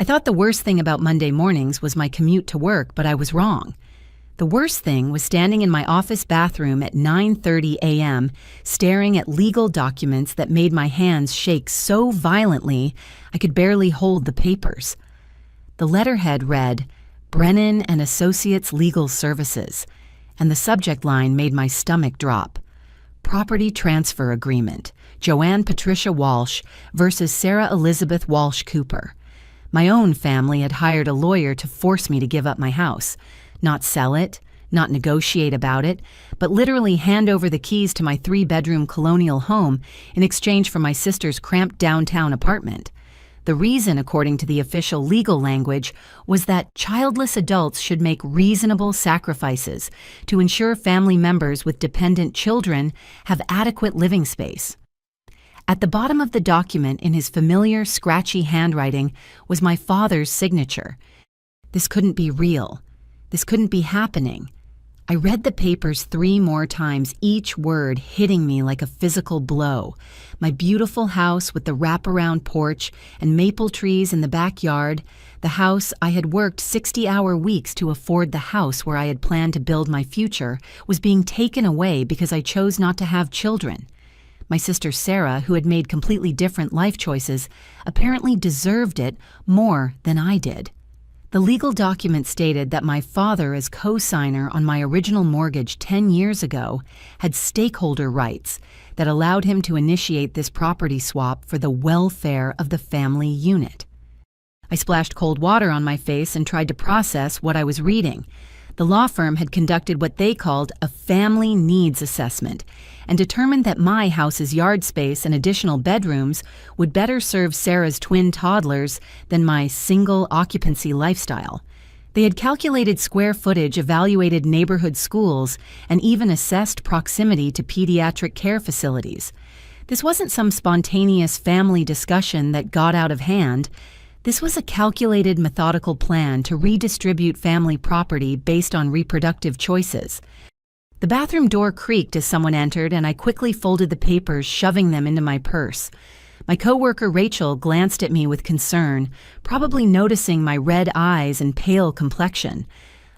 I thought the worst thing about Monday mornings was my commute to work, but I was wrong. The worst thing was standing in my office bathroom at 9:30 a.m., staring at legal documents that made my hands shake so violently I could barely hold the papers. The letterhead read, "Brennan and Associates Legal Services," and the subject line made my stomach drop. Property Transfer Agreement, Joanne Patricia Walsh versus Sarah Elizabeth Walsh Cooper. My own family had hired a lawyer to force me to give up my house. Not sell it, not negotiate about it, but literally hand over the keys to my 3-bedroom colonial home in exchange for my sister's cramped downtown apartment. The reason, according to the official legal language, was that childless adults should make reasonable sacrifices to ensure family members with dependent children have adequate living space. At the bottom of the document, in his familiar, scratchy handwriting, was my father's signature. This couldn't be real. This couldn't be happening. I read the papers 3 more times, each word hitting me like a physical blow. My beautiful house with the wraparound porch and maple trees in the backyard, the house I had worked 60-hour weeks to afford, the house where I had planned to build my future, was being taken away because I chose not to have children. My sister Sarah, who had made completely different life choices, apparently deserved it more than I did. The legal document stated that my father, as co-signer on my original mortgage 10 years ago, had stakeholder rights that allowed him to initiate this property swap for the welfare of the family unit. I splashed cold water on my face and tried to process what I was reading. The law firm had conducted what they called a family needs assessment and determined that my house's yard space and additional bedrooms would better serve Sarah's twin toddlers than my single occupancy lifestyle. They had calculated square footage, evaluated neighborhood schools, and even assessed proximity to pediatric care facilities. This wasn't some spontaneous family discussion that got out of hand. This was a calculated, methodical plan to redistribute family property based on reproductive choices. The bathroom door creaked as someone entered, and I quickly folded the papers, shoving them into my purse. My coworker Rachel glanced at me with concern, probably noticing my red eyes and pale complexion.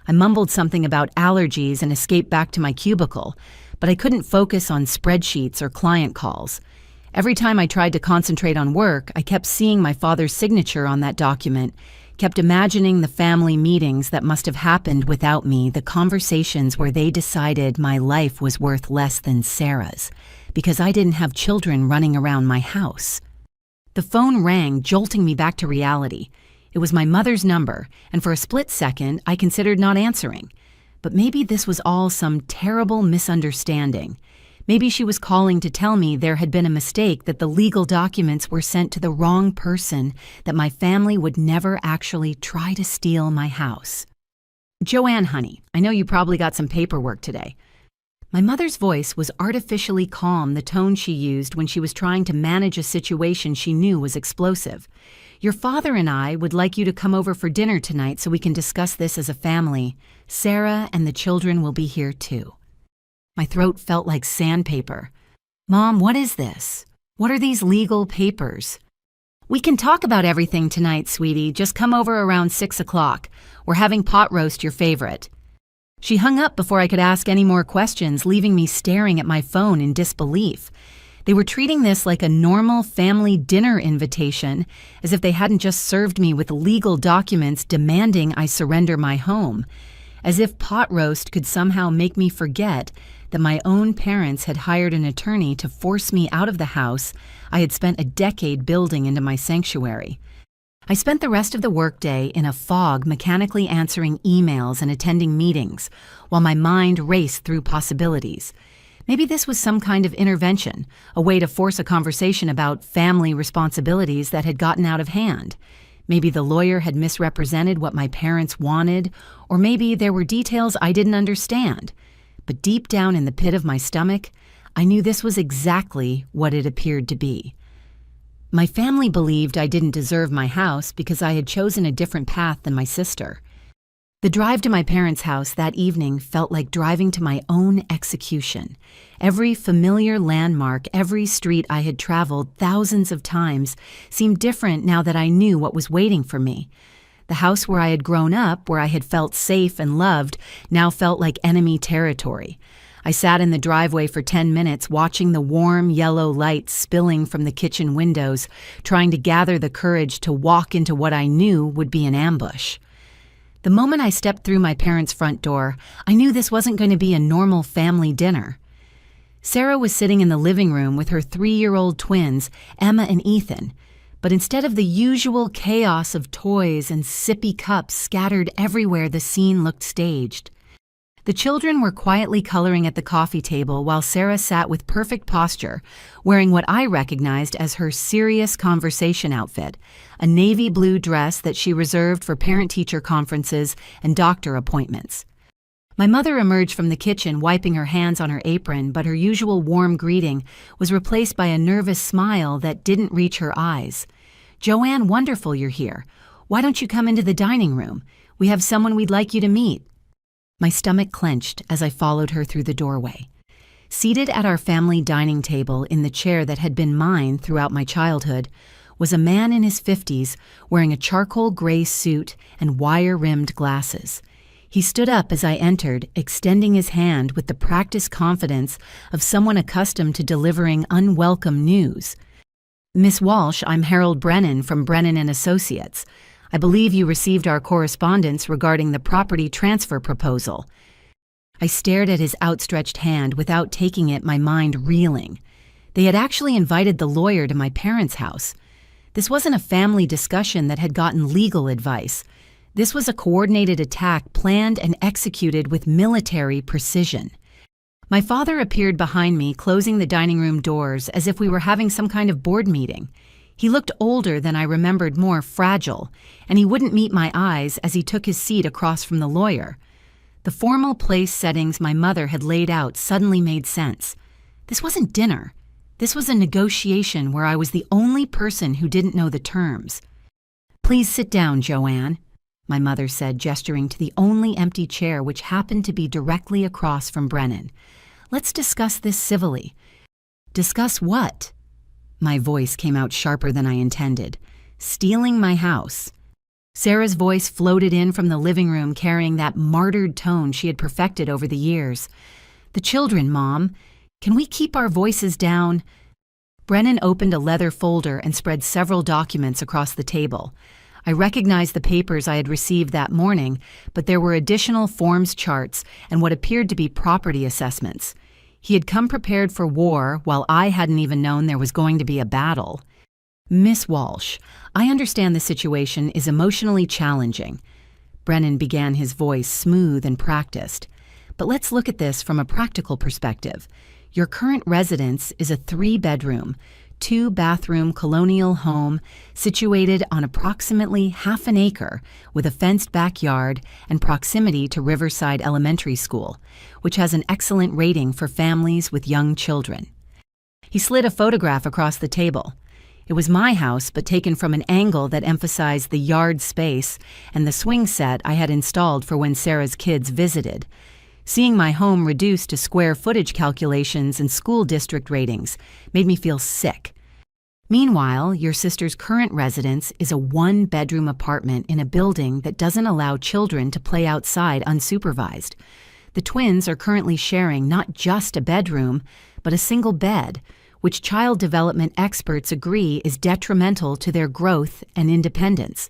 I mumbled something about allergies and escaped back to my cubicle, but I couldn't focus on spreadsheets or client calls. Every time I tried to concentrate on work, I kept seeing my father's signature on that document, kept imagining the family meetings that must have happened without me, the conversations where they decided my life was worth less than Sarah's, because I didn't have children running around my house. The phone rang, jolting me back to reality. It was my mother's number, and for a split second, I considered not answering. But maybe this was all some terrible misunderstanding. Maybe she was calling to tell me there had been a mistake, that the legal documents were sent to the wrong person, that my family would never actually try to steal my house. "Joanne, honey, I know you probably got some paperwork today." My mother's voice was artificially calm, the tone she used when she was trying to manage a situation she knew was explosive. "Your father and I would like you to come over for dinner tonight so we can discuss this as a family. Sarah and the children will be here too." My throat felt like sandpaper. "Mom, what is this? What are these legal papers?" "We can talk about everything tonight, sweetie. Just come over around 6 o'clock. We're having pot roast, your favorite." She hung up before I could ask any more questions, leaving me staring at my phone in disbelief. They were treating this like a normal family dinner invitation, as if they hadn't just served me with legal documents demanding I surrender my home. As if pot roast could somehow make me forget that my own parents had hired an attorney to force me out of the house I had spent a decade building into my sanctuary. I spent the rest of the workday in a fog, mechanically answering emails and attending meetings, while my mind raced through possibilities. Maybe this was some kind of intervention, a way to force a conversation about family responsibilities that had gotten out of hand. Maybe the lawyer had misrepresented what my parents wanted, or maybe there were details I didn't understand. But deep down in the pit of my stomach, I knew this was exactly what it appeared to be. My family believed I didn't deserve my house because I had chosen a different path than my sister. The drive to my parents' house that evening felt like driving to my own execution. Every familiar landmark, every street I had traveled thousands of times, seemed different now that I knew what was waiting for me. The house where I had grown up, where I had felt safe and loved, now felt like enemy territory. I sat in the driveway for 10 minutes watching the warm yellow light spilling from the kitchen windows, trying to gather the courage to walk into what I knew would be an ambush. The moment I stepped through my parents' front door, I knew this wasn't going to be a normal family dinner. Sarah was sitting in the living room with her 3-year-old twins, Emma and Ethan, but instead of the usual chaos of toys and sippy cups scattered everywhere, the scene looked staged. The children were quietly coloring at the coffee table while Sarah sat with perfect posture, wearing what I recognized as her serious conversation outfit, a navy blue dress that she reserved for parent-teacher conferences and doctor appointments. My mother emerged from the kitchen wiping her hands on her apron, but her usual warm greeting was replaced by a nervous smile that didn't reach her eyes. "Joanne, wonderful you're here. Why don't you come into the dining room? We have someone we'd like you to meet." My stomach clenched as I followed her through the doorway. Seated at our family dining table in the chair that had been mine throughout my childhood was a man in his 50s wearing a charcoal gray suit and wire-rimmed glasses. He stood up as I entered, extending his hand with the practiced confidence of someone accustomed to delivering unwelcome news. "Miss Walsh, I'm Harold Brennan from Brennan & Associates. I believe you received our correspondence regarding the property transfer proposal." I stared at his outstretched hand without taking it, my mind reeling. They had actually invited the lawyer to my parents' house. This wasn't a family discussion that had gotten legal advice. This was a coordinated attack planned and executed with military precision. My father appeared behind me, closing the dining room doors as if we were having some kind of board meeting. He looked older than I remembered, more fragile, and he wouldn't meet my eyes as he took his seat across from the lawyer. The formal place settings my mother had laid out suddenly made sense. This wasn't dinner. This was a negotiation where I was the only person who didn't know the terms. "Please sit down, Joanne," my mother said, gesturing to the only empty chair which happened to be directly across from Brennan. "Let's discuss this civilly." "Discuss what?" My voice came out sharper than I intended. "Stealing my house." Sarah's voice floated in from the living room carrying that martyred tone she had perfected over the years. "The children, Mom. Can we keep our voices down?" Brennan opened a leather folder and spread several documents across the table. I recognized the papers I had received that morning, but there were additional forms charts and what appeared to be property assessments. He had come prepared for war while I hadn't even known there was going to be a battle. "Miss Walsh, I understand the situation is emotionally challenging." Brennan began, his voice smooth and practiced. "But let's look at this from a practical perspective. Your current residence is a 3-bedroom, 2-bathroom colonial home situated on approximately half an acre with a fenced backyard and proximity to Riverside Elementary School, which has an excellent rating for families with young children." He slid a photograph across the table. It was my house, but taken from an angle that emphasized the yard space and the swing set I had installed for when Sarah's kids visited. Seeing my home reduced to square footage calculations and school district ratings made me feel sick. Meanwhile, your sister's current residence is a 1-bedroom apartment in a building that doesn't allow children to play outside unsupervised. The twins are currently sharing not just a bedroom, but a single bed, which child development experts agree is detrimental to their growth and independence.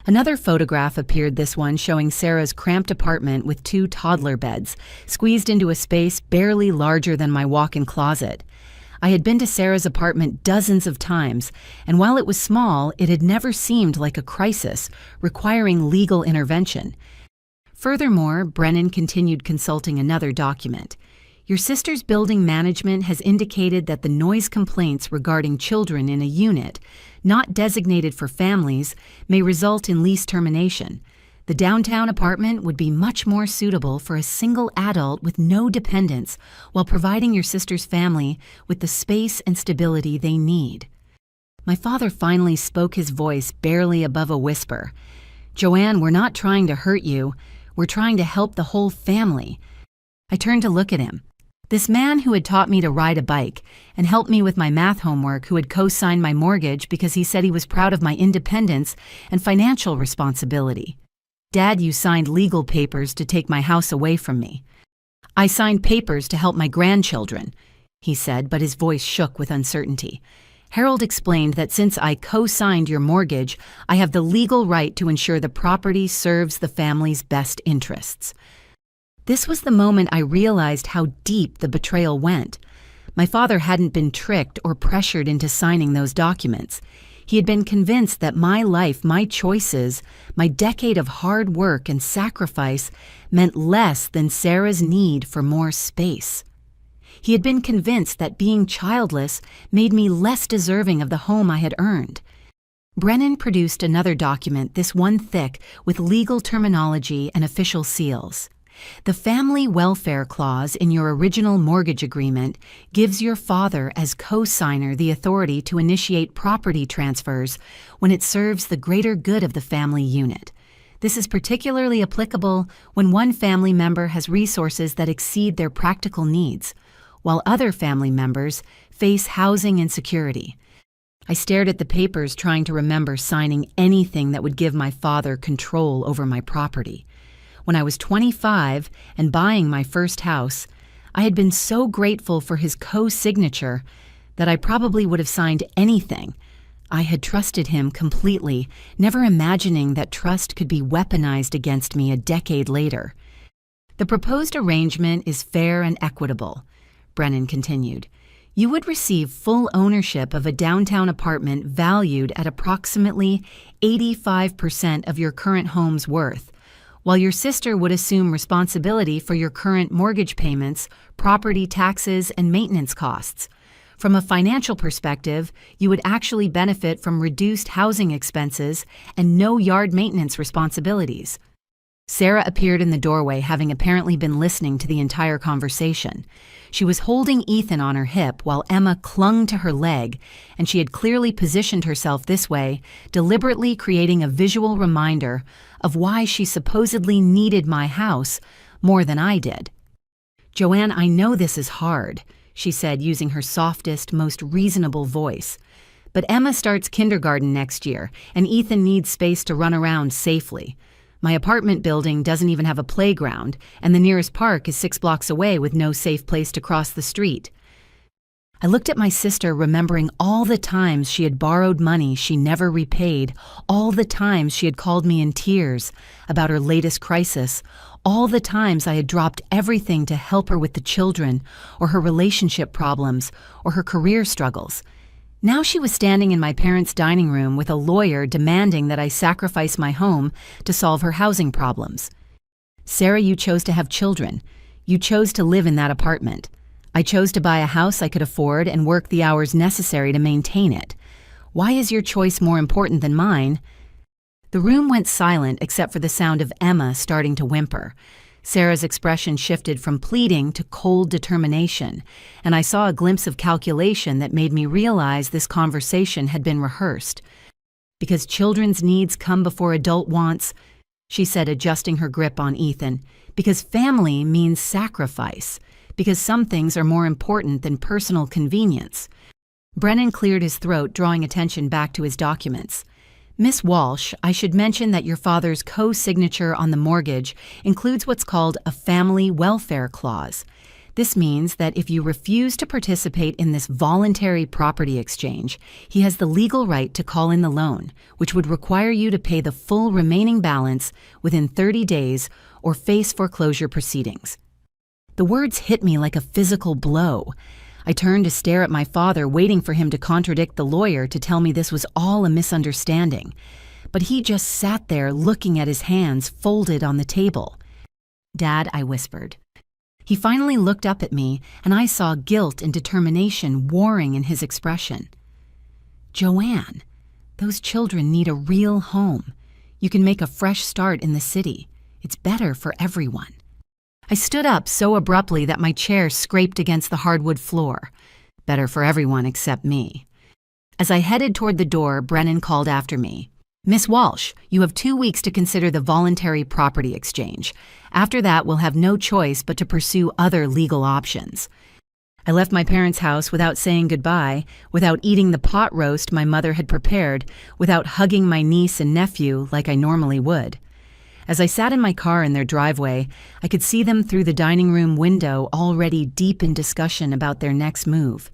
Another photograph appeared, this one showing Sarah's cramped apartment with 2 toddler beds, squeezed into a space barely larger than my walk-in closet. I had been to Sarah's apartment dozens of times, and while it was small, it had never seemed like a crisis, requiring legal intervention. Furthermore, Brennan continued consulting another document. Your sister's building management has indicated that the noise complaints regarding children in a unit, not designated for families, may result in lease termination. The downtown apartment would be much more suitable for a single adult with no dependents, while providing your sister's family with the space and stability they need. My father finally spoke, his voice barely above a whisper. "Joanne, we're not trying to hurt you. We're trying to help the whole family." I turned to look at him. This man who had taught me to ride a bike and helped me with my math homework, who had co-signed my mortgage because he said he was proud of my independence and financial responsibility. "Dad, you signed legal papers to take my house away from me." "I signed papers to help my grandchildren," he said, but his voice shook with uncertainty. "Harold explained that since I co-signed your mortgage, I have the legal right to ensure the property serves the family's best interests." This was the moment I realized how deep the betrayal went. My father hadn't been tricked or pressured into signing those documents. He had been convinced that my life, my choices, my decade of hard work and sacrifice meant less than Sarah's need for more space. He had been convinced that being childless made me less deserving of the home I had earned. Brennan produced another document, this one thick, with legal terminology and official seals. The family welfare clause in your original mortgage agreement gives your father as co-signer the authority to initiate property transfers when it serves the greater good of the family unit. This is particularly applicable when one family member has resources that exceed their practical needs, while other family members face housing insecurity. I stared at the papers, trying to remember signing anything that would give my father control over my property. When I was 25 and buying my first house, I had been so grateful for his co-signature that I probably would have signed anything. I had trusted him completely, never imagining that trust could be weaponized against me a decade later. "The proposed arrangement is fair and equitable," Brennan continued. "You would receive full ownership of a downtown apartment valued at approximately 85% of your current home's worth, while your sister would assume responsibility for your current mortgage payments, property taxes, and maintenance costs. From a financial perspective, you would actually benefit from reduced housing expenses and no yard maintenance responsibilities." Sarah appeared in the doorway, having apparently been listening to the entire conversation. She was holding Ethan on her hip while Emma clung to her leg, and she had clearly positioned herself this way, deliberately creating a visual reminder of why she supposedly needed my house more than I did. "Joanne, I know this is hard," she said, using her softest, most reasonable voice. "But Emma starts kindergarten next year, and Ethan needs space to run around safely. My apartment building doesn't even have a playground, and the nearest park is 6 blocks away with no safe place to cross the street." I looked at my sister, remembering all the times she had borrowed money she never repaid, all the times she had called me in tears about her latest crisis, all the times I had dropped everything to help her with the children, or her relationship problems, or her career struggles. Now she was standing in my parents' dining room with a lawyer demanding that I sacrifice my home to solve her housing problems. "Sarah, you chose to have children. You chose to live in that apartment. I chose to buy a house I could afford and work the hours necessary to maintain it. Why is your choice more important than mine?" The room went silent except for the sound of Emma starting to whimper. Sarah's expression shifted from pleading to cold determination, and I saw a glimpse of calculation that made me realize this conversation had been rehearsed. "Because children's needs come before adult wants," she said, adjusting her grip on Ethan. "Because family means sacrifice. Because some things are more important than personal convenience." Brennan cleared his throat, drawing attention back to his documents. "Miss Walsh, I should mention that your father's co-signature on the mortgage includes what's called a family welfare clause. This means that if you refuse to participate in this voluntary property exchange, he has the legal right to call in the loan, which would require you to pay the full remaining balance within 30 days or face foreclosure proceedings." The words hit me like a physical blow. I turned to stare at my father, waiting for him to contradict the lawyer to tell me this was all a misunderstanding. But he just sat there looking at his hands folded on the table. "Dad," I whispered. He finally looked up at me, and I saw guilt and determination warring in his expression. "Joanne, those children need a real home. You can make a fresh start in the city. It's better for everyone." I stood up so abruptly that my chair scraped against the hardwood floor. Better for everyone except me. As I headed toward the door, Brennan called after me. Miss Walsh, you have 2 weeks to consider the voluntary property exchange. After that, we'll have no choice but to pursue other legal options. I left my parents' house without saying goodbye, without eating the pot roast my mother had prepared, without hugging my niece and nephew like I normally would. As I sat in my car in their driveway, I could see them through the dining room window already deep in discussion about their next move.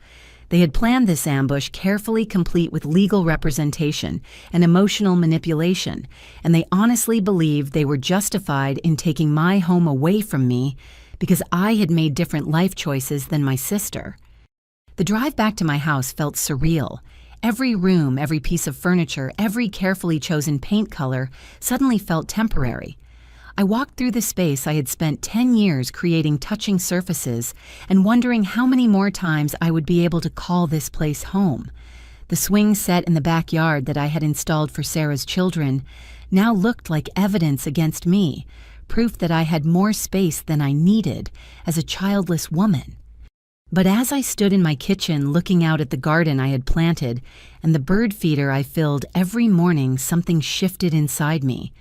They had planned this ambush carefully complete with legal representation and emotional manipulation, and they honestly believed they were justified in taking my home away from me because I had made different life choices than my sister. The drive back to my house felt surreal. Every room, every piece of furniture, every carefully chosen paint color suddenly felt temporary. I walked through the space I had spent 10 years creating touching surfaces and wondering how many more times I would be able to call this place home. The swing set in the backyard that I had installed for Sarah's children now looked like evidence against me, proof that I had more space than I needed as a childless woman. But as I stood in my kitchen looking out at the garden I had planted and the bird feeder I filled every morning, something shifted inside me.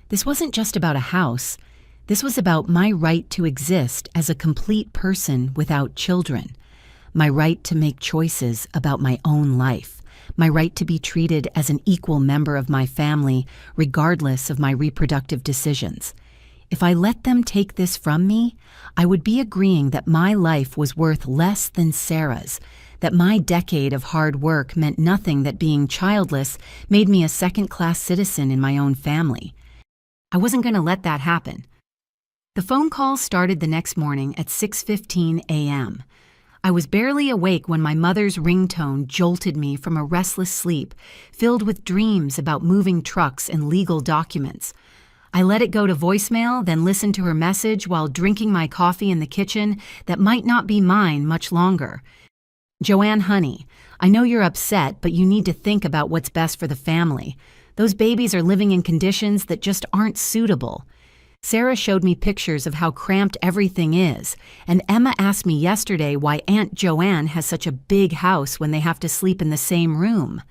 This wasn't just about a house. This was about my right to exist as a complete person without children, my right to make choices about my own life, my right to be treated as an equal member of my family regardless of my reproductive decisions. If I let them take this from me, I would be agreeing that my life was worth less than Sarah's, that my decade of hard work meant nothing, that being childless made me a second-class citizen in my own family. I wasn't going to let that happen. The phone call started the next morning at 6:15 a.m. I was barely awake when my mother's ringtone jolted me from a restless sleep filled with dreams about moving trucks and legal documents. I let it go to voicemail, then listened to her message while drinking my coffee in the kitchen that might not be mine much longer. "Joanne, honey, I know you're upset, but you need to think about what's best for the family. Those babies are living in conditions that just aren't suitable. Sarah showed me pictures of how cramped everything is, and Emma asked me yesterday why Aunt Joanne has such a big house when they have to sleep in the same room.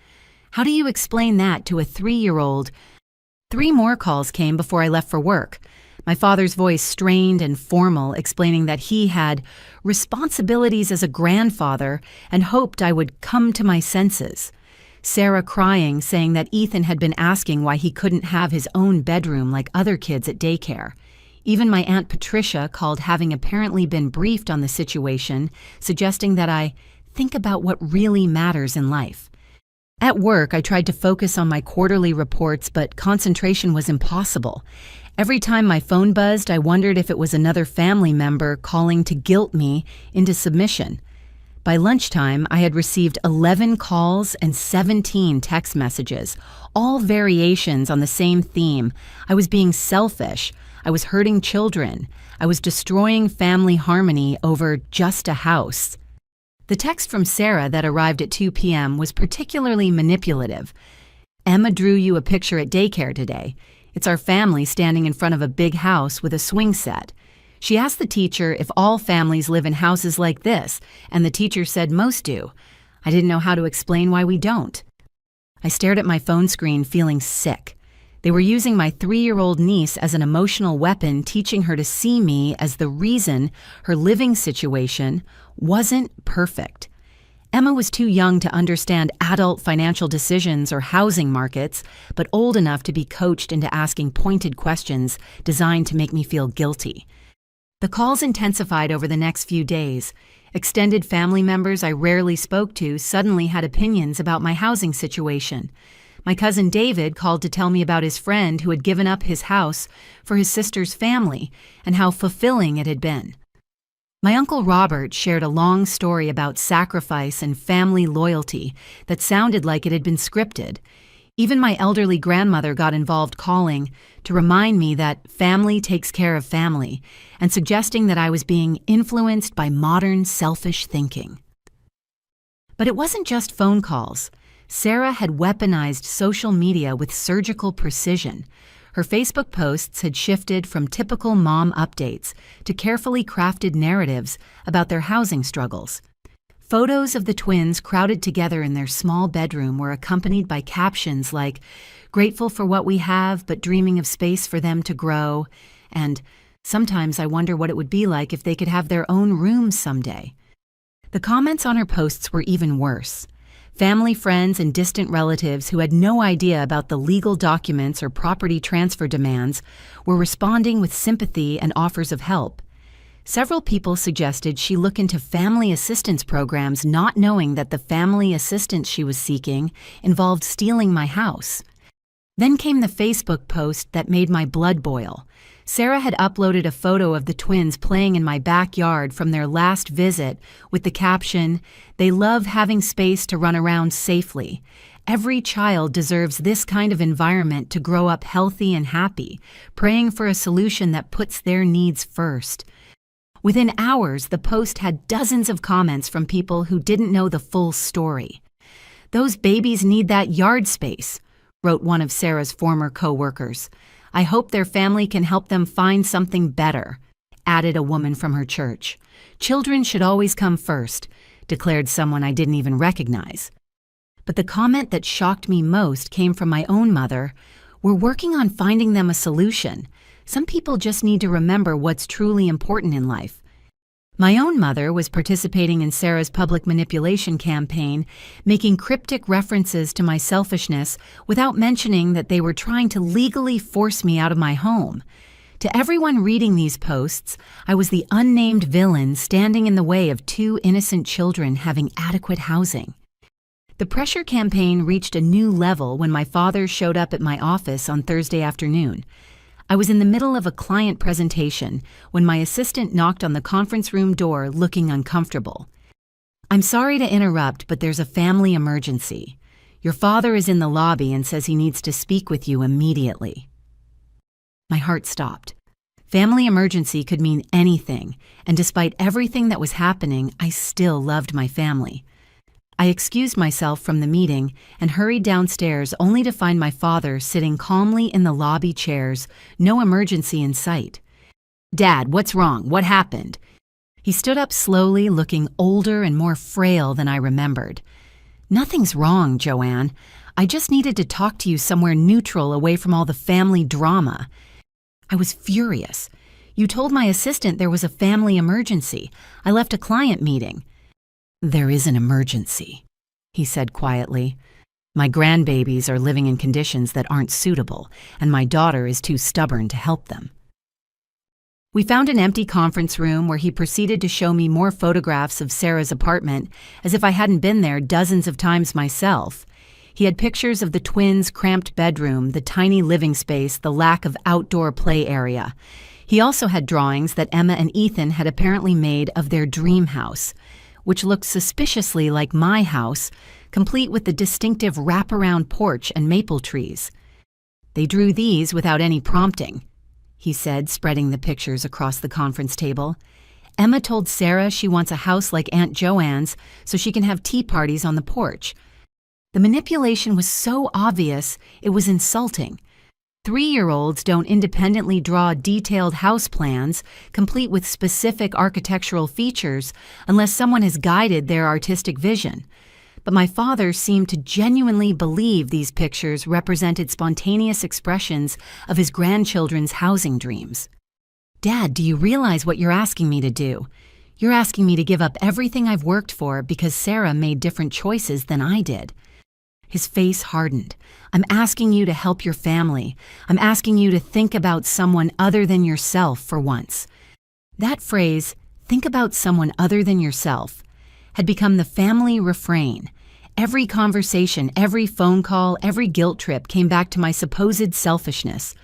How do you explain that to a 3-year-old? 3 more calls came before I left for work. My father's voice strained and formal, explaining that he had responsibilities as a grandfather and hoped I would come to my senses. Sarah crying, saying that Ethan had been asking why he couldn't have his own bedroom like other kids at daycare. Even my Aunt Patricia called, having apparently been briefed on the situation, suggesting that I think about what really matters in life. At work, I tried to focus on my quarterly reports, but concentration was impossible. Every time my phone buzzed, I wondered if it was another family member calling to guilt me into submission. By lunchtime, I had received 11 calls and 17 text messages, all variations on the same theme. I was being selfish. I was hurting children. I was destroying family harmony over just a house. The text from Sarah that arrived at 2 p.m. was particularly manipulative. "Emma drew you a picture at daycare today. It's our family standing in front of a big house with a swing set. She asked the teacher if all families live in houses like this, and the teacher said most do. I didn't know how to explain why we don't." I stared at my phone screen, feeling sick. They were using my 3-year-old niece as an emotional weapon, teaching her to see me as the reason her living situation wasn't perfect. Emma was too young to understand adult financial decisions or housing markets, but old enough to be coached into asking pointed questions designed to make me feel guilty. The calls intensified over the next few days. Extended family members I rarely spoke to suddenly had opinions about my housing situation. My cousin David called to tell me about his friend who had given up his house for his sister's family and how fulfilling it had been. My Uncle Robert shared a long story about sacrifice and family loyalty that sounded like it had been scripted. Even my elderly grandmother got involved, calling to remind me that family takes care of family and suggesting that I was being influenced by modern selfish thinking. But it wasn't just phone calls. Sarah had weaponized social media with surgical precision. Her Facebook posts had shifted from typical mom updates to carefully crafted narratives about their housing struggles. Photos of the twins crowded together in their small bedroom were accompanied by captions like, "Grateful for what we have, but dreaming of space for them to grow," and "Sometimes I wonder what it would be like if they could have their own room someday." The comments on her posts were even worse. Family, friends, and distant relatives who had no idea about the legal documents or property transfer demands were responding with sympathy and offers of help. Several people suggested she look into family assistance programs, not knowing that the family assistance she was seeking involved stealing my house. Then came the Facebook post that made my blood boil. Sarah had uploaded a photo of the twins playing in my backyard from their last visit with the caption, "They love having space to run around safely. Every child deserves this kind of environment to grow up healthy and happy, praying for a solution that puts their needs first." Within hours, the post had dozens of comments from people who didn't know the full story. "Those babies need that yard space," wrote one of Sarah's former co-workers. "I hope their family can help them find something better," added a woman from her church. "Children should always come first," declared someone I didn't even recognize. But the comment that shocked me most came from my own mother. "We're working on finding them a solution. Some people just need to remember what's truly important in life." My own mother was participating in Sarah's public manipulation campaign, making cryptic references to my selfishness without mentioning that they were trying to legally force me out of my home. To everyone reading these posts, I was the unnamed villain standing in the way of two innocent children having adequate housing. The pressure campaign reached a new level when my father showed up at my office on Thursday afternoon. I was in the middle of a client presentation when my assistant knocked on the conference room door looking uncomfortable. "I'm sorry to interrupt, but there's a family emergency. Your father is in the lobby and says he needs to speak with you immediately." My heart stopped. Family emergency could mean anything, and despite everything that was happening, I still loved my family. I excused myself from the meeting and hurried downstairs only to find my father sitting calmly in the lobby chairs, no emergency in sight. "Dad, what's wrong? What happened?" He stood up slowly, looking older and more frail than I remembered. "Nothing's wrong, Joanne. I just needed to talk to you somewhere neutral away from all the family drama." I was furious. "You told my assistant there was a family emergency. I left a client meeting." "There is an emergency," he said quietly. "My grandbabies are living in conditions that aren't suitable, and my daughter is too stubborn to help them." We found an empty conference room where he proceeded to show me more photographs of Sarah's apartment, as if I hadn't been there dozens of times myself. He had pictures of the twins' cramped bedroom, the tiny living space, the lack of outdoor play area. He also had drawings that Emma and Ethan had apparently made of their dream house, which looked suspiciously like my house, complete with the distinctive wraparound porch and maple trees. "They drew these without any prompting," he said, spreading the pictures across the conference table. "Emma told Sarah she wants a house like Aunt Joanne's so she can have tea parties on the porch." The manipulation was so obvious, it was insulting. 3-year-olds don't independently draw detailed house plans, complete with specific architectural features, unless someone has guided their artistic vision. But my father seemed to genuinely believe these pictures represented spontaneous expressions of his grandchildren's housing dreams. "Dad, do you realize what you're asking me to do? You're asking me to give up everything I've worked for because Sarah made different choices than I did." His face hardened. "I'm asking you to help your family. I'm asking you to think about someone other than yourself for once." That phrase, "think about someone other than yourself," had become the family refrain. Every conversation, every phone call, every guilt trip came back to my supposed selfishness.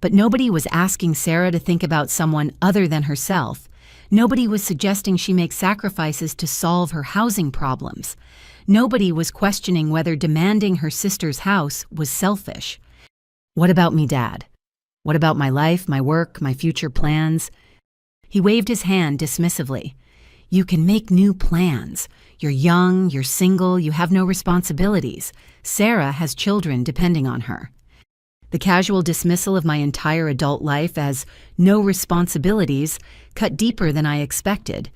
But nobody was asking Sarah to think about someone other than herself. Nobody was suggesting she make sacrifices to solve her housing problems. Nobody was questioning whether demanding her sister's house was selfish. "What about me, Dad? What about my life, my work, my future plans?" He waved his hand dismissively. "You can make new plans. You're young, you're single, you have no responsibilities. Sarah has children depending on her." The casual dismissal of my entire adult life as no responsibilities cut deeper than I expected.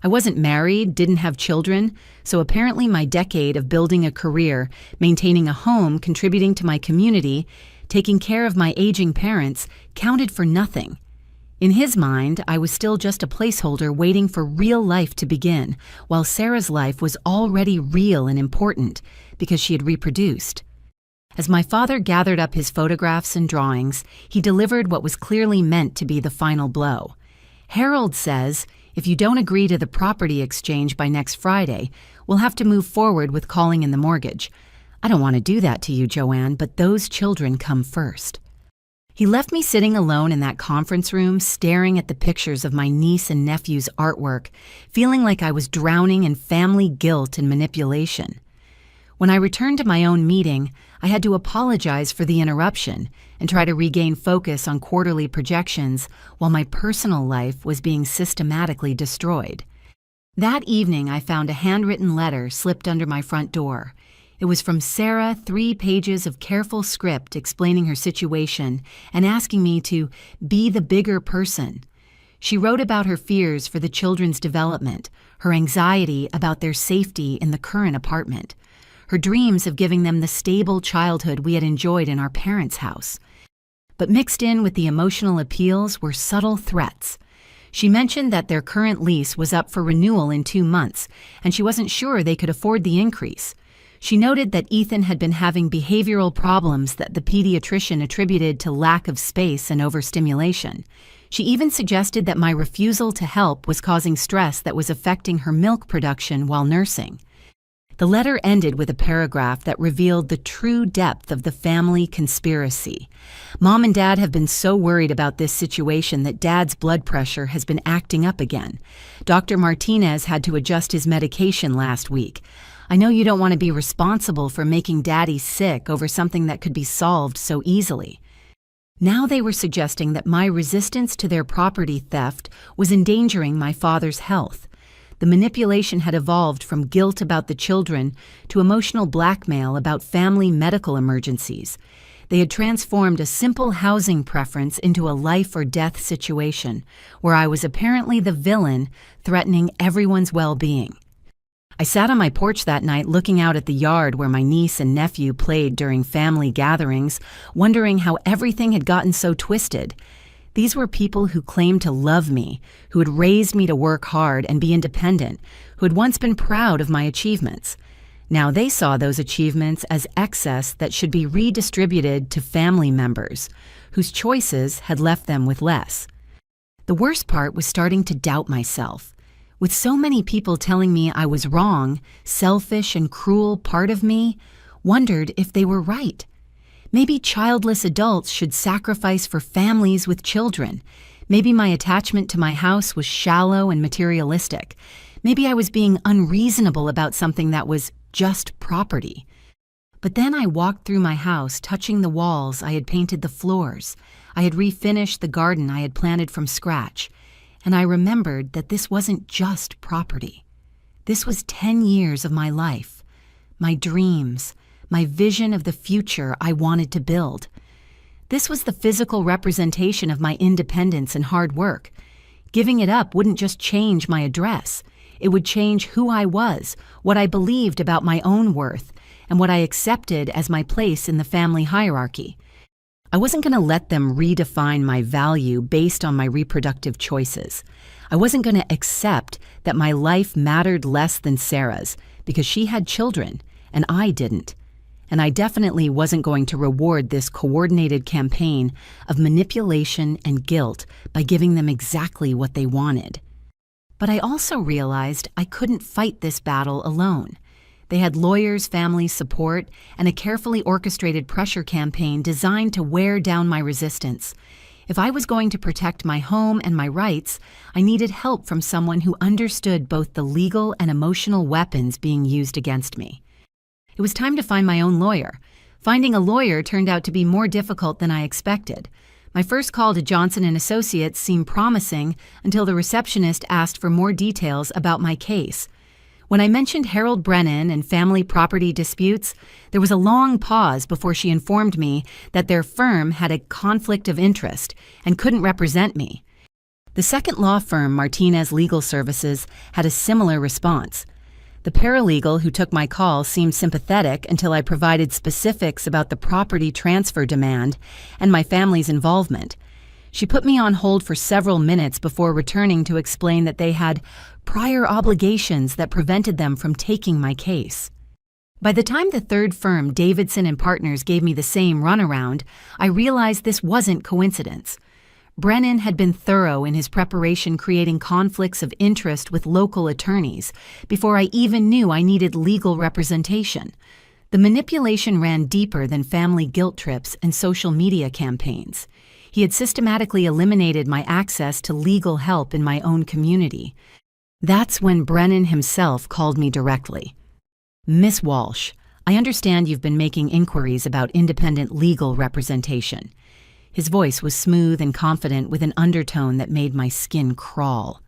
I wasn't married, didn't have children, so apparently my decade of building a career, maintaining a home, contributing to my community, taking care of my aging parents, counted for nothing. In his mind, I was still just a placeholder waiting for real life to begin, while Sarah's life was already real and important because she had reproduced. As my father gathered up his photographs and drawings, he delivered what was clearly meant to be the final blow. Harold says, if you don't agree to the property exchange by next Friday, we'll have to move forward with calling in the mortgage. I don't want to do that to you, Joanne, but those children come first. He left me sitting alone in that conference room, staring at the pictures of my niece and nephew's artwork, feeling like I was drowning in family guilt and manipulation. When I returned to my own meeting, I had to apologize for the interruption and try to regain focus on quarterly projections while my personal life was being systematically destroyed. That evening, I found a handwritten letter slipped under my front door. It was from Sarah, 3 pages of careful script explaining her situation and asking me to be the bigger person. She wrote about her fears for the children's development, her anxiety about their safety in the current apartment, her dreams of giving them the stable childhood we had enjoyed in our parents' house. But mixed in with the emotional appeals were subtle threats. She mentioned that their current lease was up for renewal in 2 months, and she wasn't sure they could afford the increase. She noted that Ethan had been having behavioral problems that the pediatrician attributed to lack of space and overstimulation. She even suggested that my refusal to help was causing stress that was affecting her milk production while nursing. The letter ended with a paragraph that revealed the true depth of the family conspiracy. Mom and Dad have been so worried about this situation that Dad's blood pressure has been acting up again. Dr. Martinez had to adjust his medication last week. I know you don't want to be responsible for making Daddy sick over something that could be solved so easily. Now they were suggesting that my resistance to their property theft was endangering my father's health. The manipulation had evolved from guilt about the children to emotional blackmail about family medical emergencies. They had transformed a simple housing preference into a life or death situation, where I was apparently the villain threatening everyone's well-being. I sat on my porch that night looking out at the yard where my niece and nephew played during family gatherings, wondering how everything had gotten so twisted. These were people who claimed to love me, who had raised me to work hard and be independent, who had once been proud of my achievements. Now they saw those achievements as excess that should be redistributed to family members, whose choices had left them with less. The worst part was starting to doubt myself. With so many people telling me I was wrong, selfish and cruel part of me wondered if they were right. Maybe childless adults should sacrifice for families with children. Maybe my attachment to my house was shallow and materialistic. Maybe I was being unreasonable about something that was just property. But then I walked through my house, touching the walls. I had painted the floors. I had refinished the garden I had planted from scratch. And I remembered that this wasn't just property. This was 10 years of my life, my dreams, my vision of the future I wanted to build. This was the physical representation of my independence and hard work. Giving it up wouldn't just change my address. It would change who I was, what I believed about my own worth, and what I accepted as my place in the family hierarchy. I wasn't going to let them redefine my value based on my reproductive choices. I wasn't going to accept that my life mattered less than Sarah's because she had children and I didn't. And I definitely wasn't going to reward this coordinated campaign of manipulation and guilt by giving them exactly what they wanted. But I also realized I couldn't fight this battle alone. They had lawyers, family support, and a carefully orchestrated pressure campaign designed to wear down my resistance. If I was going to protect my home and my rights, I needed help from someone who understood both the legal and emotional weapons being used against me. It was time to find my own lawyer. Finding a lawyer turned out to be more difficult than I expected. My first call to Johnson & Associates seemed promising until the receptionist asked for more details about my case. When I mentioned Harold Brennan and family property disputes, there was a long pause before she informed me that their firm had a conflict of interest and couldn't represent me. The second law firm, Martinez Legal Services, had a similar response. The paralegal who took my call seemed sympathetic until I provided specifics about the property transfer demand and my family's involvement. She put me on hold for several minutes before returning to explain that they had prior obligations that prevented them from taking my case. By the time the third firm, Davidson and Partners, gave me the same runaround, I realized this wasn't coincidence. Brennan had been thorough in his preparation, creating conflicts of interest with local attorneys before I even knew I needed legal representation. The manipulation ran deeper than family guilt trips and social media campaigns. He had systematically eliminated my access to legal help in my own community. That's when Brennan himself called me directly. "Miss Walsh, I understand you've been making inquiries about independent legal representation." His voice was smooth and confident with an undertone that made my skin crawl.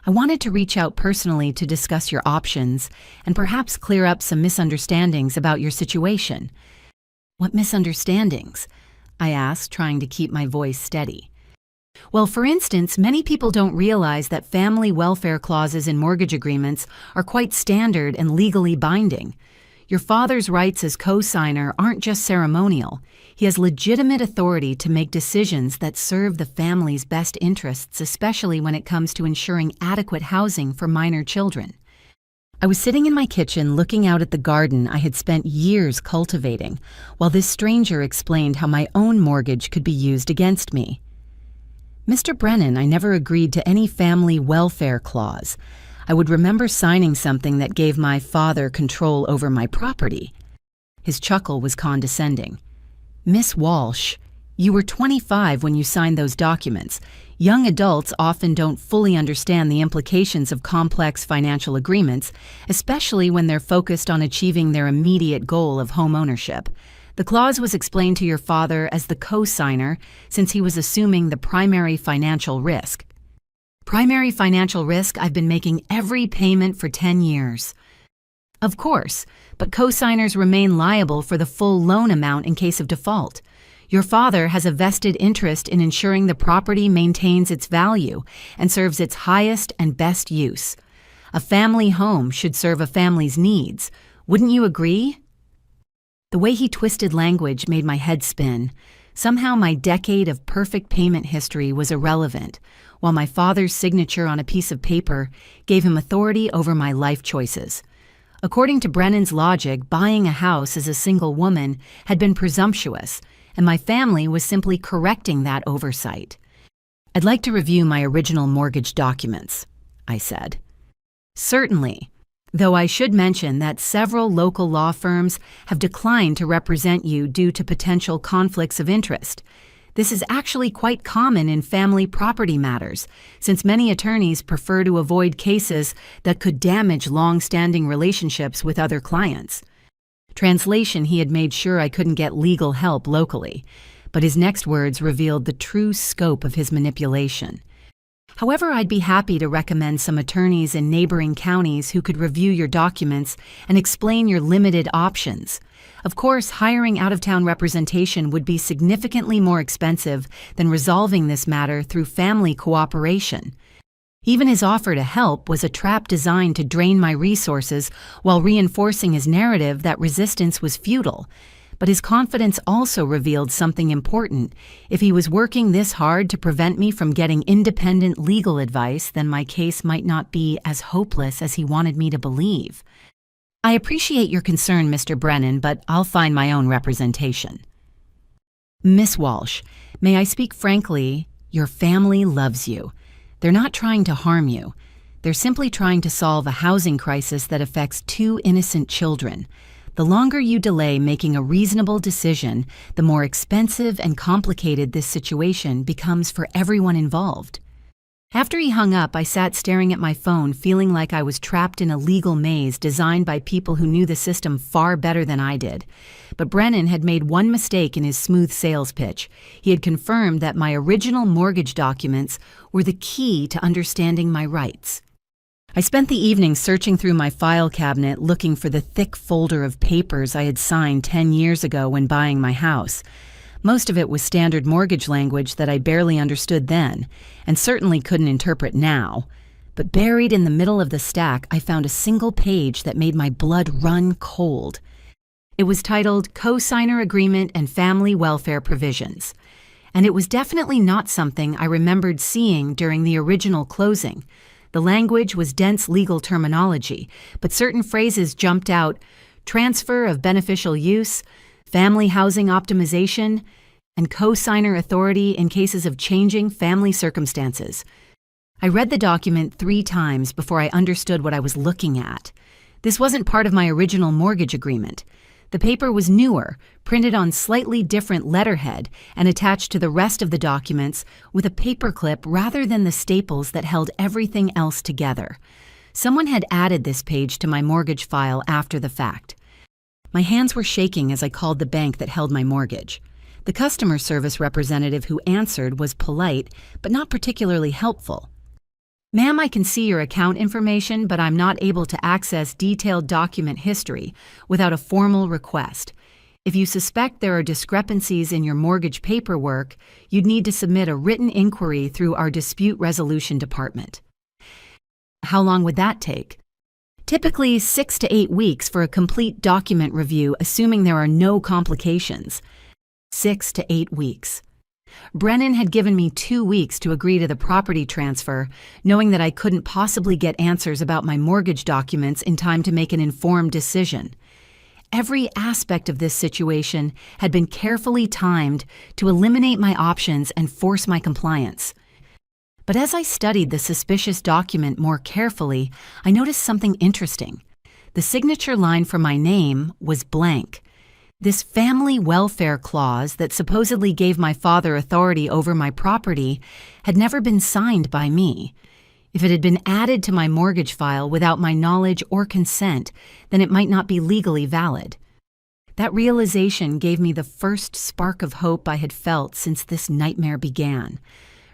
"I wanted to reach out personally to discuss your options and perhaps clear up some misunderstandings about your situation." "What misunderstandings?" I asked, trying to keep my voice steady. "Well, for instance, many people don't realize that family welfare clauses in mortgage agreements are quite standard and legally binding. Your father's rights as co-signer aren't just ceremonial. He has legitimate authority to make decisions that serve the family's best interests, especially when it comes to ensuring adequate housing for minor children." I was sitting in my kitchen looking out at the garden I had spent years cultivating, while this stranger explained how my own mortgage could be used against me. "Mr. Brennan, I never agreed to any family welfare clause. I would remember signing something that gave my father control over my property." His chuckle was condescending. "Miss Walsh, you were 25 when you signed those documents. Young adults often don't fully understand the implications of complex financial agreements, especially when they're focused on achieving their immediate goal of home ownership. The clause was explained to your father as the co-signer since he was assuming the primary financial risk." "Primary financial risk? I've been making every payment for 10 years. "Of course, but co-signers remain liable for the full loan amount in case of default. Your father has a vested interest in ensuring the property maintains its value and serves its highest and best use. A family home should serve a family's needs. Wouldn't you agree?" The way he twisted language made my head spin. Somehow my decade of perfect payment history was irrelevant, while my father's signature on a piece of paper gave him authority over my life choices. According to Brennan's logic, buying a house as a single woman had been presumptuous, and my family was simply correcting that oversight. "I'd like to review my original mortgage documents," I said. "Certainly, though I should mention that several local law firms have declined to represent you due to potential conflicts of interest. This is actually quite common in family property matters, since many attorneys prefer to avoid cases that could damage long-standing relationships with other clients." Translation: he had made sure I couldn't get legal help locally, but his next words revealed the true scope of his manipulation. "However, I'd be happy to recommend some attorneys in neighboring counties who could review your documents and explain your limited options. Of course, hiring out-of-town representation would be significantly more expensive than resolving this matter through family cooperation." Even his offer to help was a trap designed to drain my resources while reinforcing his narrative that resistance was futile. But his confidence also revealed something important. If he was working this hard to prevent me from getting independent legal advice, then my case might not be as hopeless as he wanted me to believe. "I appreciate your concern, Mr. Brennan, but I'll find my own representation." "Miss Walsh, may I speak frankly? Your family loves you. They're not trying to harm you. They're simply trying to solve a housing crisis that affects 2 innocent children. The longer you delay making a reasonable decision, the more expensive and complicated this situation becomes for everyone involved." After he hung up, I sat staring at my phone, feeling like I was trapped in a legal maze designed by people who knew the system far better than I did. But Brennan had made one mistake in his smooth sales pitch. He had confirmed that my original mortgage documents were the key to understanding my rights. I spent the evening searching through my file cabinet looking for the thick folder of papers I had signed 10 years ago when buying my house. Most of it was standard mortgage language that I barely understood then, and certainly couldn't interpret now. But buried in the middle of the stack, I found a single page that made my blood run cold. It was titled Co-Signer Agreement and Family Welfare Provisions, and it was definitely not something I remembered seeing during the original closing. The language was dense legal terminology, but certain phrases jumped out: transfer of beneficial use, family housing optimization, and co-signer authority in cases of changing family circumstances. I read the document 3 times before I understood what I was looking at. This wasn't part of my original mortgage agreement. The paper was newer, printed on slightly different letterhead, and attached to the rest of the documents with a paperclip rather than the staples that held everything else together. Someone had added this page to my mortgage file after the fact. My hands were shaking as I called the bank that held my mortgage. The customer service representative who answered was polite, but not particularly helpful. "Ma'am, I can see your account information, but I'm not able to access detailed document history without a formal request. If you suspect there are discrepancies in your mortgage paperwork, you'd need to submit a written inquiry through our dispute resolution department." How long would that take? Typically 6 to 8 weeks for a complete document review, assuming there are no complications. 6 to 8 weeks. Brennan had given me 2 weeks to agree to the property transfer, knowing that I couldn't possibly get answers about my mortgage documents in time to make an informed decision. Every aspect of this situation had been carefully timed to eliminate my options and force my compliance. But as I studied the suspicious document more carefully, I noticed something interesting. The signature line for my name was blank. This family welfare clause that supposedly gave my father authority over my property had never been signed by me. If it had been added to my mortgage file without my knowledge or consent, then it might not be legally valid. That realization gave me the first spark of hope I had felt since this nightmare began.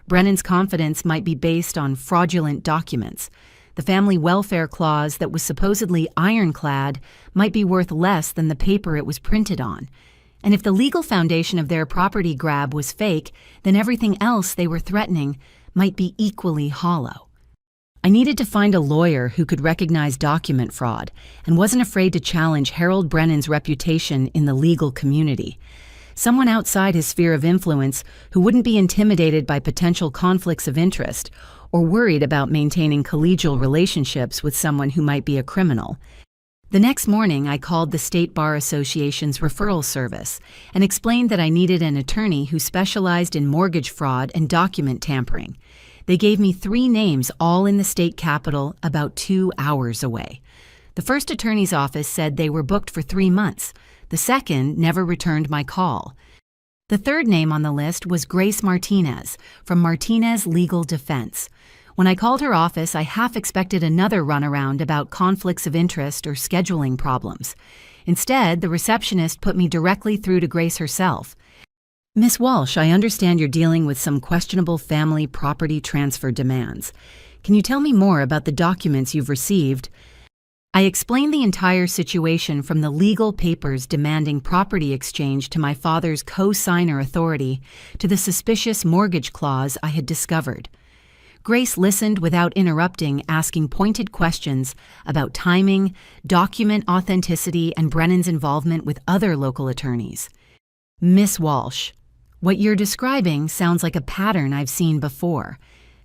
Brennan's confidence might be based on fraudulent documents. The family welfare clause that was supposedly ironclad might be worth less than the paper it was printed on. And if the legal foundation of their property grab was fake, then everything else they were threatening might be equally hollow. I needed to find a lawyer who could recognize document fraud and wasn't afraid to challenge Harold Brennan's reputation in the legal community. Someone outside his sphere of influence who wouldn't be intimidated by potential conflicts of interest or worried about maintaining collegial relationships with someone who might be a criminal. The next morning, I called the State Bar Association's referral service and explained that I needed an attorney who specialized in mortgage fraud and document tampering. They gave me 3 names, all in the state capital, about 2 hours away. The first attorney's office said they were booked for 3 months. The second never returned my call. The third name on the list was Grace Martinez from Martinez Legal Defense. When I called her office, I half expected another runaround about conflicts of interest or scheduling problems. Instead, the receptionist put me directly through to Grace herself. "Miss Walsh, I understand you're dealing with some questionable family property transfer demands. Can you tell me more about the documents you've received?" I explained the entire situation from the legal papers demanding property exchange to my father's co-signer authority to the suspicious mortgage clause I had discovered. Grace listened without interrupting, asking pointed questions about timing, document authenticity, and Brennan's involvement with other local attorneys. "Miss Walsh, what you're describing sounds like a pattern I've seen before.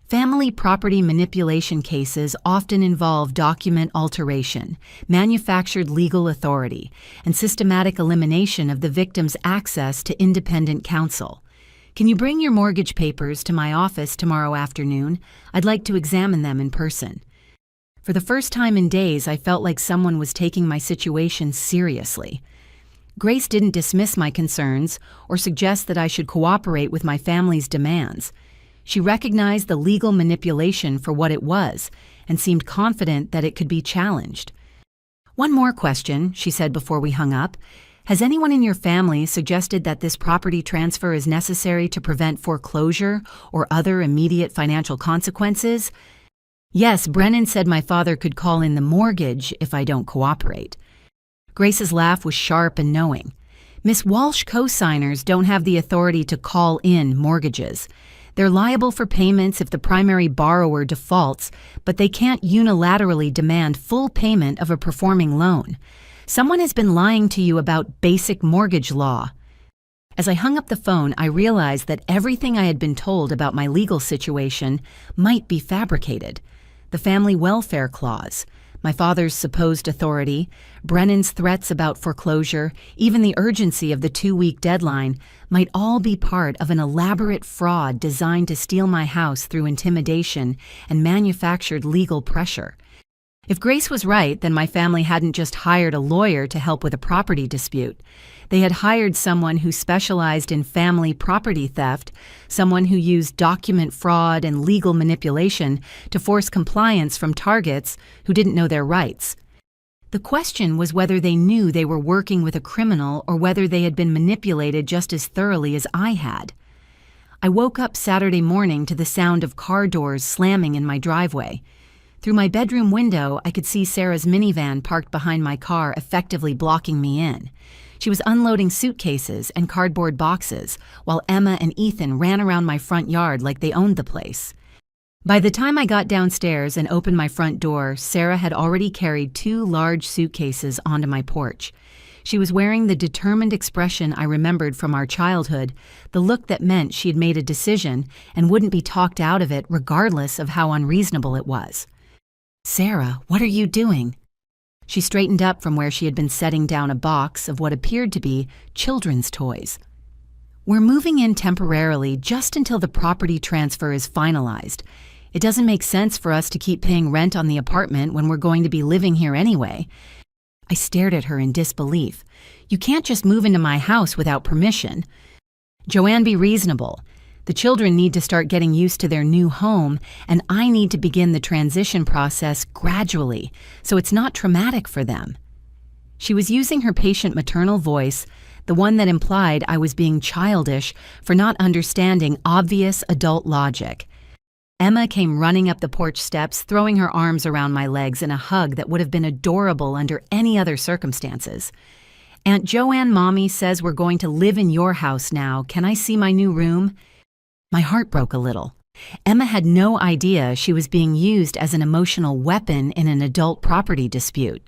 Family property manipulation cases often involve document alteration, manufactured legal authority, and systematic elimination of the victim's access to independent counsel. Can you bring your mortgage papers to my office tomorrow afternoon? I'd like to examine them in person." For the first time in days, I felt like someone was taking my situation seriously. Grace didn't dismiss my concerns or suggest that I should cooperate with my family's demands. She recognized the legal manipulation for what it was and seemed confident that it could be challenged. "One more question," she said before we hung up. "Has anyone in your family suggested that this property transfer is necessary to prevent foreclosure or other immediate financial consequences?" "Yes, Brennan said my father could call in the mortgage if I don't cooperate." Grace's laugh was sharp and knowing. Miss Walsh co-signers don't have the authority to call in mortgages. They're liable for payments if the primary borrower defaults, but they can't unilaterally demand full payment of a performing loan. Someone has been lying to you about basic mortgage law. As I hung up the phone, I realized that everything I had been told about my legal situation might be fabricated. The family welfare clause, my father's supposed authority, Brennan's threats about foreclosure, even the urgency of the 2-week deadline might all be part of an elaborate fraud designed to steal my house through intimidation and manufactured legal pressure. If Grace was right, then my family hadn't just hired a lawyer to help with a property dispute. They had hired someone who specialized in family property theft, someone who used document fraud and legal manipulation to force compliance from targets who didn't know their rights. The question was whether they knew they were working with a criminal or whether they had been manipulated just as thoroughly as I had. I woke up Saturday morning to the sound of car doors slamming in my driveway. Through my bedroom window, I could see Sarah's minivan parked behind my car, effectively blocking me in. She was unloading suitcases and cardboard boxes, while Emma and Ethan ran around my front yard like they owned the place. By the time I got downstairs and opened my front door, Sarah had already carried 2 large suitcases onto my porch. She was wearing the determined expression I remembered from our childhood, the look that meant she had made a decision and wouldn't be talked out of it regardless of how unreasonable it was. "Sarah, what are you doing?" She straightened up from where she had been setting down a box of what appeared to be children's toys. "We're moving in temporarily just until the property transfer is finalized. It doesn't make sense for us to keep paying rent on the apartment when we're going to be living here anyway." I stared at her in disbelief. "You can't just move into my house without permission." "Joanne, be reasonable. The children need to start getting used to their new home, and I need to begin the transition process gradually, so it's not traumatic for them." She was using her patient maternal voice, the one that implied I was being childish for not understanding obvious adult logic. Emma came running up the porch steps, throwing her arms around my legs in a hug that would have been adorable under any other circumstances. "Aunt Joanne, Mommy says we're going to live in your house now. Can I see my new room?" My heart broke a little. Emma had no idea she was being used as an emotional weapon in an adult property dispute.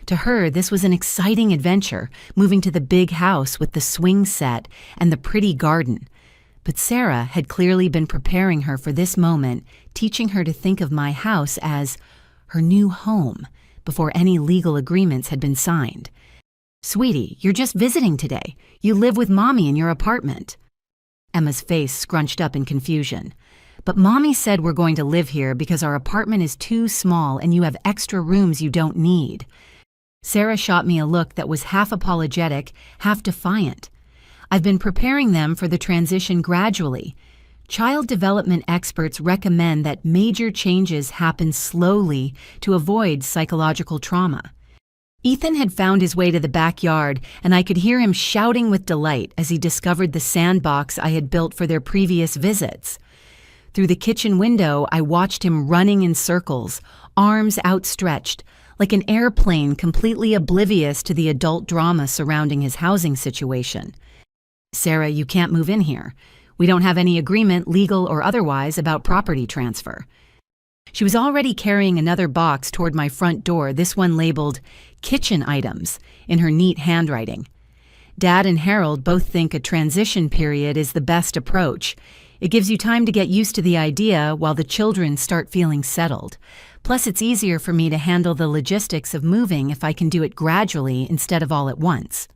To her, this was an exciting adventure, moving to the big house with the swing set and the pretty garden. But Sarah had clearly been preparing her for this moment, teaching her to think of my house as her new home before any legal agreements had been signed. "Sweetie, you're just visiting today. You live with Mommy in your apartment." Emma's face scrunched up in confusion. "But Mommy said we're going to live here because our apartment is too small and you have extra rooms you don't need." Sarah shot me a look that was half apologetic, half defiant. "I've been preparing them for the transition gradually. Child development experts recommend that major changes happen slowly to avoid psychological trauma." Ethan had found his way to the backyard, and I could hear him shouting with delight as he discovered the sandbox I had built for their previous visits. Through the kitchen window, I watched him running in circles, arms outstretched, like an airplane completely oblivious to the adult drama surrounding his housing situation. "Sarah, you can't move in here. We don't have any agreement, legal or otherwise, about property transfer." She was already carrying another box toward my front door, this one labeled kitchen items, in her neat handwriting. "Dad and Harold both think a transition period is the best approach. It gives you time to get used to the idea while the children start feeling settled. Plus, it's easier for me to handle the logistics of moving if I can do it gradually instead of all at once."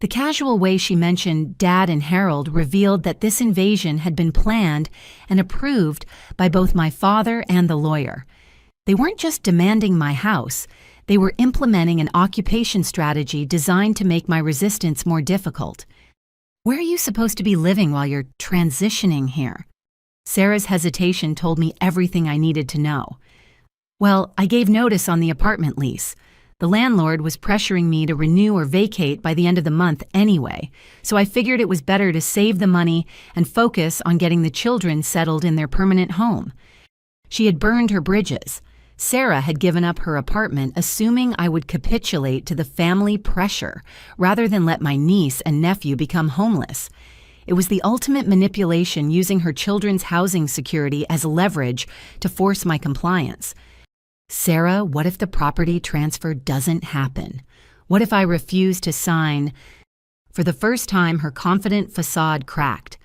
The casual way she mentioned Dad and Harold revealed that this invasion had been planned and approved by both my father and the lawyer. They weren't just demanding my house, they were implementing an occupation strategy designed to make my resistance more difficult. "Where are you supposed to be living while you're transitioning here?" Sarah's hesitation told me everything I needed to know. "Well, I gave notice on the apartment lease. The landlord was pressuring me to renew or vacate by the end of the month anyway, so I figured it was better to save the money and focus on getting the children settled in their permanent home." She had burned her bridges. Sarah had given up her apartment, assuming I would capitulate to the family pressure rather than let my niece and nephew become homeless. It was the ultimate manipulation, using her children's housing security as leverage to force my compliance. Sarah, what if the property transfer doesn't happen? What if I refuse to sign? For the first time, her confident facade cracked.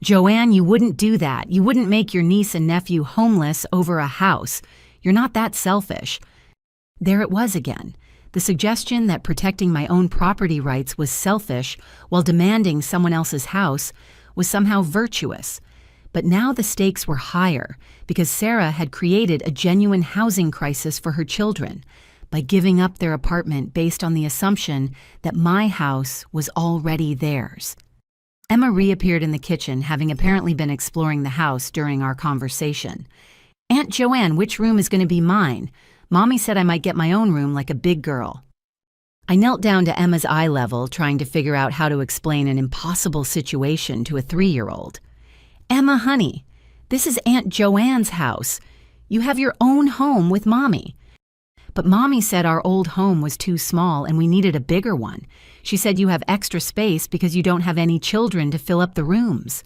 Joanne, you wouldn't do that. You wouldn't make your niece and nephew homeless over a house. You're not that selfish. There it was again. The suggestion that protecting my own property rights was selfish while demanding someone else's house was somehow virtuous. But now the stakes were higher because Sarah had created a genuine housing crisis for her children by giving up their apartment based on the assumption that my house was already theirs. Emma reappeared in the kitchen, having apparently been exploring the house during our conversation. "Aunt Joanne, which room is going to be mine? Mommy said I might get my own room like a big girl." I knelt down to Emma's eye level, trying to figure out how to explain an impossible situation to a 3-year-old. "Emma, honey, this is Aunt Joanne's house. You have your own home with Mommy." "But Mommy said our old home was too small and we needed a bigger one. She said you have extra space because you don't have any children to fill up the rooms."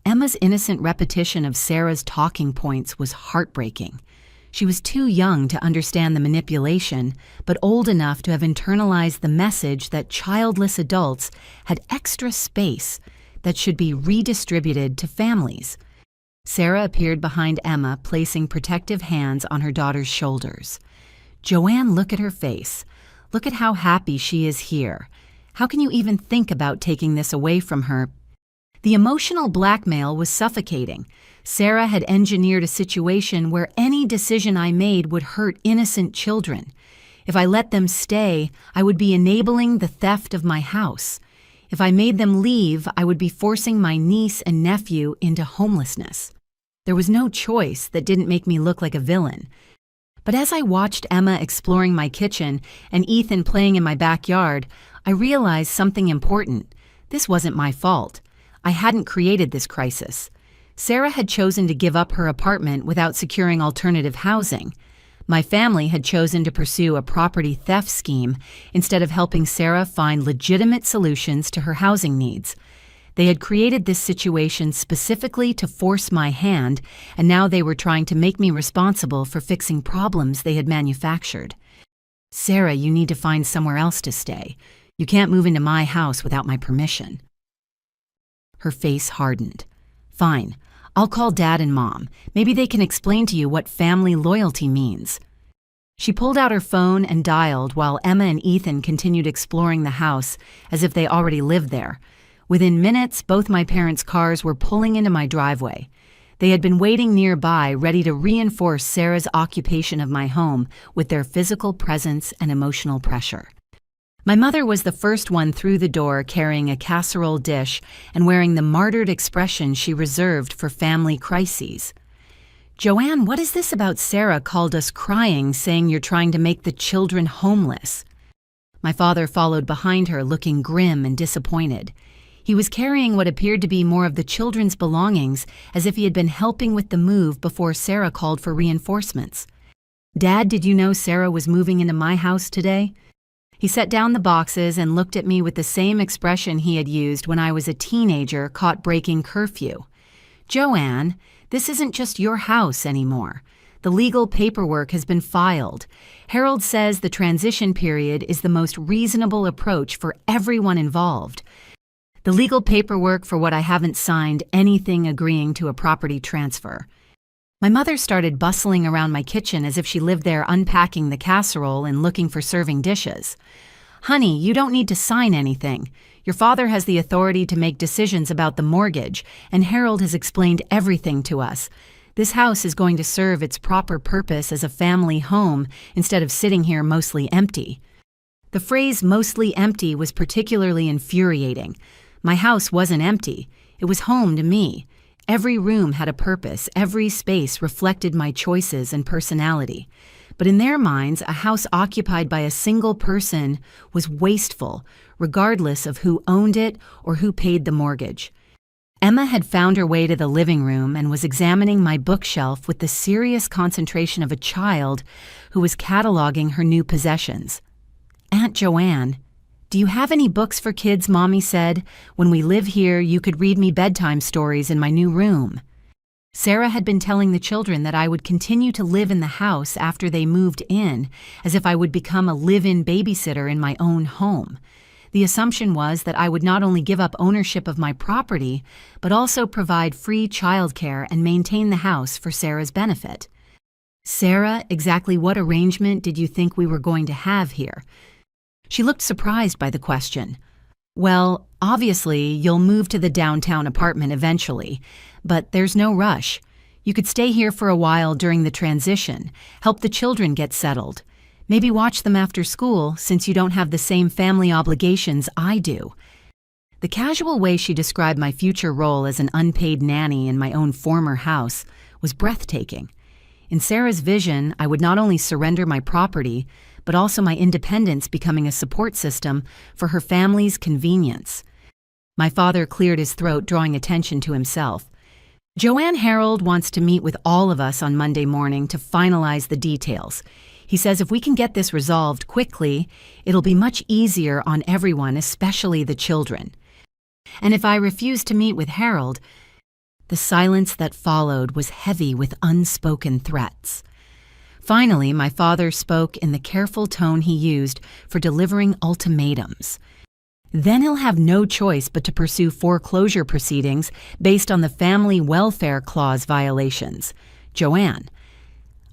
Emma's innocent repetition of Sarah's talking points was heartbreaking. She was too young to understand the manipulation, but old enough to have internalized the message that childless adults had extra space that should be redistributed to families. Sarah appeared behind Emma, placing protective hands on her daughter's shoulders. "Joanne, look at her face. Look at how happy she is here. How can you even think about taking this away from her?" The emotional blackmail was suffocating. Sarah had engineered a situation where any decision I made would hurt innocent children. If I let them stay, I would be enabling the theft of my house. If I made them leave, I would be forcing my niece and nephew into homelessness. There was no choice that didn't make me look like a villain. But as I watched Emma exploring my kitchen and Ethan playing in my backyard, I realized something important. This wasn't my fault. I hadn't created this crisis. Sarah had chosen to give up her apartment without securing alternative housing. My family had chosen to pursue a property theft scheme instead of helping Sarah find legitimate solutions to her housing needs. They had created this situation specifically to force my hand, and now they were trying to make me responsible for fixing problems they had manufactured. "Sarah, you need to find somewhere else to stay. You can't move into my house without my permission." Her face hardened. "Fine. I'll call Dad and Mom. Maybe they can explain to you what family loyalty means." She pulled out her phone and dialed while Emma and Ethan continued exploring the house as if they already lived there. Within minutes, both my parents' cars were pulling into my driveway. They had been waiting nearby, ready to reinforce Sarah's occupation of my home with their physical presence and emotional pressure. My mother was the first one through the door, carrying a casserole dish and wearing the martyred expression she reserved for family crises. "Joanne, what is this about Sarah called us crying, saying you're trying to make the children homeless?" My father followed behind her, looking grim and disappointed. He was carrying what appeared to be more of the children's belongings, as if he had been helping with the move before Sarah called for reinforcements. "Dad, did you know Sarah was moving into my house today?" He set down the boxes and looked at me with the same expression he had used when I was a teenager caught breaking curfew. "Joanne, this isn't just your house anymore. The legal paperwork has been filed. Harold says the transition period is the most reasonable approach for everyone involved. The legal paperwork for what I haven't signed anything agreeing to a property transfer." My mother started bustling around my kitchen as if she lived there, unpacking the casserole and looking for serving dishes. "Honey, you don't need to sign anything. Your father has the authority to make decisions about the mortgage, and Harold has explained everything to us. This house is going to serve its proper purpose as a family home instead of sitting here mostly empty." The phrase "mostly empty" was particularly infuriating. My house wasn't empty. It was home to me. Every room had a purpose. Every space reflected my choices and personality. But in their minds, a house occupied by a single person was wasteful, regardless of who owned it or who paid the mortgage. Emma had found her way to the living room and was examining my bookshelf with the serious concentration of a child who was cataloging her new possessions. "Aunt Joanne, do you have any books for kids?" Mommy said. "When we live here, you could read me bedtime stories in my new room." Sarah had been telling the children that I would continue to live in the house after they moved in, as if I would become a live-in babysitter in my own home. The assumption was that I would not only give up ownership of my property, but also provide free childcare and maintain the house for Sarah's benefit. "Sarah, exactly what arrangement did you think we were going to have here?" She looked surprised by the question. "Well, obviously, you'll move to the downtown apartment eventually, but there's no rush. You could stay here for a while during the transition, help the children get settled. Maybe watch them after school, since you don't have the same family obligations I do." The casual way she described my future role as an unpaid nanny in my own former house was breathtaking. In Sarah's vision, I would not only surrender my property, but also my independence, becoming a support system for her family's convenience. My father cleared his throat, drawing attention to himself. "Joanne Harold wants to meet with all of us on Monday morning to finalize the details. He says if we can get this resolved quickly, it'll be much easier on everyone, especially the children. And if I refuse to meet with Harold..." The silence that followed was heavy with unspoken threats. Finally, my father spoke in the careful tone he used for delivering ultimatums. "Then he'll have no choice but to pursue foreclosure proceedings based on the Family Welfare Clause violations. Joanne,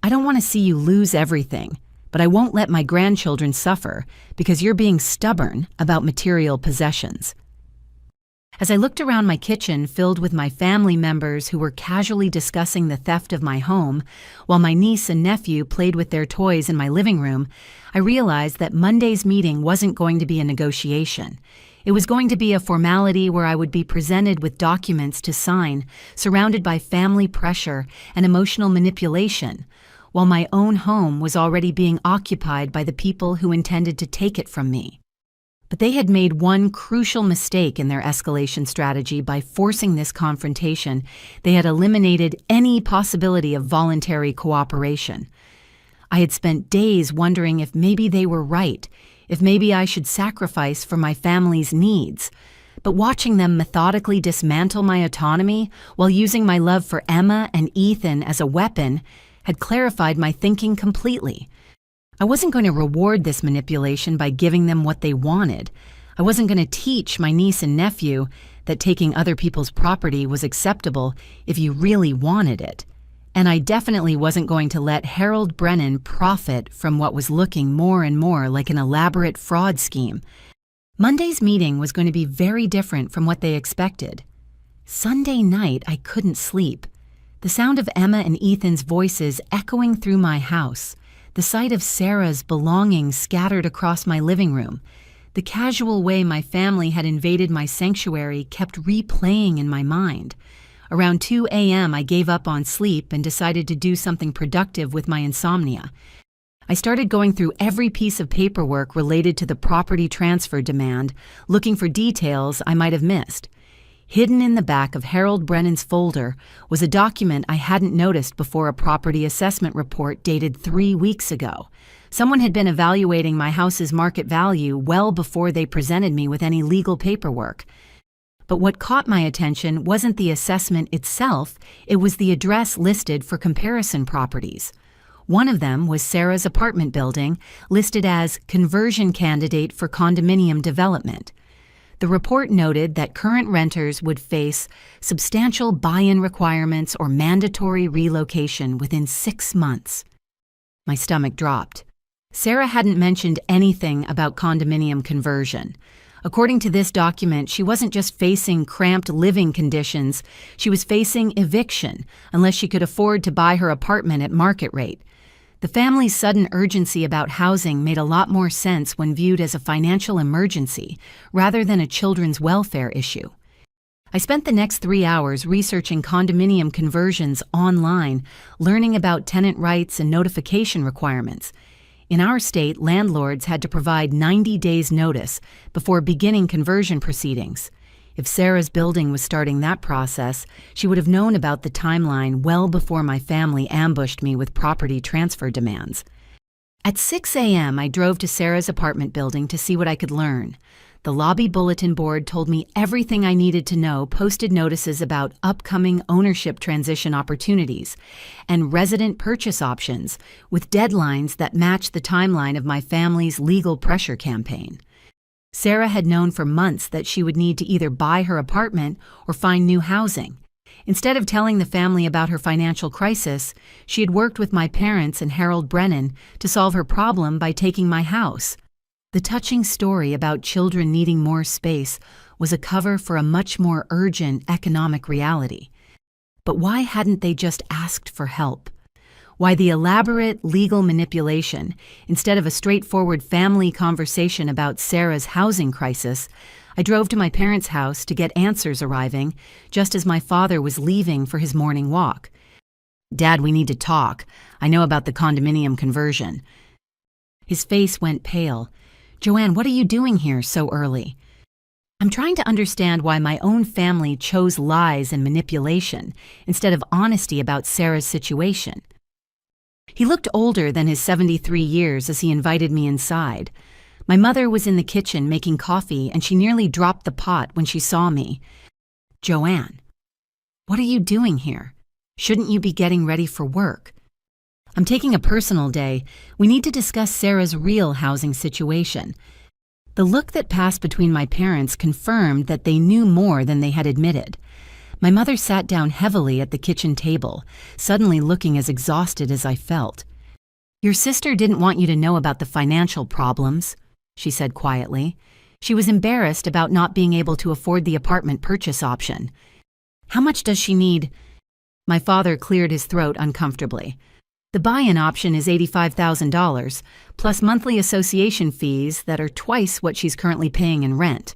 I don't want to see you lose everything, but I won't let my grandchildren suffer because you're being stubborn about material possessions." As I looked around my kitchen filled with my family members who were casually discussing the theft of my home, while my niece and nephew played with their toys in my living room, I realized that Monday's meeting wasn't going to be a negotiation. It was going to be a formality where I would be presented with documents to sign, surrounded by family pressure and emotional manipulation, while my own home was already being occupied by the people who intended to take it from me. But they had made one crucial mistake in their escalation strategy by forcing this confrontation. They had eliminated any possibility of voluntary cooperation. I had spent days wondering if maybe they were right, if maybe I should sacrifice for my family's needs. But watching them methodically dismantle my autonomy while using my love for Emma and Ethan as a weapon had clarified my thinking completely. I wasn't going to reward this manipulation by giving them what they wanted. I wasn't going to teach my niece and nephew that taking other people's property was acceptable if you really wanted it. And I definitely wasn't going to let Harold Brennan profit from what was looking more and more like an elaborate fraud scheme. Monday's meeting was going to be very different from what they expected. Sunday night, I couldn't sleep. The sound of Emma and Ethan's voices echoing through my house, the sight of Sarah's belongings scattered across my living room, the casual way my family had invaded my sanctuary kept replaying in my mind. Around 2 a.m., I gave up on sleep and decided to do something productive with my insomnia. I started going through every piece of paperwork related to the property transfer demand, looking for details I might have missed. Hidden in the back of Harold Brennan's folder was a document I hadn't noticed before, a property assessment report dated 3 weeks ago. Someone had been evaluating my house's market value well before they presented me with any legal paperwork. But what caught my attention wasn't the assessment itself, it was the address listed for comparison properties. One of them was Sarah's apartment building, listed as conversion candidate for condominium development. The report noted that current renters would face substantial buy-in requirements or mandatory relocation within 6 months. My stomach dropped. Sarah hadn't mentioned anything about condominium conversion. According to this document, she wasn't just facing cramped living conditions, she was facing eviction unless she could afford to buy her apartment at market rate. The family's sudden urgency about housing made a lot more sense when viewed as a financial emergency rather than a children's welfare issue. I spent the next 3 hours researching condominium conversions online, learning about tenant rights and notification requirements. In our state, landlords had to provide 90 days' notice before beginning conversion proceedings. If Sarah's building was starting that process, she would have known about the timeline well before my family ambushed me with property transfer demands. At 6 a.m., I drove to Sarah's apartment building to see what I could learn. The lobby bulletin board told me everything I needed to know, posted notices about upcoming ownership transition opportunities and resident purchase options with deadlines that matched the timeline of my family's legal pressure campaign. Sarah had known for months that she would need to either buy her apartment or find new housing. Instead of telling the family about her financial crisis, she had worked with my parents and Harold Brennan to solve her problem by taking my house. The touching story about children needing more space was a cover for a much more urgent economic reality. But why hadn't they just asked for help? Why the elaborate legal manipulation, instead of a straightforward family conversation about Sarah's housing crisis? I drove to my parents' house to get answers arriving, just as my father was leaving for his morning walk. "Dad, we need to talk. I know about the condominium conversion." His face went pale. "Joanne, what are you doing here so early?" "I'm trying to understand why my own family chose lies and manipulation instead of honesty about Sarah's situation." He looked older than his 73 years as he invited me inside. My mother was in the kitchen making coffee, and she nearly dropped the pot when she saw me. "Joanne, what are you doing here? Shouldn't you be getting ready for work?" "I'm taking a personal day. We need to discuss Sarah's real housing situation." The look that passed between my parents confirmed that they knew more than they had admitted. My mother sat down heavily at the kitchen table, suddenly looking as exhausted as I felt. "Your sister didn't want you to know about the financial problems," she said quietly. "She was embarrassed about not being able to afford the apartment purchase option." "How much does she need?" My father cleared his throat uncomfortably. "The buy-in option is $85,000, plus monthly association fees that are twice what she's currently paying in rent."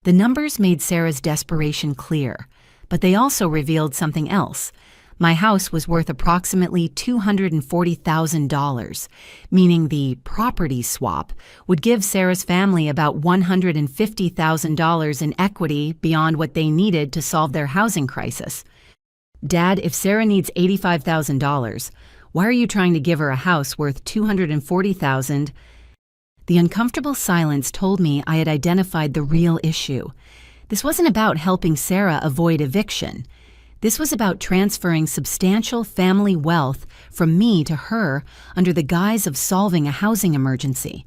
The numbers made Sarah's desperation clear, but they also revealed something else. My house was worth approximately $240,000, meaning the property swap would give Sarah's family about $150,000 in equity beyond what they needed to solve their housing crisis. "Dad, if Sarah needs $85,000, why are you trying to give her a house worth $240,000? The uncomfortable silence told me I had identified the real issue. This wasn't about helping Sarah avoid eviction. This was about transferring substantial family wealth from me to her under the guise of solving a housing emergency.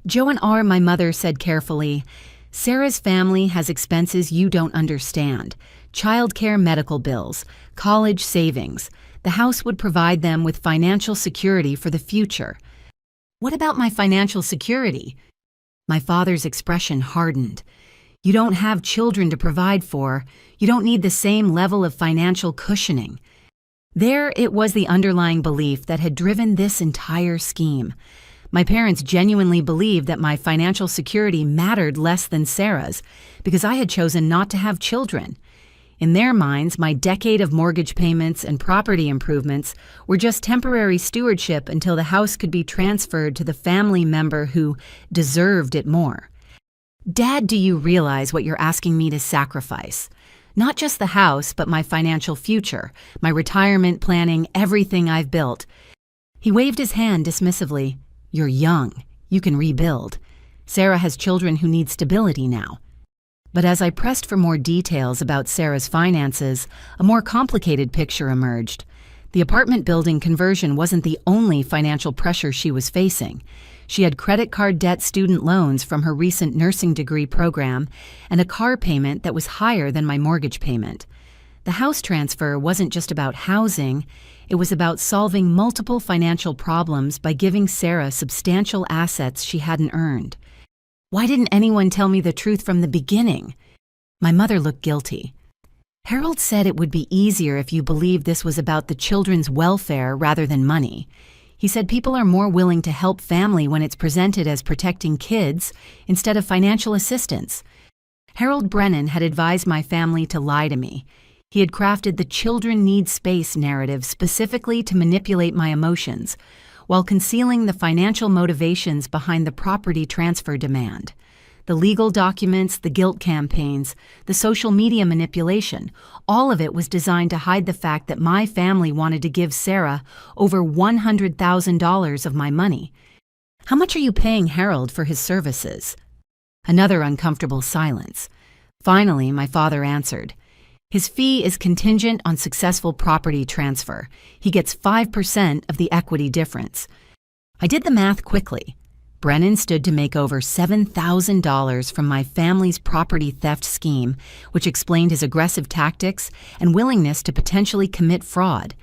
"Joanne R., my mother said carefully, "Sarah's family has expenses you don't understand. Childcare, medical bills, college savings. The house would provide them with financial security for the future." "What about my financial security?" My father's expression hardened. "You don't have children to provide for. You don't need the same level of financial cushioning." There it was, the underlying belief that had driven this entire scheme. My parents genuinely believed that my financial security mattered less than Sarah's because I had chosen not to have children. In their minds, my decade of mortgage payments and property improvements were just temporary stewardship until the house could be transferred to the family member who deserved it more. "Dad, do you realize what you're asking me to sacrifice? Not just the house, but my financial future, my retirement planning, everything I've built." He waved his hand dismissively. "You're young. You can rebuild. Sarah has children who need stability now." But as I pressed for more details about Sarah's finances, a more complicated picture emerged. The apartment building conversion wasn't the only financial pressure she was facing. She had credit card debt, student loans from her recent nursing degree program, and a car payment that was higher than my mortgage payment. The house transfer wasn't just about housing, it was about solving multiple financial problems by giving Sarah substantial assets she hadn't earned. Why didn't anyone tell me the truth from the beginning? My mother looked guilty. "Harold said it would be easier if you believed this was about the children's welfare rather than money. He said people are more willing to help family when it's presented as protecting kids instead of financial assistance." Harold Brennan had advised my family to lie to me. He had crafted the children need space narrative specifically to manipulate my emotions, while concealing the financial motivations behind the property transfer demand. The legal documents, the guilt campaigns, the social media manipulation, all of it was designed to hide the fact that my family wanted to give Sarah over $100,000 of my money. How much are you paying Harold for his services? Another uncomfortable silence. Finally, my father answered. His fee is contingent on successful property transfer. He gets 5% of the equity difference. I did the math quickly. Brennan stood to make over $7,000 from my family's property theft scheme, which explained his aggressive tactics and willingness to potentially commit fraud.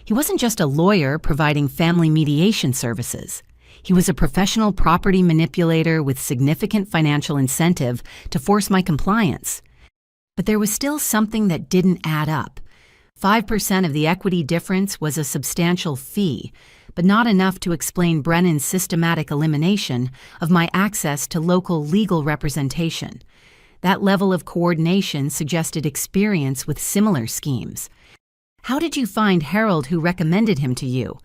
He wasn't just a lawyer providing family mediation services. He was a professional property manipulator with significant financial incentive to force my compliance. But there was still something that didn't add up. 5% of the equity difference was a substantial fee, but not enough to explain Brennan's systematic elimination of my access to local legal representation. That level of coordination suggested experience with similar schemes. How did you find Harold, who recommended him to you?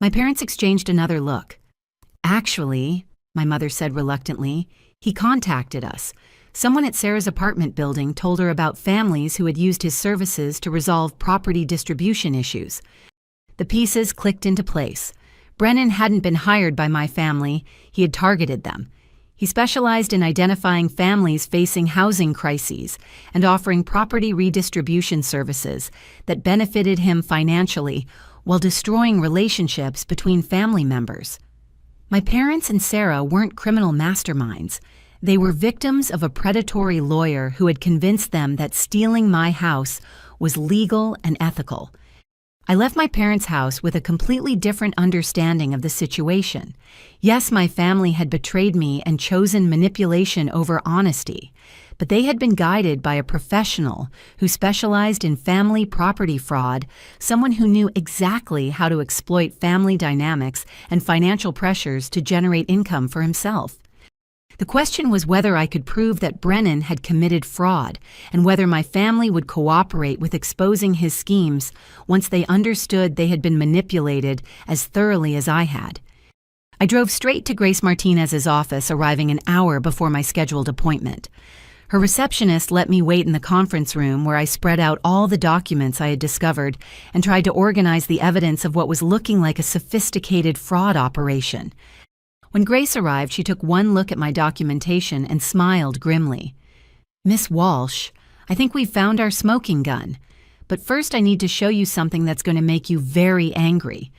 My parents exchanged another look. Actually, my mother said reluctantly, he contacted us. Someone at Sarah's apartment building told her about families who had used his services to resolve property distribution issues. The pieces clicked into place. Brennan hadn't been hired by my family, he had targeted them. He specialized in identifying families facing housing crises and offering property redistribution services that benefited him financially while destroying relationships between family members. My parents and Sarah weren't criminal masterminds. They were victims of a predatory lawyer who had convinced them that stealing my house was legal and ethical. I left my parents' house with a completely different understanding of the situation. Yes, my family had betrayed me and chosen manipulation over honesty, but they had been guided by a professional who specialized in family property fraud, someone who knew exactly how to exploit family dynamics and financial pressures to generate income for himself. The question was whether I could prove that Brennan had committed fraud and whether my family would cooperate with exposing his schemes once they understood they had been manipulated as thoroughly as I had. I drove straight to Grace Martinez's office, arriving an hour before my scheduled appointment. Her receptionist let me wait in the conference room where I spread out all the documents I had discovered and tried to organize the evidence of what was looking like a sophisticated fraud operation. When Grace arrived, she took one look at my documentation and smiled grimly. "Miss Walsh, I think we've found our smoking gun. But first I need to show you something that's going to make you very angry."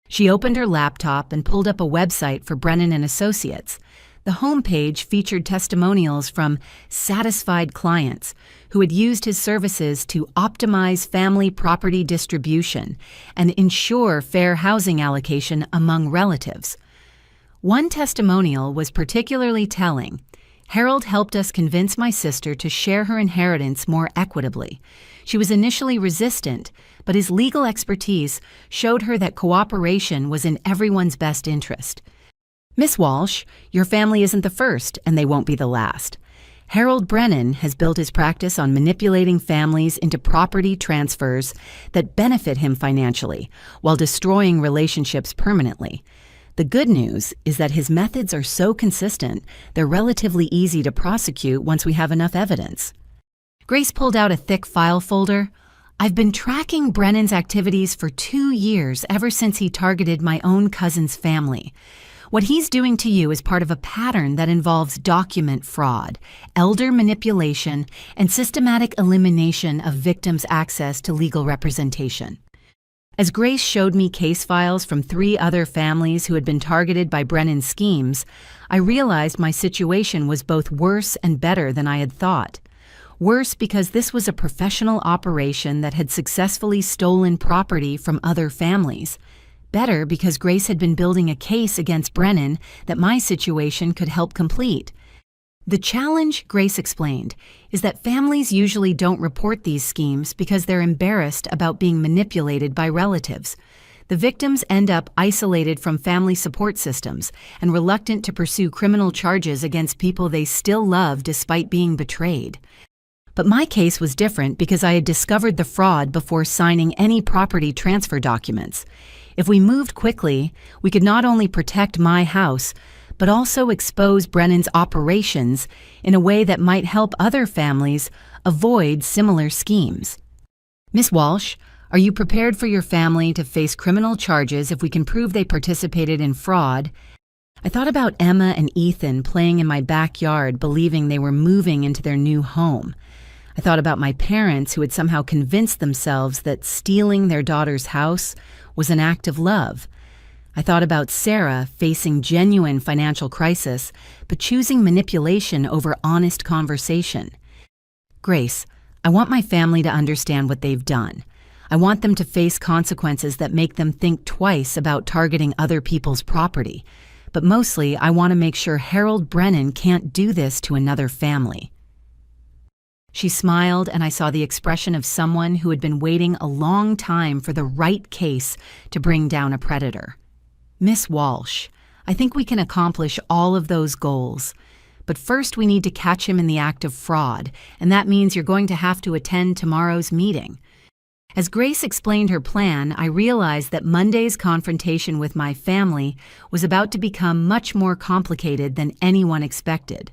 She opened her laptop and pulled up a website for Brennan and Associates. The homepage featured testimonials from satisfied clients who had used his services to optimize family property distribution and ensure fair housing allocation among relatives. One testimonial was particularly telling. Harold helped us convince my sister to share her inheritance more equitably. She was initially resistant, but his legal expertise showed her that cooperation was in everyone's best interest. "Miss Walsh, your family isn't the first, and they won't be the last. Harold Brennan has built his practice on manipulating families into property transfers that benefit him financially, while destroying relationships permanently. The good news is that his methods are so consistent, they're relatively easy to prosecute once we have enough evidence." Grace pulled out a thick file folder. "I've been tracking Brennan's activities for 2 years, ever since he targeted my own cousin's family. What he's doing to you is part of a pattern that involves document fraud, elder manipulation, and systematic elimination of victims' access to legal representation." As Grace showed me case files from 3 other families who had been targeted by Brennan's schemes, I realized my situation was both worse and better than I had thought. Worse because this was a professional operation that had successfully stolen property from other families. Better because Grace had been building a case against Brennan that my situation could help complete. The challenge, Grace explained, is that families usually don't report these schemes because they're embarrassed about being manipulated by relatives. The victims end up isolated from family support systems and reluctant to pursue criminal charges against people they still love despite being betrayed. But my case was different because I had discovered the fraud before signing any property transfer documents. If we moved quickly, we could not only protect my house, but also expose Brennan's operations in a way that might help other families avoid similar schemes. Miss Walsh, are you prepared for your family to face criminal charges if we can prove they participated in fraud? I thought about Emma and Ethan playing in my backyard, believing they were moving into their new home. I thought about my parents who had somehow convinced themselves that stealing their daughter's house was an act of love. I thought about Sarah facing genuine financial crisis, but choosing manipulation over honest conversation. Grace, I want my family to understand what they've done. I want them to face consequences that make them think twice about targeting other people's property. But mostly, I want to make sure Harold Brennan can't do this to another family. She smiled, and I saw the expression of someone who had been waiting a long time for the right case to bring down a predator. Miss Walsh, I think we can accomplish all of those goals. But first we need to catch him in the act of fraud, and that means you're going to have to attend tomorrow's meeting. As Grace explained her plan, I realized that Monday's confrontation with my family was about to become much more complicated than anyone expected.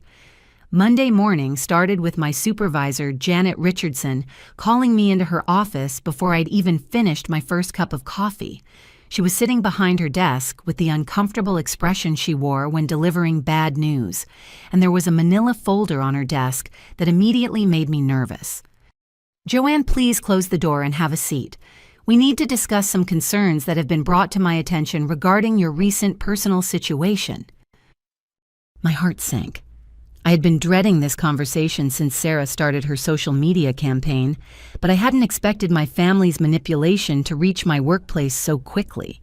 Monday morning started with my supervisor, Janet Richardson, calling me into her office before I'd even finished my first cup of coffee. She was sitting behind her desk with the uncomfortable expression she wore when delivering bad news, and there was a manila folder on her desk that immediately made me nervous. Joanne, please close the door and have a seat. We need to discuss some concerns that have been brought to my attention regarding your recent personal situation. My heart sank. I had been dreading this conversation since Sarah started her social media campaign, but I hadn't expected my family's manipulation to reach my workplace so quickly.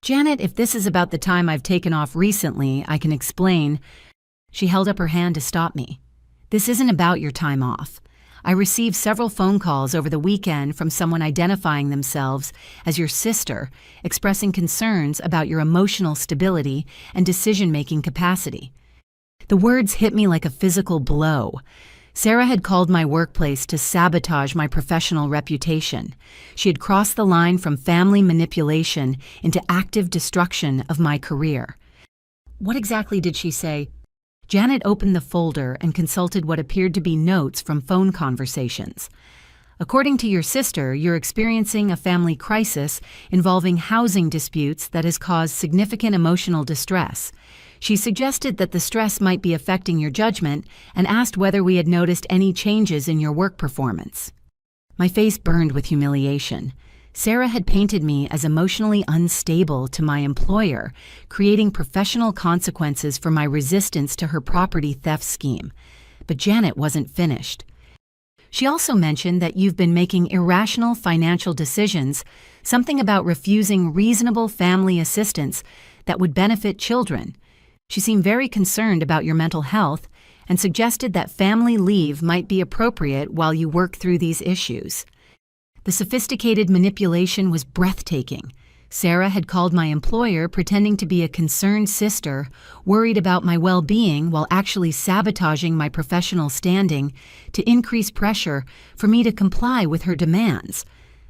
Janet, if this is about the time I've taken off recently, I can explain. She held up her hand to stop me. This isn't about your time off. I received several phone calls over the weekend from someone identifying themselves as your sister, expressing concerns about your emotional stability and decision-making capacity. The words hit me like a physical blow. Sarah had called my workplace to sabotage my professional reputation. She had crossed the line from family manipulation into active destruction of my career. What exactly did she say? Janet opened the folder and consulted what appeared to be notes from phone conversations. According to your sister, you're experiencing a family crisis involving housing disputes that has caused significant emotional distress. She suggested that the stress might be affecting your judgment and asked whether we had noticed any changes in your work performance. My face burned with humiliation. Sarah had painted me as emotionally unstable to my employer, creating professional consequences for my resistance to her property theft scheme. But Janet wasn't finished. She also mentioned that you've been making irrational financial decisions, something about refusing reasonable family assistance that would benefit children. She seemed very concerned about your mental health and suggested that family leave might be appropriate while you work through these issues. The sophisticated manipulation was breathtaking. Sarah had called my employer pretending to be a concerned sister, worried about my well-being while actually sabotaging my professional standing to increase pressure for me to comply with her demands.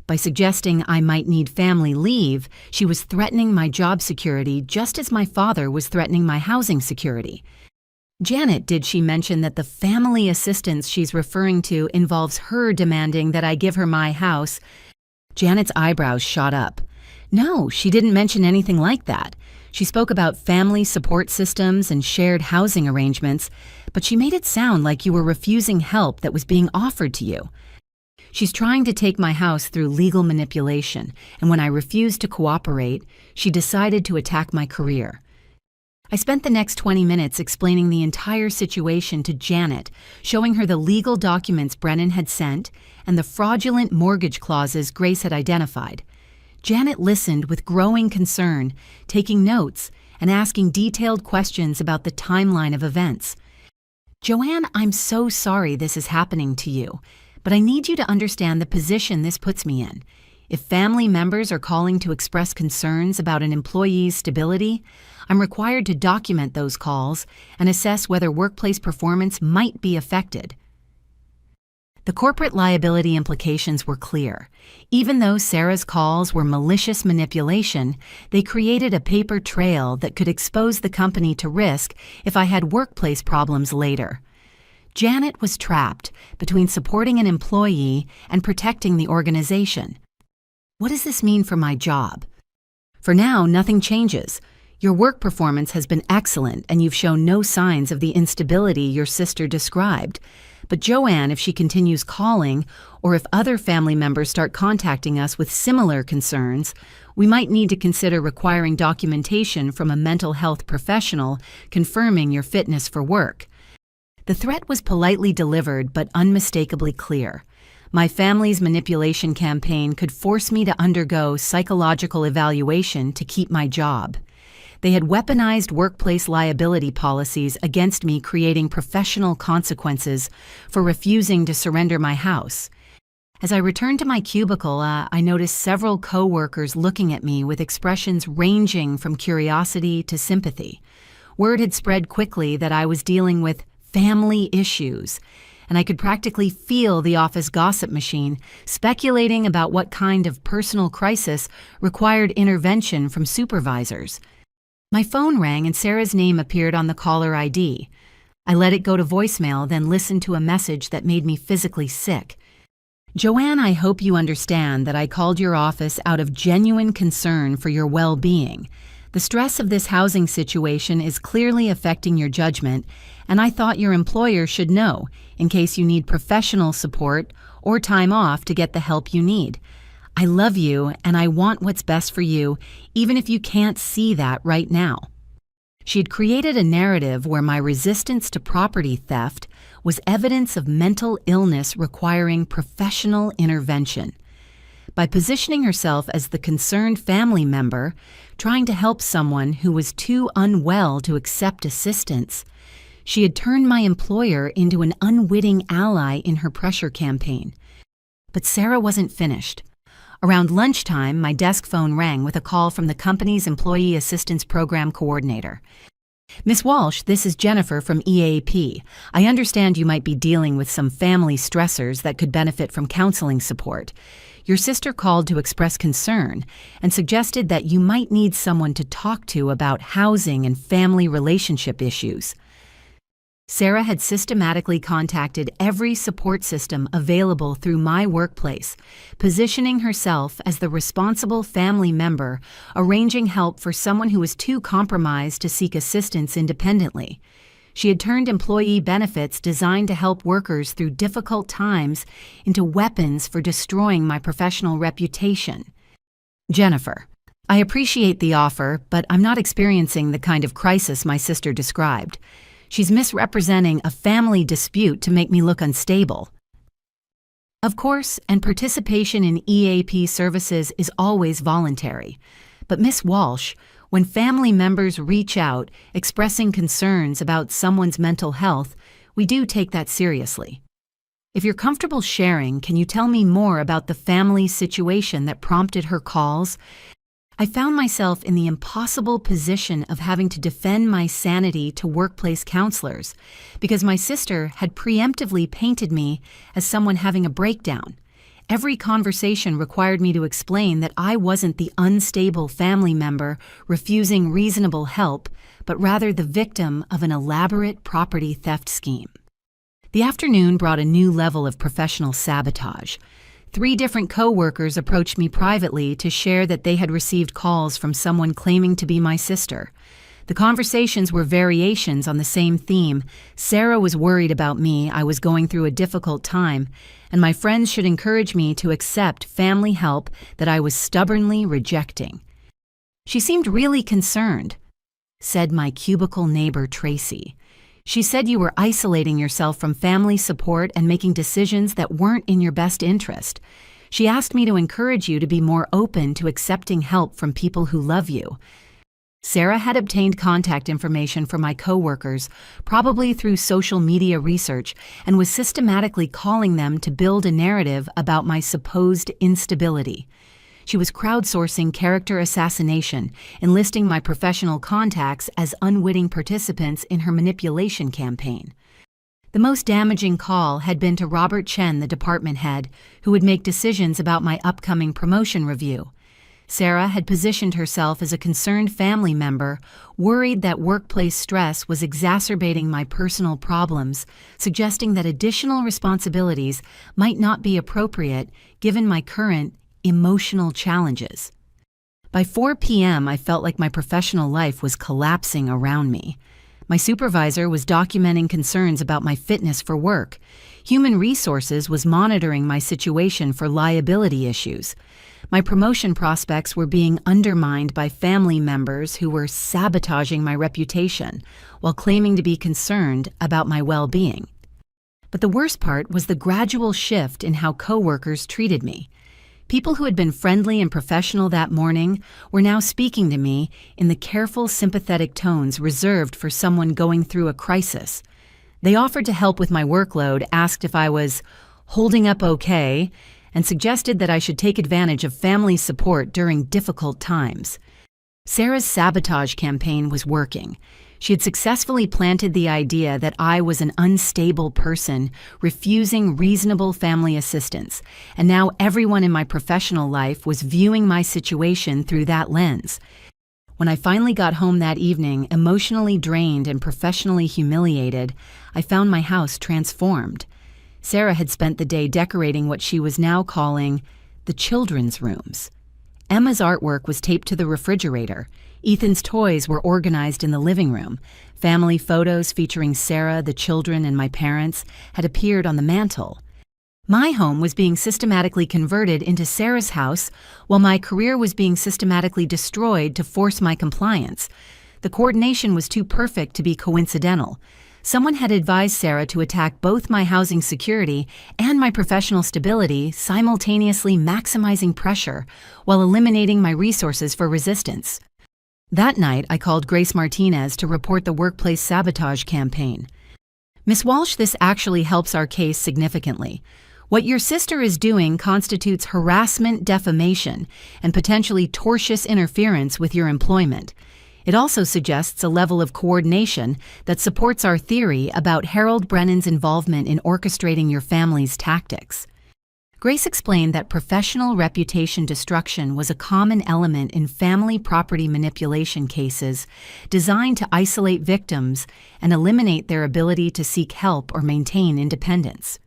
By suggesting I might need family leave, she was threatening my job security just as my father was threatening my housing security. Janet, did she mention that the family assistance she's referring to involves her demanding that I give her my house? Janet's eyebrows shot up. No, she didn't mention anything like that. She spoke about family support systems and shared housing arrangements, but she made it sound like you were refusing help that was being offered to you. She's trying to take my house through legal manipulation, and when I refused to cooperate, she decided to attack my career. I spent the next 20 minutes explaining the entire situation to Janet, showing her the legal documents Brennan had sent and the fraudulent mortgage clauses Grace had identified. Janet listened with growing concern, taking notes and asking detailed questions about the timeline of events. Joanne, I'm so sorry this is happening to you, but I need you to understand the position this puts me in. If family members are calling to express concerns about an employee's stability, I'm required to document those calls and assess whether workplace performance might be affected. The corporate liability implications were clear. Even though Sarah's calls were malicious manipulation, they created a paper trail that could expose the company to risk if I had workplace problems later. Janet was trapped between supporting an employee and protecting the organization. What does this mean for my job? For now, nothing changes. Your work performance has been excellent and you've shown no signs of the instability your sister described. But Joanne, if she continues calling, or if other family members start contacting us with similar concerns, we might need to consider requiring documentation from a mental health professional confirming your fitness for work. The threat was politely delivered but unmistakably clear. My family's manipulation campaign could force me to undergo psychological evaluation to keep my job. They had weaponized workplace liability policies against me, creating professional consequences for refusing to surrender my house. As I returned to my cubicle, I noticed several co-workers looking at me with expressions ranging from curiosity to sympathy. Word had spread quickly that I was dealing with family issues, and I could practically feel the office gossip machine speculating about what kind of personal crisis required intervention from supervisors. My phone rang and Sarah's name appeared on the caller ID. I let it go to voicemail, then listened to a message that made me physically sick. Joanne, I hope you understand that I called your office out of genuine concern for your well-being. The stress of this housing situation is clearly affecting your judgment, and I thought your employer should know in case you need professional support or time off to get the help you need. I love you and I want what's best for you, even if you can't see that right now. She had created a narrative where my resistance to property theft was evidence of mental illness requiring professional intervention. By positioning herself as the concerned family member, trying to help someone who was too unwell to accept assistance, she had turned my employer into an unwitting ally in her pressure campaign. But Sarah wasn't finished. Around lunchtime, my desk phone rang with a call from the company's Employee Assistance Program coordinator. Ms. Walsh, this is Jennifer from EAP. I understand you might be dealing with some family stressors that could benefit from counseling support. Your sister called to express concern and suggested that you might need someone to talk to about housing and family relationship issues. Sarah had systematically contacted every support system available through my workplace, positioning herself as the responsible family member, arranging help for someone who was too compromised to seek assistance independently. She had turned employee benefits designed to help workers through difficult times into weapons for destroying my professional reputation. Jennifer, I appreciate the offer, but I'm not experiencing the kind of crisis my sister described. She's misrepresenting a family dispute to make me look unstable. Of course, and participation in EAP services is always voluntary. But Ms. Walsh, when family members reach out expressing concerns about someone's mental health, we do take that seriously. If you're comfortable sharing, can you tell me more about the family situation that prompted her calls? I found myself in the impossible position of having to defend my sanity to workplace counselors because my sister had preemptively painted me as someone having a breakdown. Every conversation required me to explain that I wasn't the unstable family member refusing reasonable help, but rather the victim of an elaborate property theft scheme. The afternoon brought a new level of professional sabotage. 3 different co-workers approached me privately to share that they had received calls from someone claiming to be my sister. The conversations were variations on the same theme. Sarah was worried about me, I was going through a difficult time, and my friends should encourage me to accept family help that I was stubbornly rejecting. She seemed really concerned, said my cubicle neighbor Tracy. She said you were isolating yourself from family support and making decisions that weren't in your best interest. She asked me to encourage you to be more open to accepting help from people who love you. Sarah had obtained contact information from my coworkers, probably through social media research, and was systematically calling them to build a narrative about my supposed instability. She was crowdsourcing character assassination, enlisting my professional contacts as unwitting participants in her manipulation campaign. The most damaging call had been to Robert Chen, the department head, who would make decisions about my upcoming promotion review. Sarah had positioned herself as a concerned family member, worried that workplace stress was exacerbating my personal problems, suggesting that additional responsibilities might not be appropriate given my current emotional challenges. By 4 p.m., I felt like my professional life was collapsing around me. My supervisor was documenting concerns about my fitness for work. Human Resources was monitoring my situation for liability issues. My promotion prospects were being undermined by family members who were sabotaging my reputation while claiming to be concerned about my well-being. But the worst part was the gradual shift in how coworkers treated me. People who had been friendly and professional that morning were now speaking to me in the careful, sympathetic tones reserved for someone going through a crisis. They offered to help with my workload, asked if I was holding up okay, and suggested that I should take advantage of family support during difficult times. Sarah's sabotage campaign was working. She had successfully planted the idea that I was an unstable person, refusing reasonable family assistance, and now everyone in my professional life was viewing my situation through that lens. When I finally got home that evening, emotionally drained and professionally humiliated, I found my house transformed. Sarah had spent the day decorating what she was now calling the children's rooms. Emma's artwork was taped to the refrigerator. Ethan's toys were organized in the living room. Family photos featuring Sarah, the children, and my parents had appeared on the mantle. My home was being systematically converted into Sarah's house, while my career was being systematically destroyed to force my compliance. The coordination was too perfect to be coincidental. Someone had advised Sarah to attack both my housing security and my professional stability, simultaneously maximizing pressure while eliminating my resources for resistance. That night, I called Grace Martinez to report the workplace sabotage campaign. Miss Walsh, this actually helps our case significantly. What your sister is doing constitutes harassment, defamation, and potentially tortious interference with your employment. It also suggests a level of coordination that supports our theory about Harold Brennan's involvement in orchestrating your family's tactics. Grace explained that professional reputation destruction was a common element in family property manipulation cases designed to isolate victims and eliminate their ability to seek help or maintain independence.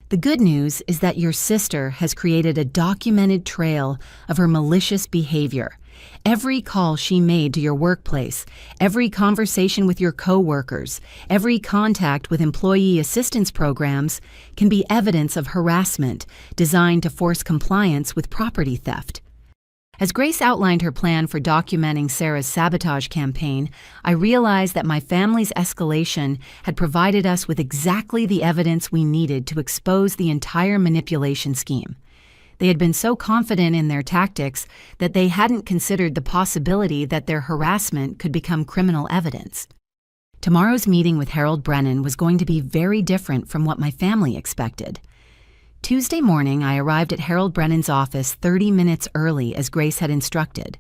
The good news is that your sister has created a documented trail of her malicious behavior. Every call she made to your workplace, every conversation with your coworkers, every contact with employee assistance programs can be evidence of harassment designed to force compliance with property theft. As Grace outlined her plan for documenting Sarah's sabotage campaign, I realized that my family's escalation had provided us with exactly the evidence we needed to expose the entire manipulation scheme. They had been so confident in their tactics that they hadn't considered the possibility that their harassment could become criminal evidence. Tomorrow's meeting with Harold Brennan was going to be very different from what my family expected. Tuesday morning, I arrived at Harold Brennan's office 30 minutes early as Grace had instructed.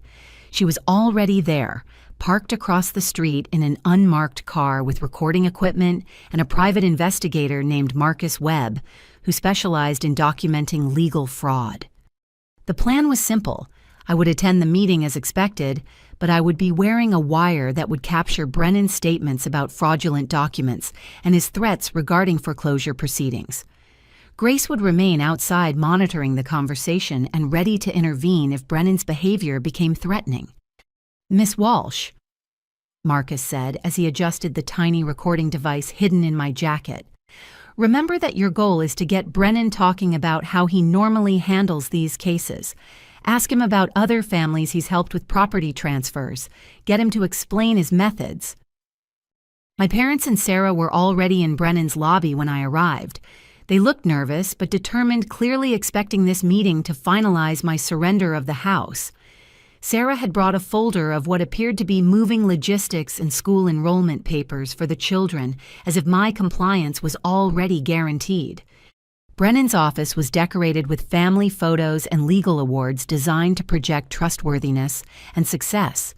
She was already there, parked across the street in an unmarked car with recording equipment and a private investigator named Marcus Webb, who specialized in documenting legal fraud. The plan was simple. I would attend the meeting as expected, but I would be wearing a wire that would capture Brennan's statements about fraudulent documents and his threats regarding foreclosure proceedings. Grace would remain outside monitoring the conversation and ready to intervene if Brennan's behavior became threatening. "Miss Walsh," Marcus said as he adjusted the tiny recording device hidden in my jacket, "remember that your goal is to get Brennan talking about how he normally handles these cases. Ask him about other families he's helped with property transfers. Get him to explain his methods." My parents and Sarah were already in Brennan's lobby when I arrived. They looked nervous, but determined, clearly expecting this meeting to finalize my surrender of the house. Sarah had brought a folder of what appeared to be moving logistics and school enrollment papers for the children, as if my compliance was already guaranteed. Brennan's office was decorated with family photos and legal awards designed to project trustworthiness and success.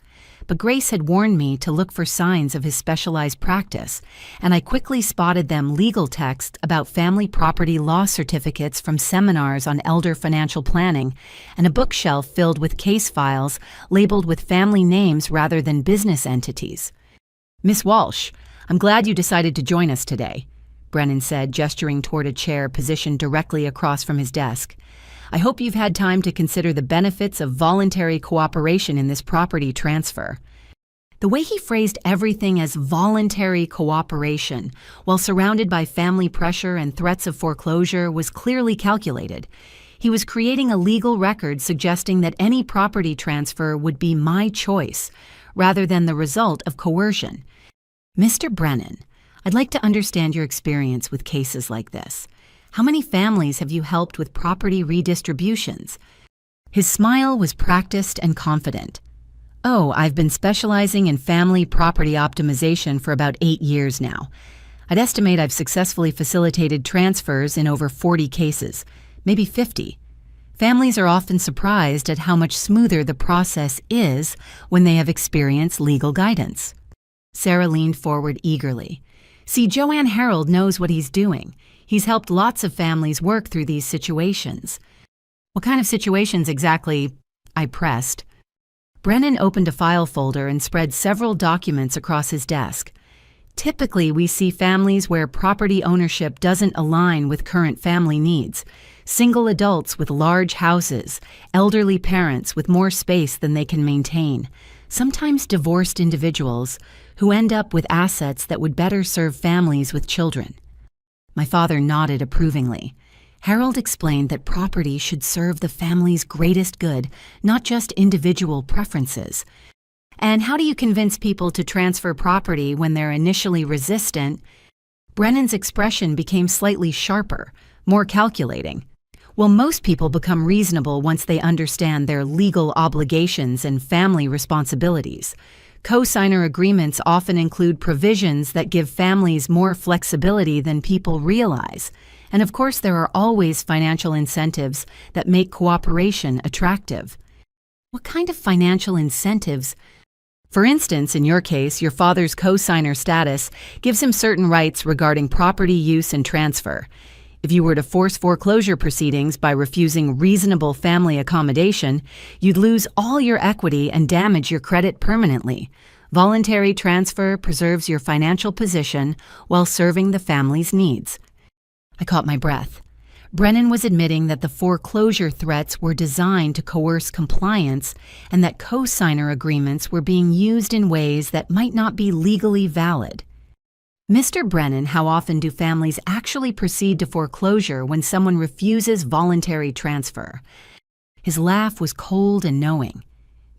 but Grace had warned me to look for signs of his specialized practice, and I quickly spotted them legal text about family property law certificates from seminars on elder financial planning, and a bookshelf filled with case files labeled with family names rather than business entities. "Miss Walsh, I'm glad you decided to join us today," Brennan said, gesturing toward a chair positioned directly across from his desk. "I hope you've had time to consider the benefits of voluntary cooperation in this property transfer." The way he phrased everything as voluntary cooperation, while surrounded by family pressure and threats of foreclosure, was clearly calculated. He was creating a legal record suggesting that any property transfer would be my choice, rather than the result of coercion. "Mr. Brennan, I'd like to understand your experience with cases like this. How many families have you helped with property redistributions?" His smile was practiced and confident. "Oh, I've been specializing in family property optimization for about 8 years now. I'd estimate I've successfully facilitated transfers in over 40 cases, maybe 50. Families are often surprised at how much smoother the process is when they have experienced legal guidance." Sarah leaned forward eagerly. "See, Joanne Harold knows what he's doing. He's helped lots of families work through these situations." "What kind of situations exactly?" I pressed. Brennan opened a file folder and spread several documents across his desk. "Typically, we see families where property ownership doesn't align with current family needs. Single adults with large houses, elderly parents with more space than they can maintain, sometimes divorced individuals who end up with assets that would better serve families with children." My father nodded approvingly. Harold explained that property should serve the family's greatest good, not just individual preferences. "And how do you convince people to transfer property when they're initially resistant?" Brennan's expression became slightly sharper, more calculating. "Well, most people become reasonable once they understand their legal obligations and family responsibilities. Co-signer agreements often include provisions that give families more flexibility than people realize. And of course, there are always financial incentives that make cooperation attractive." "What kind of financial incentives?" "For instance, in your case, your father's co-signer status gives him certain rights regarding property use and transfer. If you were to force foreclosure proceedings by refusing reasonable family accommodation, you'd lose all your equity and damage your credit permanently. Voluntary transfer preserves your financial position while serving the family's needs." I caught my breath. Brennan was admitting that the foreclosure threats were designed to coerce compliance and that co-signer agreements were being used in ways that might not be legally valid. "Mr. Brennan, how often do families actually proceed to foreclosure when someone refuses voluntary transfer?" His laugh was cold and knowing.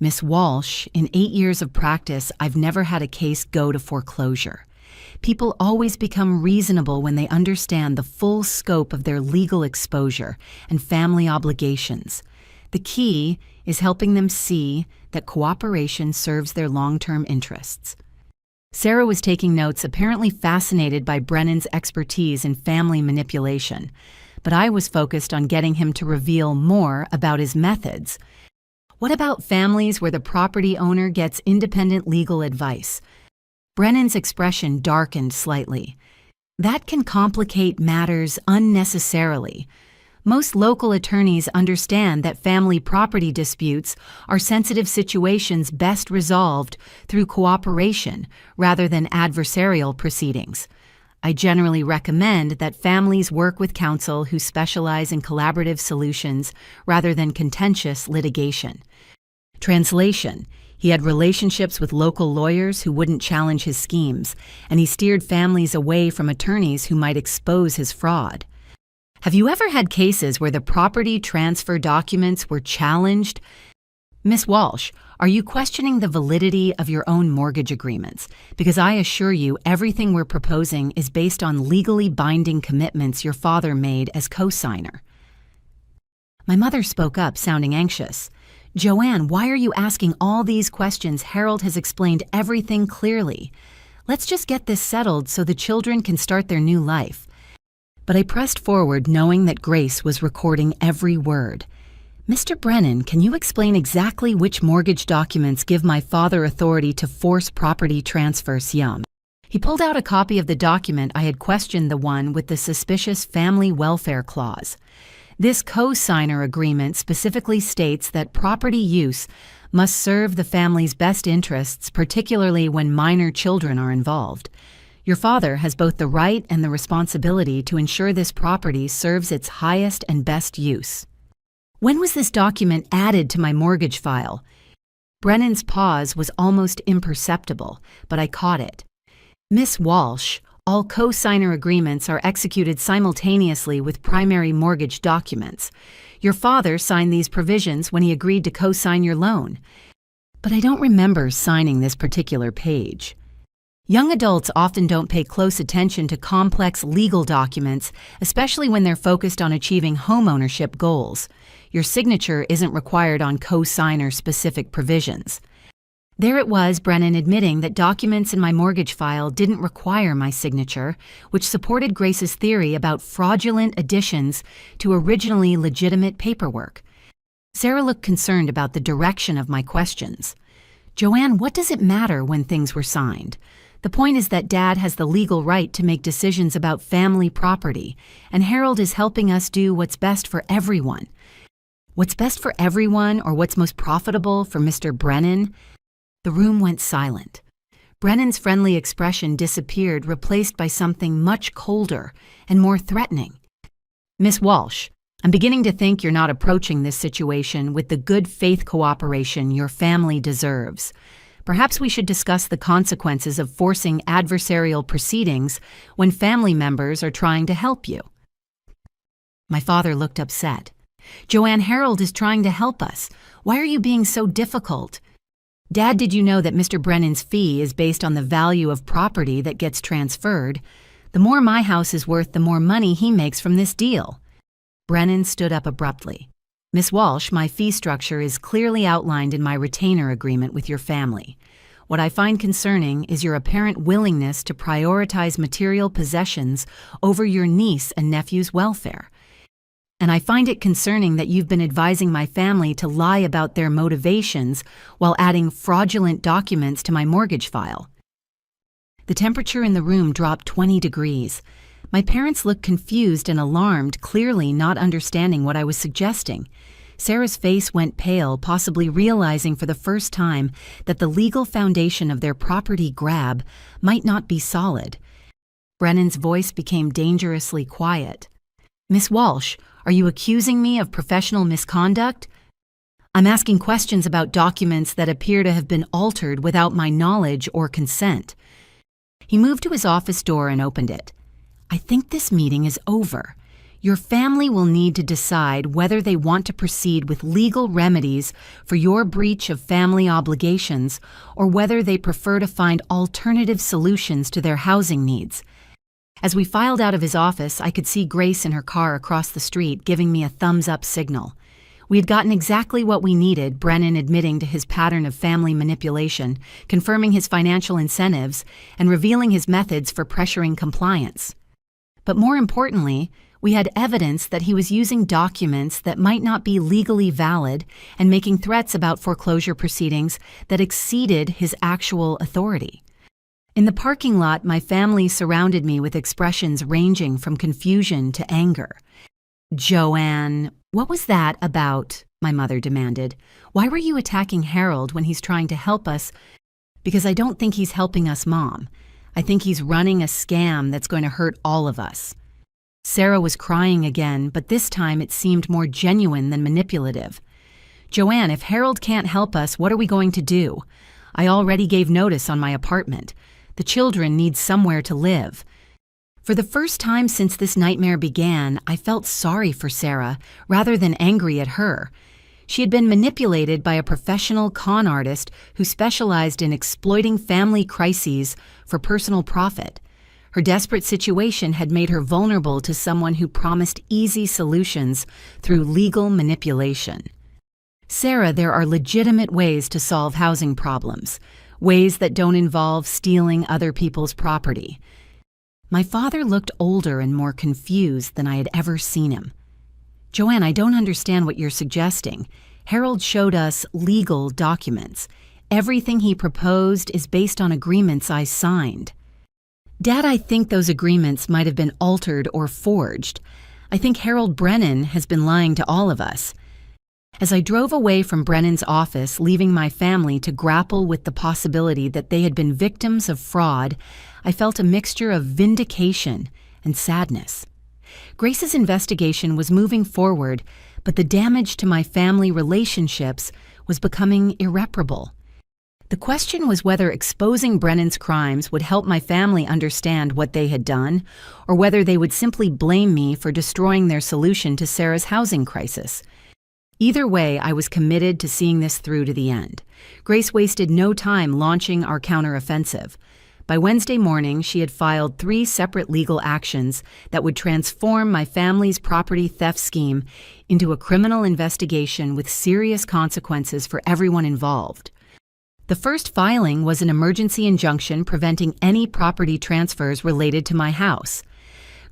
"Miss Walsh, in 8 years of practice, I've never had a case go to foreclosure. People always become reasonable when they understand the full scope of their legal exposure and family obligations. The key is helping them see that cooperation serves their long-term interests." Sarah was taking notes, apparently fascinated by Brennan's expertise in family manipulation, but I was focused on getting him to reveal more about his methods. "What about families where the property owner gets independent legal advice?" Brennan's expression darkened slightly. "That can complicate matters unnecessarily. Most local attorneys understand that family property disputes are sensitive situations best resolved through cooperation rather than adversarial proceedings. I generally recommend that families work with counsel who specialize in collaborative solutions rather than contentious litigation." Translation: he had relationships with local lawyers who wouldn't challenge his schemes, and he steered families away from attorneys who might expose his fraud. "Have you ever had cases where the property transfer documents were challenged?" "Miss Walsh, are you questioning the validity of your own mortgage agreements? Because I assure you everything we're proposing is based on legally binding commitments your father made as co-signer." My mother spoke up, sounding anxious. "Joanne, why are you asking all these questions? Harold has explained everything clearly. Let's just get this settled so the children can start their new life." But I pressed forward knowing that Grace was recording every word. Mr. Brennan, can you explain exactly which mortgage documents give my father authority to force property transfers? He pulled out a copy of the document I had questioned, the one with the suspicious family welfare clause. This co-signer agreement specifically states that property use must serve the family's best interests, particularly when minor children are involved. Your father has both the right and the responsibility to ensure this property serves its highest and best use. When was this document added to my mortgage file? Brennan's pause was almost imperceptible, but I caught it. Miss Walsh, all co-signer agreements are executed simultaneously with primary mortgage documents. Your father signed these provisions when he agreed to co-sign your loan. But I don't remember signing this particular page. Young adults often don't pay close attention to complex legal documents, especially when they're focused on achieving homeownership goals. Your signature isn't required on co-signer specific provisions. There it was, Brennan admitting that documents in my mortgage file didn't require my signature, which supported Grace's theory about fraudulent additions to originally legitimate paperwork. Sarah looked concerned about the direction of my questions. Joanne, what does it matter when things were signed? The point is that Dad has the legal right to make decisions about family property, and Harold is helping us do what's best for everyone. What's best for everyone, or what's most profitable for Mr. Brennan? The room went silent. Brennan's friendly expression disappeared, replaced by something much colder and more threatening. Miss Walsh, I'm beginning to think you're not approaching this situation with the good faith cooperation your family deserves. Perhaps we should discuss the consequences of forcing adversarial proceedings when family members are trying to help you. My father looked upset. Joanne, Harold is trying to help us. Why are you being so difficult? Dad, did you know that Mr. Brennan's fee is based on the value of property that gets transferred? The more my house is worth, the more money he makes from this deal. Brennan stood up abruptly. Miss Walsh, my fee structure is clearly outlined in my retainer agreement with your family. What I find concerning is your apparent willingness to prioritize material possessions over your niece and nephew's welfare. And I find it concerning that you've been advising my family to lie about their motivations while adding fraudulent documents to my mortgage file. The temperature in the room dropped 20 degrees. My parents looked confused and alarmed, clearly not understanding what I was suggesting. Sarah's face went pale, possibly realizing for the first time that the legal foundation of their property grab might not be solid. Brennan's voice became dangerously quiet. Miss Walsh, are you accusing me of professional misconduct? I'm asking questions about documents that appear to have been altered without my knowledge or consent. He moved to his office door and opened it. I think this meeting is over. Your family will need to decide whether they want to proceed with legal remedies for your breach of family obligations or whether they prefer to find alternative solutions to their housing needs. As we filed out of his office, I could see Grace in her car across the street giving me a thumbs-up signal. We had gotten exactly what we needed, Brennan admitting to his pattern of family manipulation, confirming his financial incentives, and revealing his methods for pressuring compliance. But more importantly, we had evidence that he was using documents that might not be legally valid and making threats about foreclosure proceedings that exceeded his actual authority. In the parking lot, my family surrounded me with expressions ranging from confusion to anger. Joanne, what was that about? My mother demanded. Why were you attacking Harold when he's trying to help us? Because I don't think he's helping us, Mom. I think he's running a scam that's going to hurt all of us. Sarah was crying again, but this time it seemed more genuine than manipulative. Joanne, if Harold can't help us, what are we going to do? I already gave notice on my apartment. The children need somewhere to live. For the first time since this nightmare began, I felt sorry for Sarah rather than angry at her. She had been manipulated by a professional con artist who specialized in exploiting family crises for personal profit. Her desperate situation had made her vulnerable to someone who promised easy solutions through legal manipulation. Sarah, there are legitimate ways to solve housing problems, ways that don't involve stealing other people's property. My father looked older and more confused than I had ever seen him. Joanne, I don't understand what you're suggesting. Harold showed us legal documents. Everything he proposed is based on agreements I signed. Dad, I think those agreements might have been altered or forged. I think Harold Brennan has been lying to all of us. As I drove away from Brennan's office, leaving my family to grapple with the possibility that they had been victims of fraud, I felt a mixture of vindication and sadness. Grace's investigation was moving forward, but the damage to my family relationships was becoming irreparable. The question was whether exposing Brennan's crimes would help my family understand what they had done, or whether they would simply blame me for destroying their solution to Sarah's housing crisis. Either way, I was committed to seeing this through to the end. Grace wasted no time launching our counteroffensive. By Wednesday morning, she had filed 3 separate legal actions that would transform my family's property theft scheme into a criminal investigation with serious consequences for everyone involved. The first filing was an emergency injunction preventing any property transfers related to my house.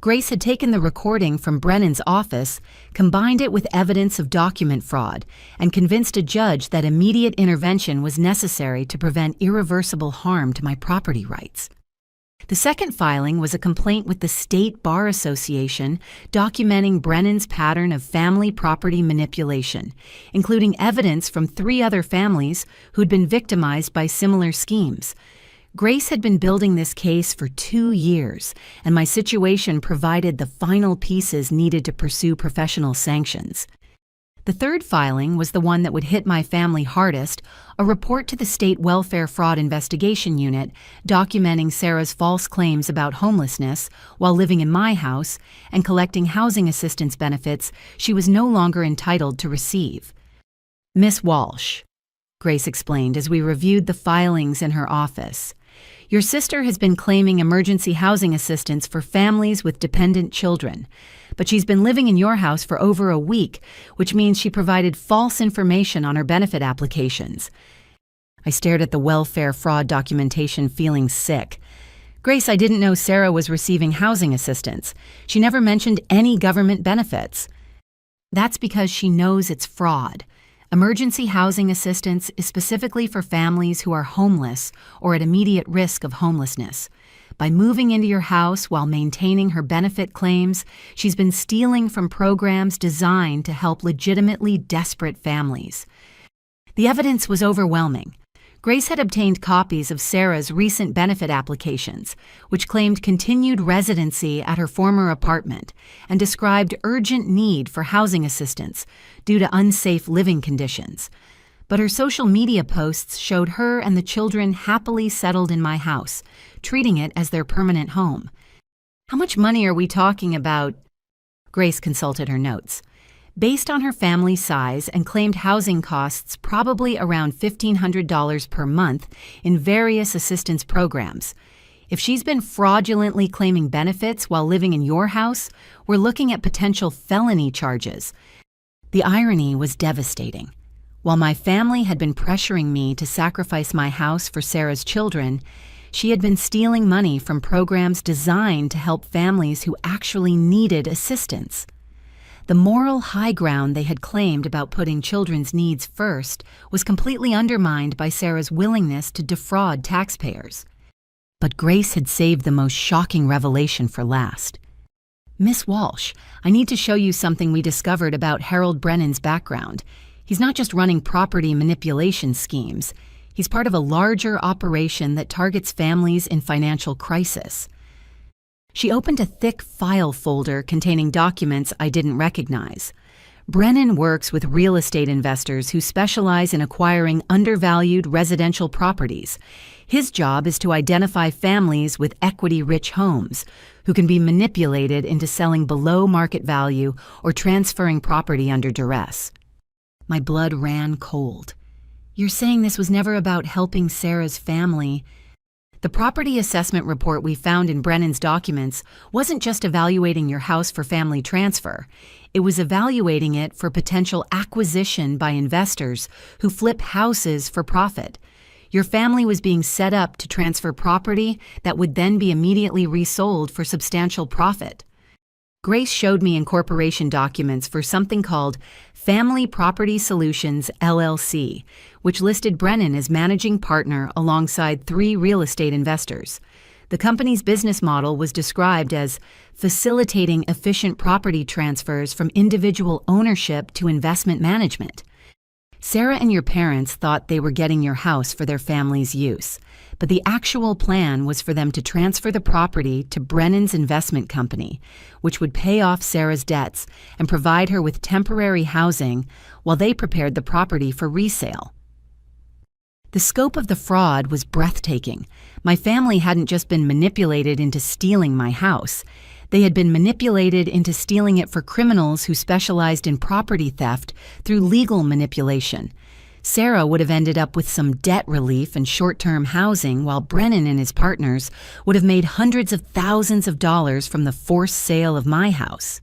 Grace had taken the recording from Brennan's office, combined it with evidence of document fraud, and convinced a judge that immediate intervention was necessary to prevent irreversible harm to my property rights. The second filing was a complaint with the State Bar Association documenting Brennan's pattern of family property manipulation, including evidence from 3 other families who'd been victimized by similar schemes. Grace had been building this case for 2 years, and my situation provided the final pieces needed to pursue professional sanctions. The third filing was the one that would hit my family hardest, a report to the State Welfare Fraud Investigation Unit documenting Sarah's false claims about homelessness while living in my house and collecting housing assistance benefits she was no longer entitled to receive. Miss Walsh, Grace explained as we reviewed the filings in her office, your sister has been claiming emergency housing assistance for families with dependent children, but she's been living in your house for over a week, which means she provided false information on her benefit applications. I stared at the welfare fraud documentation, feeling sick. Grace, I didn't know Sarah was receiving housing assistance. She never mentioned any government benefits. That's because she knows it's fraud. Emergency housing assistance is specifically for families who are homeless or at immediate risk of homelessness. By moving into your house while maintaining her benefit claims, she's been stealing from programs designed to help legitimately desperate families. The evidence was overwhelming. Grace had obtained copies of Sarah's recent benefit applications, which claimed continued residency at her former apartment and described urgent need for housing assistance due to unsafe living conditions. But her social media posts showed her and the children happily settled in my house, treating it as their permanent home. How much money are we talking about? Grace consulted her notes. Based on her family size and claimed housing costs probably around $1,500 per month in various assistance programs. If she's been fraudulently claiming benefits while living in your house, we're looking at potential felony charges. The irony was devastating. While my family had been pressuring me to sacrifice my house for Sarah's children, she had been stealing money from programs designed to help families who actually needed assistance. The moral high ground they had claimed about putting children's needs first was completely undermined by Sarah's willingness to defraud taxpayers. But Grace had saved the most shocking revelation for last. Miss Walsh, I need to show you something we discovered about Harold Brennan's background. He's not just running property manipulation schemes. He's part of a larger operation that targets families in financial crisis. She opened a thick file folder containing documents I didn't recognize. Brennan works with real estate investors who specialize in acquiring undervalued residential properties. His job is to identify families with equity-rich homes who can be manipulated into selling below market value or transferring property under duress. My blood ran cold. You're saying this was never about helping Sarah's family? The property assessment report we found in Brennan's documents wasn't just evaluating your house for family transfer. It was evaluating it for potential acquisition by investors who flip houses for profit. Your family was being set up to transfer property that would then be immediately resold for substantial profit. Grace showed me incorporation documents for something called Family Property Solutions, LLC, which listed Brennan as managing partner alongside 3 real estate investors. The company's business model was described as facilitating efficient property transfers from individual ownership to investment management. Sarah and your parents thought they were getting your house for their family's use, but the actual plan was for them to transfer the property to Brennan's investment company, which would pay off Sarah's debts and provide her with temporary housing while they prepared the property for resale. The scope of the fraud was breathtaking. My family hadn't just been manipulated into stealing my house. They had been manipulated into stealing it for criminals who specialized in property theft through legal manipulation. Sarah would have ended up with some debt relief and short-term housing, while Brennan and his partners would have made hundreds of thousands of dollars from the forced sale of my house.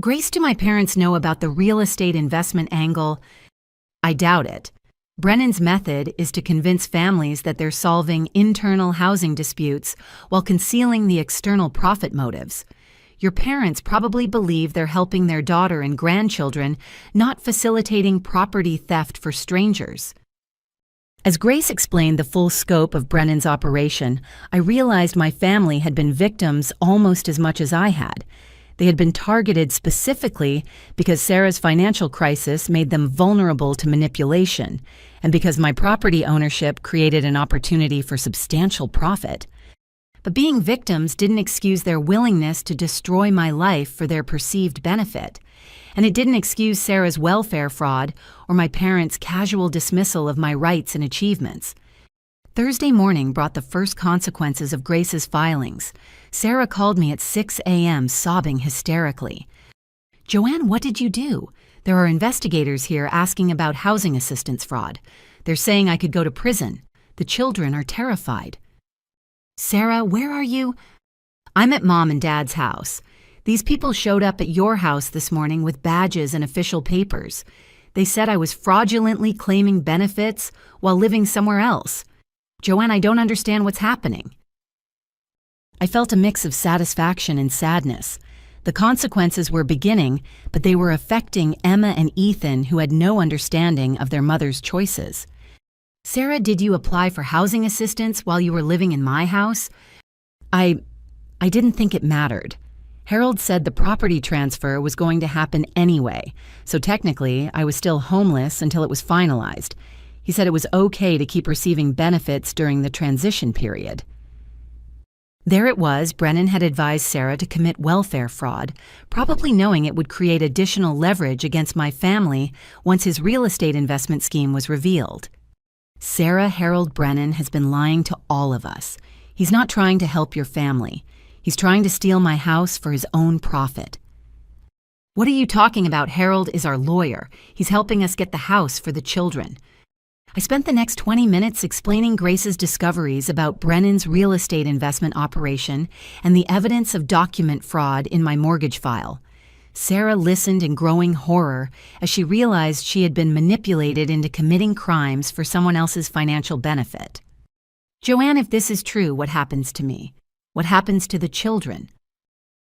Grace, do my parents know about the real estate investment angle? I doubt it. Brennan's method is to convince families that they're solving internal housing disputes while concealing the external profit motives. Your parents probably believe they're helping their daughter and grandchildren, not facilitating property theft for strangers. As Grace explained the full scope of Brennan's operation, I realized my family had been victims almost as much as I had. They had been targeted specifically because Sarah's financial crisis made them vulnerable to manipulation, and because my property ownership created an opportunity for substantial profit. But being victims didn't excuse their willingness to destroy my life for their perceived benefit, and it didn't excuse Sarah's welfare fraud or my parents' casual dismissal of my rights and achievements. Thursday morning brought the first consequences of Grace's filings. Sarah called me at 6 a.m. sobbing hysterically. "Joanne, what did you do? There are investigators here asking about housing assistance fraud. They're saying I could go to prison. The children are terrified." "Sarah, where are you?" "I'm at Mom and Dad's house. These people showed up at your house this morning with badges and official papers. They said I was fraudulently claiming benefits while living somewhere else. Joanne, I don't understand what's happening." I felt a mix of satisfaction and sadness. The consequences were beginning, but they were affecting Emma and Ethan, who had no understanding of their mother's choices. "Sarah, did you apply for housing assistance while you were living in my house?" I didn't think it mattered. Harold said the property transfer was going to happen anyway, so technically I was still homeless until it was finalized. He said it was okay to keep receiving benefits during the transition period. There it was, Brennan had advised Sarah to commit welfare fraud, probably knowing it would create additional leverage against my family once his real estate investment scheme was revealed. Sarah Harold Brennan has been lying to all of us. He's not trying to help your family. He's trying to steal my house for his own profit. "What are you talking about? Harold is our lawyer. He's helping us get the house for the children." I spent the next 20 minutes explaining Grace's discoveries about Brennan's real estate investment operation and the evidence of document fraud in my mortgage file. Sarah listened in growing horror as she realized she had been manipulated into committing crimes for someone else's financial benefit. "Joanne, if this is true, what happens to me? What happens to the children?"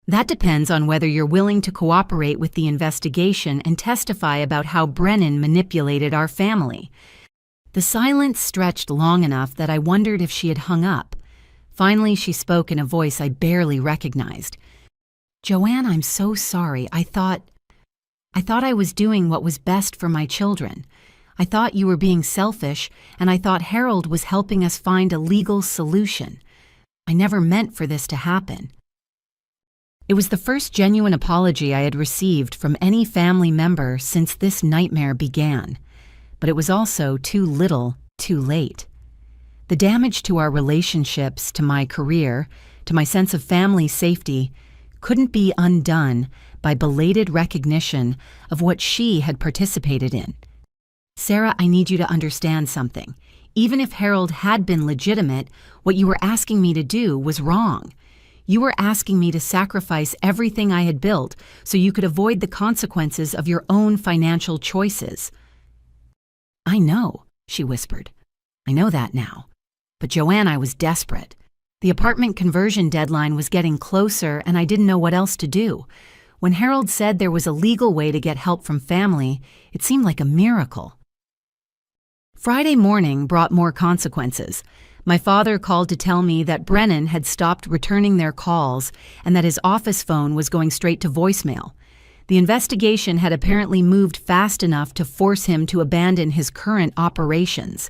"That depends on whether you're willing to cooperate with the investigation and testify about how Brennan manipulated our family." The silence stretched long enough that I wondered if she had hung up. Finally, she spoke in a voice I barely recognized. "Joanne, I'm so sorry. I thought I was doing what was best for my children. I thought you were being selfish, and I thought Harold was helping us find a legal solution. I never meant for this to happen." It was the first genuine apology I had received from any family member since this nightmare began. But it was also too little, too late. The damage to our relationships, to my career, to my sense of family safety, couldn't be undone by belated recognition of what she had participated in. "Sarah, I need you to understand something. Even if Harold had been legitimate, what you were asking me to do was wrong. You were asking me to sacrifice everything I had built so you could avoid the consequences of your own financial choices." "I know," she whispered. "I know that now. But Joanne, I was desperate. The apartment conversion deadline was getting closer and I didn't know what else to do. When Harold said there was a legal way to get help from family, it seemed like a miracle. Friday morning brought more consequences. My father called to tell me that Brennan had stopped returning their calls and that his office phone was going straight to voicemail. The investigation had apparently moved fast enough to force him to abandon his current operations.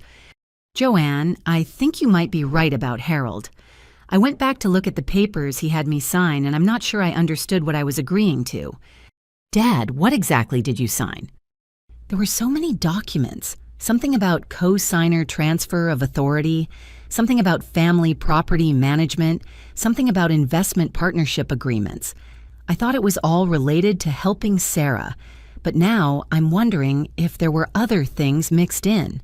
Joanne, I think you might be right about Harold. I went back to look at the papers he had me sign, and I'm not sure I understood what I was agreeing to. Dad, what exactly did you sign? There were so many documents. Something about co-signer transfer of authority, something about family property management, something about investment partnership agreements. I thought it was all related to helping Sarah, but now I'm wondering if there were other things mixed in.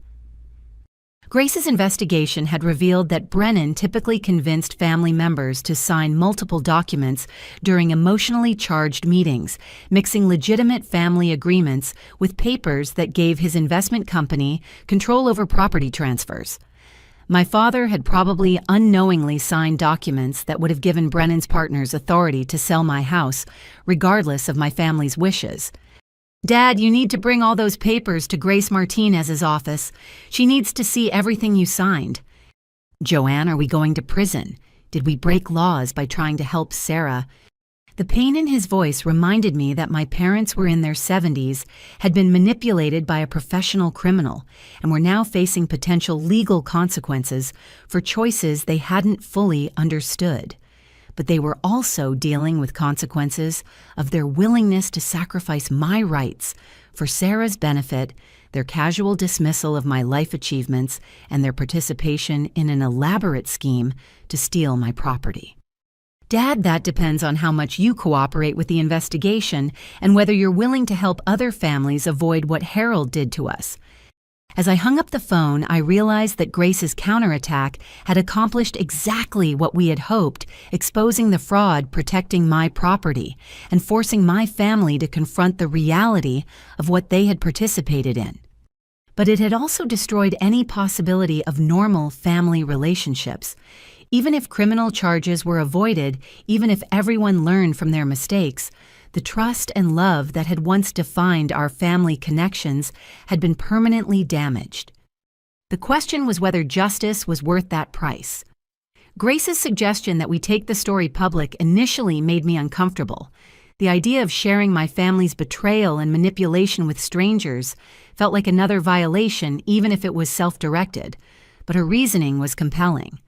Grace's investigation had revealed that Brennan typically convinced family members to sign multiple documents during emotionally charged meetings, mixing legitimate family agreements with papers that gave his investment company control over property transfers. My father had probably unknowingly signed documents that would have given Brennan's partners authority to sell my house, regardless of my family's wishes. Dad, you need to bring all those papers to Grace Martinez's office. She needs to see everything you signed. Joanne, are we going to prison? Did we break laws by trying to help Sarah? The pain in his voice reminded me that my parents were in their 70s, had been manipulated by a professional criminal, and were now facing potential legal consequences for choices they hadn't fully understood. But they were also dealing with consequences of their willingness to sacrifice my rights for Sarah's benefit, their casual dismissal of my life achievements, and their participation in an elaborate scheme to steal my property. Dad, that depends on how much you cooperate with the investigation and whether you're willing to help other families avoid what Harold did to us. As I hung up the phone, I realized that Grace's counterattack had accomplished exactly what we had hoped, exposing the fraud, protecting my property, and forcing my family to confront the reality of what they had participated in. But it had also destroyed any possibility of normal family relationships. Even if criminal charges were avoided, even if everyone learned from their mistakes, the trust and love that had once defined our family connections had been permanently damaged. The question was whether justice was worth that price. Grace's suggestion that we take the story public initially made me uncomfortable. The idea of sharing my family's betrayal and manipulation with strangers felt like another violation, even if it was self-directed. But her reasoning was compelling.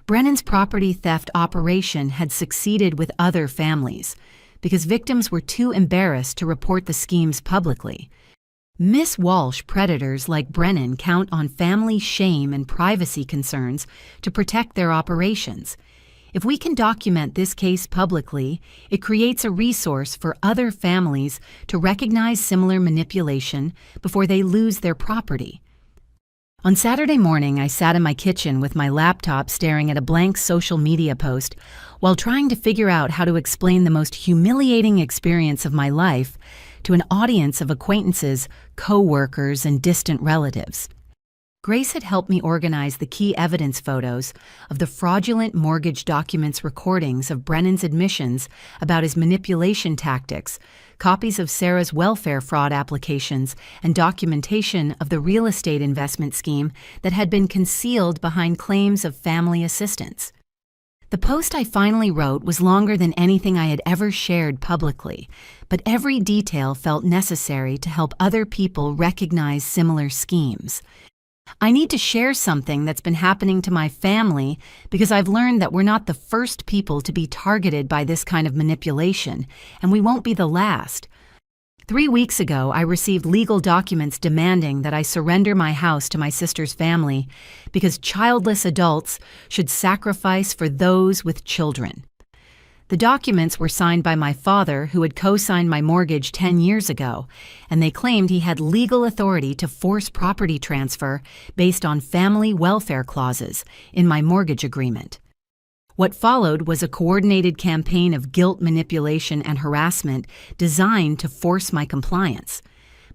Brennan's property theft operation had succeeded with other families because victims were too embarrassed to report the schemes publicly. Miss Walsh predators like Brennan count on family shame and privacy concerns to protect their operations. If we can document this case publicly, it creates a resource for other families to recognize similar manipulation before they lose their property. On Saturday morning, I sat in my kitchen with my laptop staring at a blank social media post while trying to figure out how to explain the most humiliating experience of my life to an audience of acquaintances, co-workers, and distant relatives. Grace had helped me organize the key evidence photos of the fraudulent mortgage documents recordings of Brennan's admissions about his manipulation tactics, copies of Sarah's welfare fraud applications, and documentation of the real estate investment scheme that had been concealed behind claims of family assistance. The post I finally wrote was longer than anything I had ever shared publicly, but every detail felt necessary to help other people recognize similar schemes. I need to share something that's been happening to my family because I've learned that we're not the first people to be targeted by this kind of manipulation, and we won't be the last. 3 weeks ago, I received legal documents demanding that I surrender my house to my sister's family because childless adults should sacrifice for those with children. The documents were signed by my father, who had co-signed my mortgage 10 years ago, and they claimed he had legal authority to force property transfer based on family welfare clauses in my mortgage agreement. What followed was a coordinated campaign of guilt manipulation and harassment designed to force my compliance.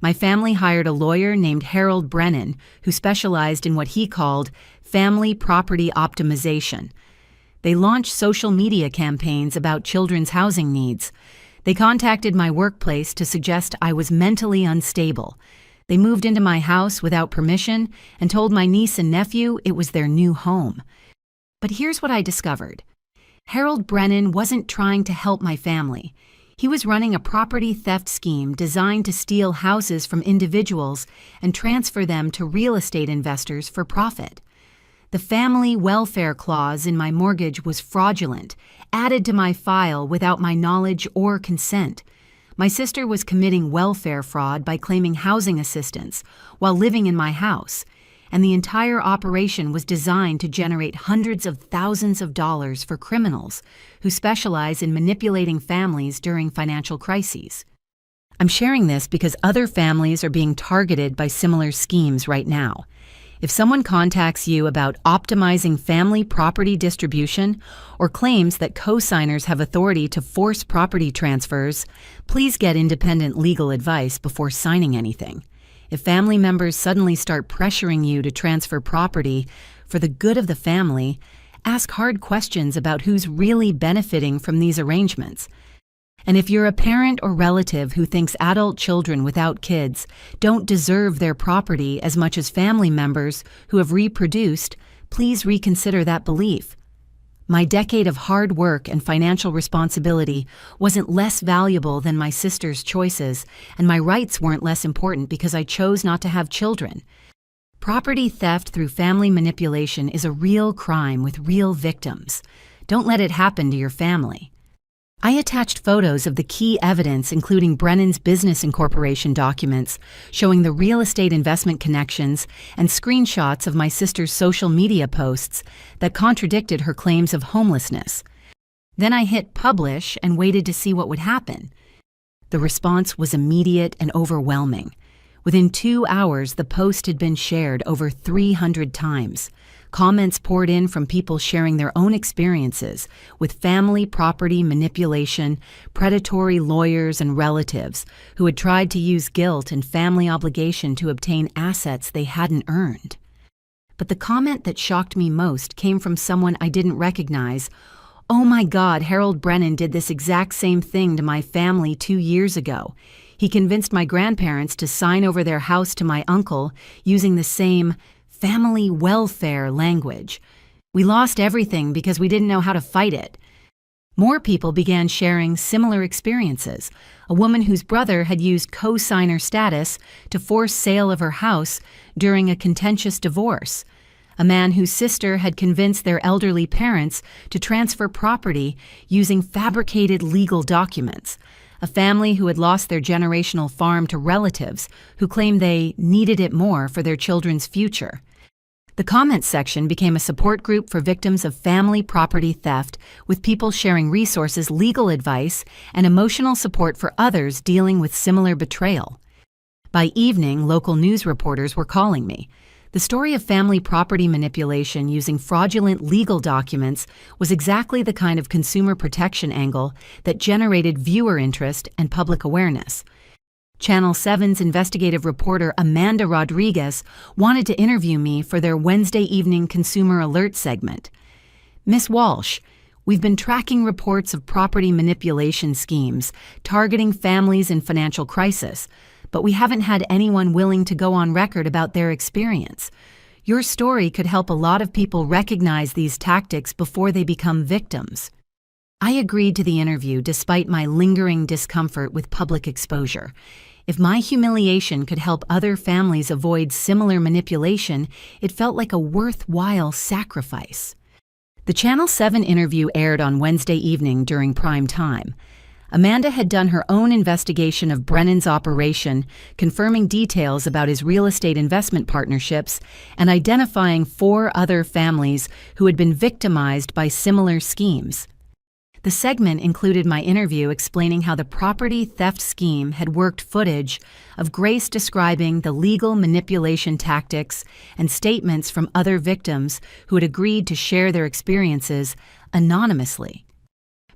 My family hired a lawyer named Harold Brennan, who specialized in what he called family property optimization. They launched social media campaigns about children's housing needs. They contacted my workplace to suggest I was mentally unstable. They moved into my house without permission and told my niece and nephew it was their new home. But here's what I discovered. Harold Brennan wasn't trying to help my family. He was running a property theft scheme designed to steal houses from individuals and transfer them to real estate investors for profit. The family welfare clause in my mortgage was fraudulent, added to my file without my knowledge or consent. My sister was committing welfare fraud by claiming housing assistance while living in my house, and the entire operation was designed to generate hundreds of thousands of dollars for criminals who specialize in manipulating families during financial crises. I'm sharing this because other families are being targeted by similar schemes right now. If someone contacts you about optimizing family property distribution or claims that co-signers have authority to force property transfers, please get independent legal advice before signing anything. If family members suddenly start pressuring you to transfer property for the good of the family, ask hard questions about who's really benefiting from these arrangements. And if you're a parent or relative who thinks adult children without kids don't deserve their property as much as family members who have reproduced, please reconsider that belief. My decade of hard work and financial responsibility wasn't less valuable than my sister's choices, and my rights weren't less important because I chose not to have children. Property theft through family manipulation is a real crime with real victims. Don't let it happen to your family. I attached photos of the key evidence, including Brennan's business incorporation documents showing the real estate investment connections and screenshots of my sister's social media posts that contradicted her claims of homelessness. Then I hit publish and waited to see what would happen. The response was immediate and overwhelming. Within 2 hours, the post had been shared over 300 times. Comments poured in from people sharing their own experiences with family property manipulation, predatory lawyers and relatives who had tried to use guilt and family obligation to obtain assets they hadn't earned. But the comment that shocked me most came from someone I didn't recognize. "Oh my God, Harold Brennan did this exact same thing to my family 2 years ago. He convinced my grandparents to sign over their house to my uncle using the same family welfare language. We lost everything because we didn't know how to fight it." More people began sharing similar experiences. A woman whose brother had used co-signer status to force sale of her house during a contentious divorce. A man whose sister had convinced their elderly parents to transfer property using fabricated legal documents. A family who had lost their generational farm to relatives who claimed they needed it more for their children's future. The comments section became a support group for victims of family property theft, with people sharing resources, legal advice, and emotional support for others dealing with similar betrayal. By evening, local news reporters were calling me. The story of family property manipulation using fraudulent legal documents was exactly the kind of consumer protection angle that generated viewer interest and public awareness. Channel 7's investigative reporter Amanda Rodriguez wanted to interview me for their Wednesday evening Consumer Alert segment. "Miss Walsh, we've been tracking reports of property manipulation schemes targeting families in financial crisis, but we haven't had anyone willing to go on record about their experience. Your story could help a lot of people recognize these tactics before they become victims." I agreed to the interview despite my lingering discomfort with public exposure. If my humiliation could help other families avoid similar manipulation, it felt like a worthwhile sacrifice. The Channel 7 interview aired on Wednesday evening during prime time. Amanda had done her own investigation of Brennan's operation, confirming details about his real estate investment partnerships and identifying 4 other families who had been victimized by similar schemes. The segment included my interview explaining how the property theft scheme had worked footage of Grace describing the legal manipulation tactics and statements from other victims who had agreed to share their experiences anonymously.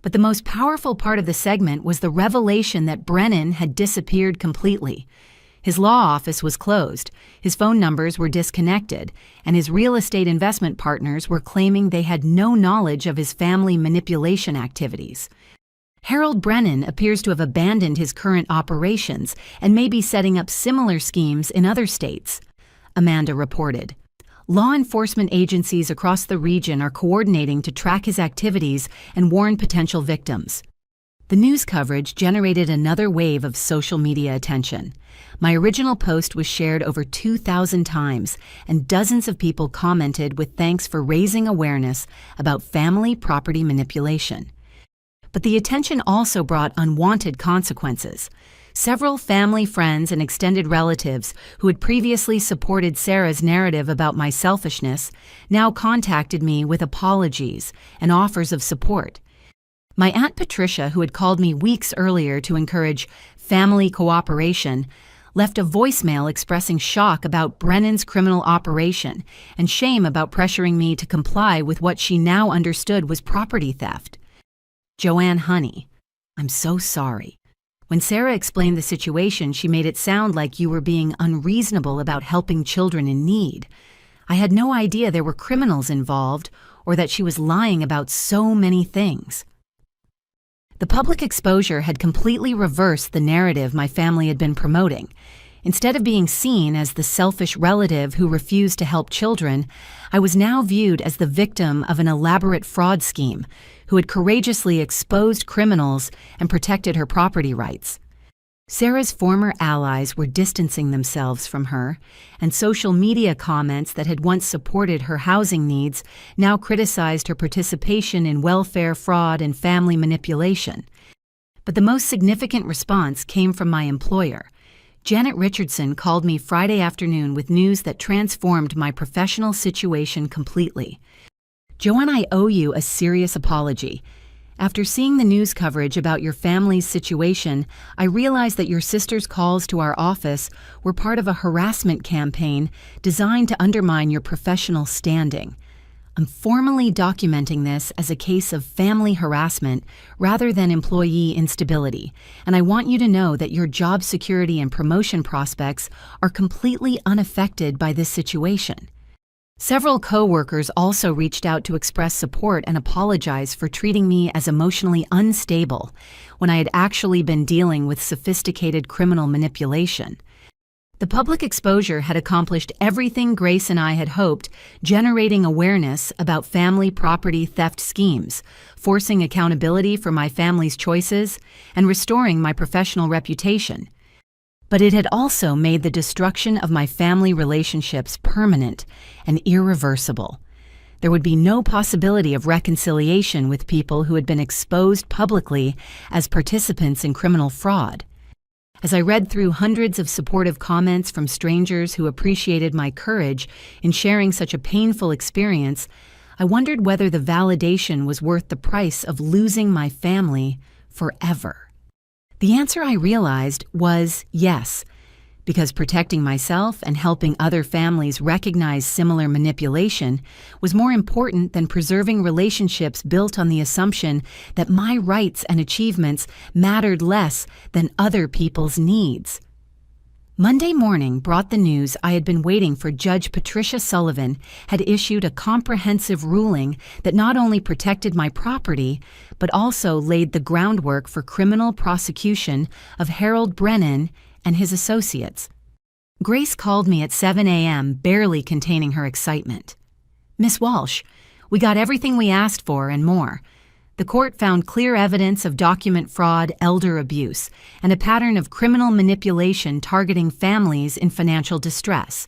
But the most powerful part of the segment was the revelation that Brennan had disappeared completely. His law office was closed, his phone numbers were disconnected, and his real estate investment partners were claiming they had no knowledge of his family manipulation activities. Harold Brennan appears to have abandoned his current operations and may be setting up similar schemes in other states, Amanda reported. Law enforcement agencies across the region are coordinating to track his activities and warn potential victims. The news coverage generated another wave of social media attention. My original post was shared over 2,000 times, and dozens of people commented with thanks for raising awareness about family property manipulation. But the attention also brought unwanted consequences. Several family, friends, and extended relatives who had previously supported Sarah's narrative about my selfishness now contacted me with apologies and offers of support. My Aunt Patricia, who had called me weeks earlier to encourage family cooperation, left a voicemail expressing shock about Brennan's criminal operation and shame about pressuring me to comply with what she now understood was property theft. Joanne Honey, I'm so sorry. When Sarah explained the situation, she made it sound like you were being unreasonable about helping children in need. I had no idea there were criminals involved or that she was lying about so many things. The public exposure had completely reversed the narrative my family had been promoting. Instead of being seen as the selfish relative who refused to help children, I was now viewed as the victim of an elaborate fraud scheme who had courageously exposed criminals and protected her property rights. Sarah's former allies were distancing themselves from her, and social media comments that had once supported her housing needs now criticized her participation in welfare fraud and family manipulation. But the most significant response came from my employer. Janet Richardson called me Friday afternoon with news that transformed my professional situation completely. Joanne, I owe you a serious apology. After seeing the news coverage about your family's situation, I realized that your sister's calls to our office were part of a harassment campaign designed to undermine your professional standing. I'm formally documenting this as a case of family harassment rather than employee instability, and I want you to know that your job security and promotion prospects are completely unaffected by this situation. Several co-workers also reached out to express support and apologize for treating me as emotionally unstable when I had actually been dealing with sophisticated criminal manipulation. The public exposure had accomplished everything Grace and I had hoped, generating awareness about family property theft schemes, forcing accountability for my family's choices, and restoring my professional reputation. But it had also made the destruction of my family relationships permanent and irreversible. There would be no possibility of reconciliation with people who had been exposed publicly as participants in criminal fraud. As I read through hundreds of supportive comments from strangers who appreciated my courage in sharing such a painful experience, I wondered whether the validation was worth the price of losing my family forever. The answer I realized was yes, because protecting myself and helping other families recognize similar manipulation was more important than preserving relationships built on the assumption that my rights and achievements mattered less than other people's needs. Monday morning brought the news I had been waiting for. Judge Patricia Sullivan had issued a comprehensive ruling that not only protected my property, but also laid the groundwork for criminal prosecution of Harold Brennan and his associates. Grace called me at 7 a.m., barely containing her excitement. "Miss Walsh, we got everything we asked for and more. The court found clear evidence of document fraud, elder abuse, and a pattern of criminal manipulation targeting families in financial distress."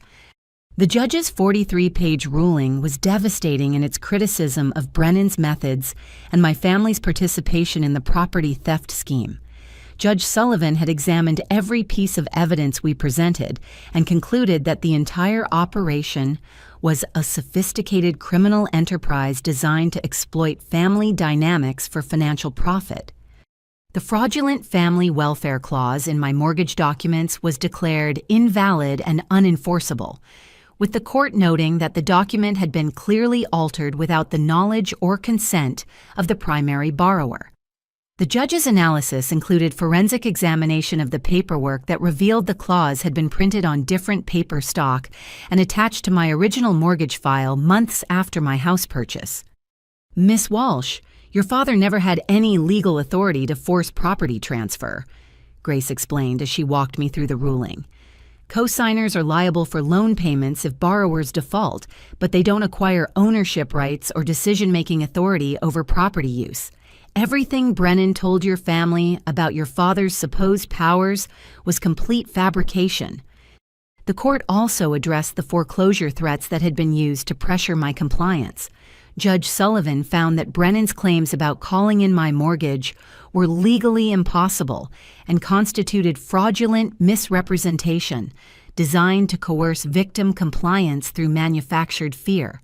The judge's 43-page ruling was devastating in its criticism of Brennan's methods and my family's participation in the property theft scheme. Judge Sullivan had examined every piece of evidence we presented and concluded that the entire operation was a sophisticated criminal enterprise designed to exploit family dynamics for financial profit. The fraudulent family welfare clause in my mortgage documents was declared invalid and unenforceable, with the court noting that the document had been clearly altered without the knowledge or consent of the primary borrower. The judge's analysis included forensic examination of the paperwork that revealed the clause had been printed on different paper stock and attached to my original mortgage file months after my house purchase. "Miss Walsh, Your father never had any legal authority to force property transfer, Grace explained as she walked me through the ruling. Co-signers are liable for loan payments if borrowers default, but they don't acquire ownership rights or decision-making authority over property use. Everything Brennan told your family about your father's supposed powers was complete fabrication. The court also addressed the foreclosure threats that had been used to pressure my compliance. Judge Sullivan found that Brennan's claims about calling in my mortgage were legally impossible and constituted fraudulent misrepresentation designed to coerce victim compliance through manufactured fear.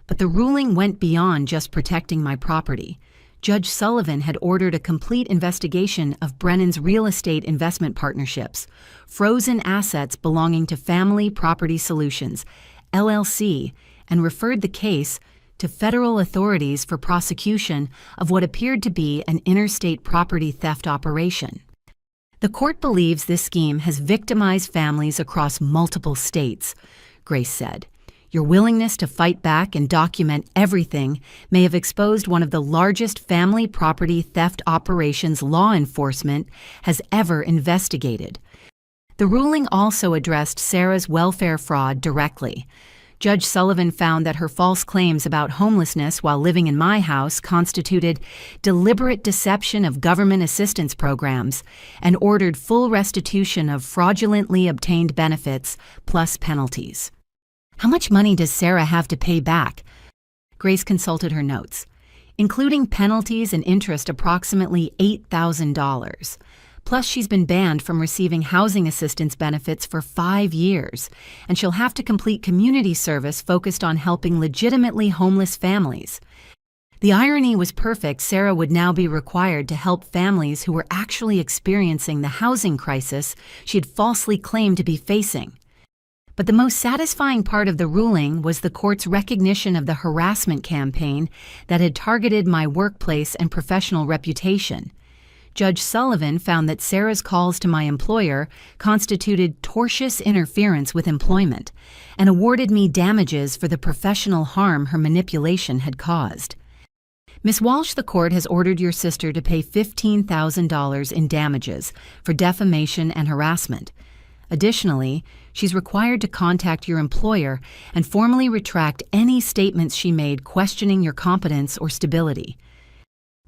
But the ruling went beyond just protecting my property. Judge Sullivan had ordered a complete investigation of Brennan's real estate investment partnerships, frozen assets belonging to Family Property Solutions, LLC, and referred the case to federal authorities for prosecution of what appeared to be an interstate property theft operation. The court believes this scheme has victimized families across multiple states, Grace said. Your willingness to fight back and document everything may have exposed one of the largest family property theft operations law enforcement has ever investigated. The ruling also addressed Sarah's welfare fraud directly. Judge Sullivan found that her false claims about homelessness while living in my house constituted deliberate deception of government assistance programs and ordered full restitution of fraudulently obtained benefits plus penalties. How much money does Sarah have to pay back? Grace consulted her notes. Including penalties and interest, approximately $8,000. Plus, she's been banned from receiving housing assistance benefits for 5 years, and she'll have to complete community service focused on helping legitimately homeless families. The irony was perfect. Sarah would now be required to help families who were actually experiencing the housing crisis she had falsely claimed to be facing. But the most satisfying part of the ruling was the court's recognition of the harassment campaign that had targeted my workplace and professional reputation. Judge Sullivan found that Sarah's calls to my employer constituted tortious interference with employment and awarded me damages for the professional harm her manipulation had caused. Ms. Walsh, the court has ordered your sister to pay $15,000 in damages for defamation and harassment. Additionally, she's required to contact your employer and formally retract any statements she made questioning your competence or stability.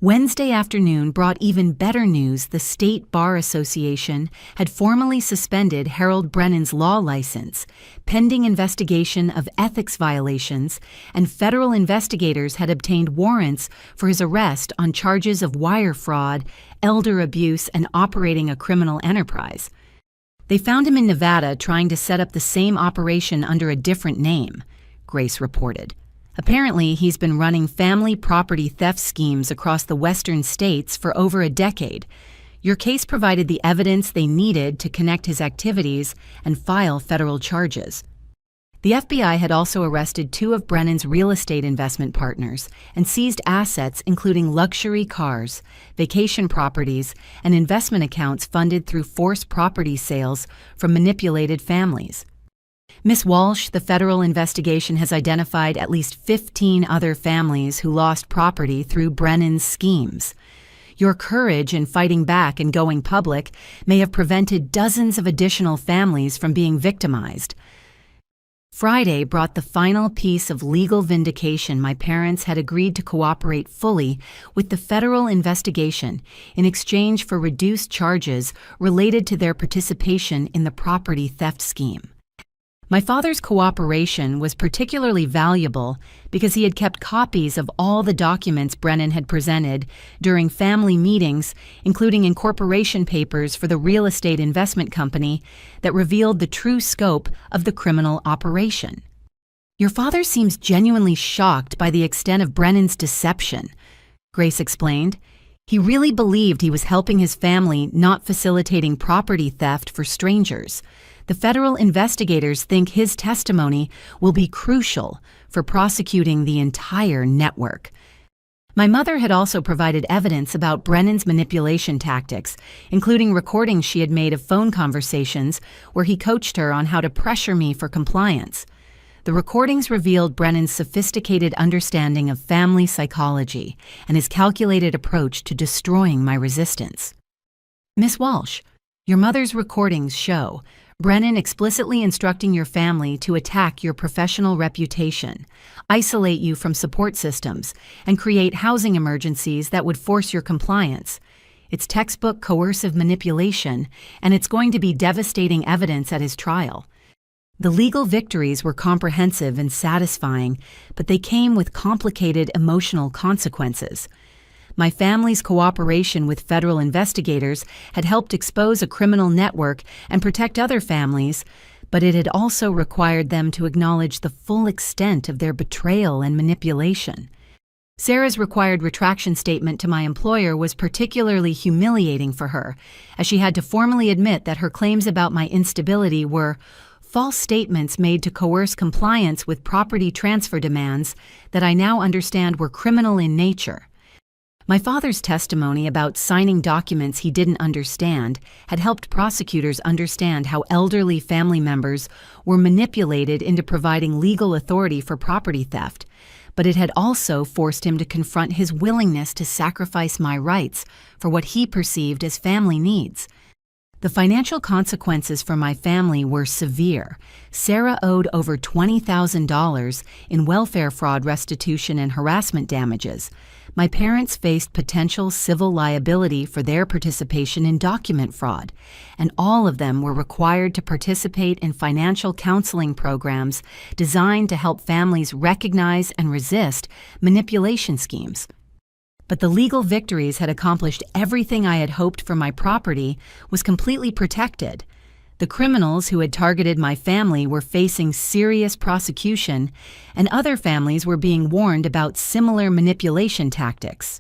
Wednesday afternoon brought even better news. The State Bar Association had formally suspended Harold Brennan's law license, pending investigation of ethics violations, and federal investigators had obtained warrants for his arrest on charges of wire fraud, elder abuse, and operating a criminal enterprise. They found him in Nevada trying to set up the same operation under a different name, Grace reported. Apparently, he's been running family property theft schemes across the western states for over a decade. Your case provided the evidence they needed to connect his activities and file federal charges. The FBI had also arrested 2 of Brennan's real estate investment partners and seized assets including luxury cars, vacation properties, and investment accounts funded through forced property sales from manipulated families. Ms. Walsh, the federal investigation has identified at least 15 other families who lost property through Brennan's schemes. Your courage in fighting back and going public may have prevented dozens of additional families from being victimized. Friday brought the final piece of legal vindication. My parents had agreed to cooperate fully with the federal investigation in exchange for reduced charges related to their participation in the property theft scheme. My father's cooperation was particularly valuable because he had kept copies of all the documents Brennan had presented during family meetings, including incorporation papers for the real estate investment company that revealed the true scope of the criminal operation. Your father seems genuinely shocked by the extent of Brennan's deception, Grace explained. He really believed he was helping his family, not facilitating property theft for strangers. The federal investigators think his testimony will be crucial for prosecuting the entire network. My mother had also provided evidence about Brennan's manipulation tactics, including recordings she had made of phone conversations where he coached her on how to pressure me for compliance. The recordings revealed Brennan's sophisticated understanding of family psychology and his calculated approach to destroying my resistance. Miss Walsh, your mother's recordings show Brennan explicitly instructing your family to attack your professional reputation, isolate you from support systems, and create housing emergencies that would force your compliance. It's textbook coercive manipulation, and it's going to be devastating evidence at his trial. The legal victories were comprehensive and satisfying, but they came with complicated emotional consequences. My family's cooperation with federal investigators had helped expose a criminal network and protect other families, but it had also required them to acknowledge the full extent of their betrayal and manipulation. Sarah's required retraction statement to my employer was particularly humiliating for her, as she had to formally admit that her claims about my instability were false statements made to coerce compliance with property transfer demands that I now understand were criminal in nature. My father's testimony about signing documents he didn't understand had helped prosecutors understand how elderly family members were manipulated into providing legal authority for property theft, but it had also forced him to confront his willingness to sacrifice my rights for what he perceived as family needs. The financial consequences for my family were severe. Sarah owed over $20,000 in welfare fraud restitution and harassment damages. My parents faced potential civil liability for their participation in document fraud, and all of them were required to participate in financial counseling programs designed to help families recognize and resist manipulation schemes. But the legal victories had accomplished everything I had hoped for my property was completely protected. The criminals who had targeted my family were facing serious prosecution, and other families were being warned about similar manipulation tactics.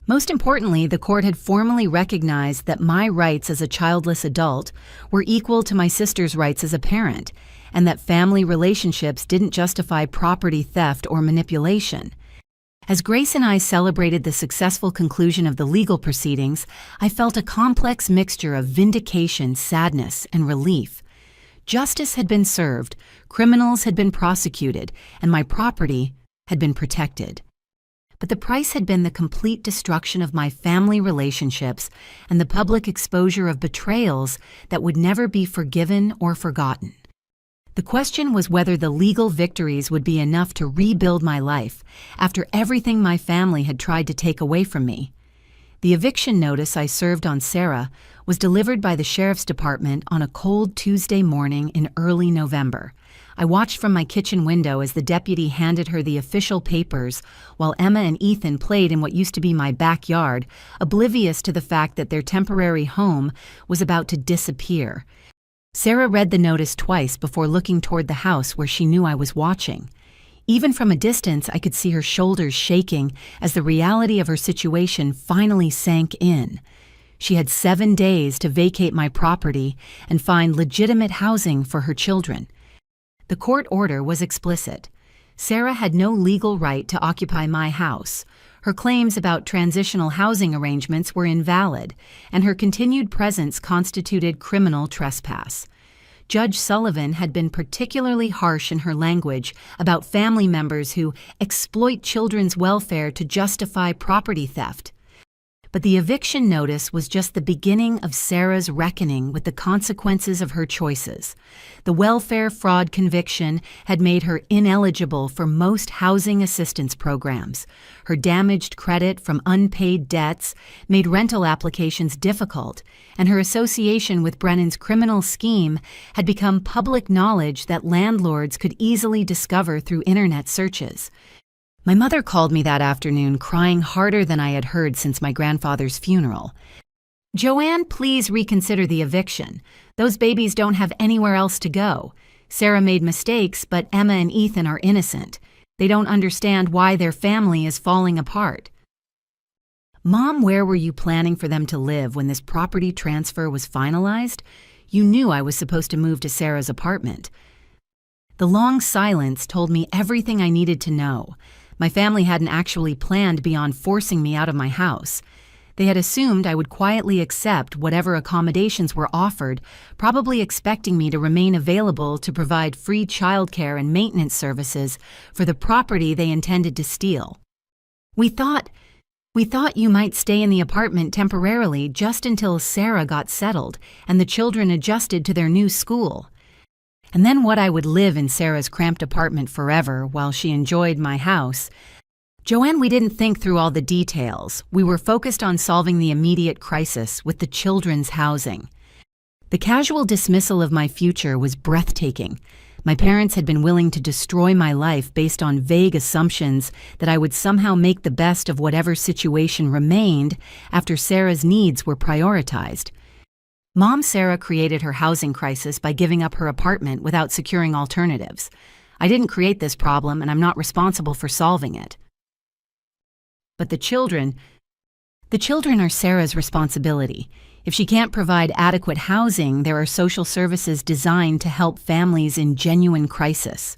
Most importantly, the court had formally recognized that my rights as a childless adult were equal to my sister's rights as a parent, and that family relationships didn't justify property theft or manipulation. As Grace and I celebrated the successful conclusion of the legal proceedings, I felt a complex mixture of vindication, sadness, and relief. Justice had been served, criminals had been prosecuted, and my property had been protected. But the price had been the complete destruction of my family relationships and the public exposure of betrayals that would never be forgiven or forgotten. The question was whether the legal victories would be enough to rebuild my life after everything my family had tried to take away from me. The eviction notice I served on Sarah was delivered by the sheriff's department on a cold Tuesday morning in early November. I watched from my kitchen window as the deputy handed her the official papers while Emma and Ethan played in what used to be my backyard, oblivious to the fact that their temporary home was about to disappear. Sarah read the notice twice before looking toward the house where she knew I was watching. Even from a distance, I could see her shoulders shaking as the reality of her situation finally sank in. She had 7 days to vacate my property and find legitimate housing for her children. The court order was explicit. Sarah had no legal right to occupy my house. Her claims about transitional housing arrangements were invalid, and her continued presence constituted criminal trespass. Judge Sullivan had been particularly harsh in her language about family members who exploit children's welfare to justify property theft. But the eviction notice was just the beginning of Sarah's reckoning with the consequences of her choices. The welfare fraud conviction had made her ineligible for most housing assistance programs. Her damaged credit from unpaid debts made rental applications difficult, and her association with Brennan's criminal scheme had become public knowledge that landlords could easily discover through internet searches. My mother called me that afternoon, crying harder than I had heard since my grandfather's funeral. "Joanne, please reconsider the eviction. Those babies don't have anywhere else to go. Sarah made mistakes, but Emma and Ethan are innocent. They don't understand why their family is falling apart." "Mom, where were you planning for them to live when this property transfer was finalized? You knew I was supposed to move to Sarah's apartment." The long silence told me everything I needed to know. My family hadn't actually planned beyond forcing me out of my house. They had assumed I would quietly accept whatever accommodations were offered, probably expecting me to remain available to provide free childcare and maintenance services for the property they intended to steal. We thought you might stay in the apartment temporarily just until Sarah got settled and the children adjusted to their new school. And then what I would live in Sarah's cramped apartment forever while she enjoyed my house. Joanne, we didn't think through all the details. We were focused on solving the immediate crisis with the children's housing. The casual dismissal of my future was breathtaking. My parents had been willing to destroy my life based on vague assumptions that I would somehow make the best of whatever situation remained after Sarah's needs were prioritized. Mom Sarah created her housing crisis by giving up her apartment without securing alternatives. I didn't create this problem, and I'm not responsible for solving it. But the children are Sarah's responsibility. If she can't provide adequate housing, there are social services designed to help families in genuine crisis.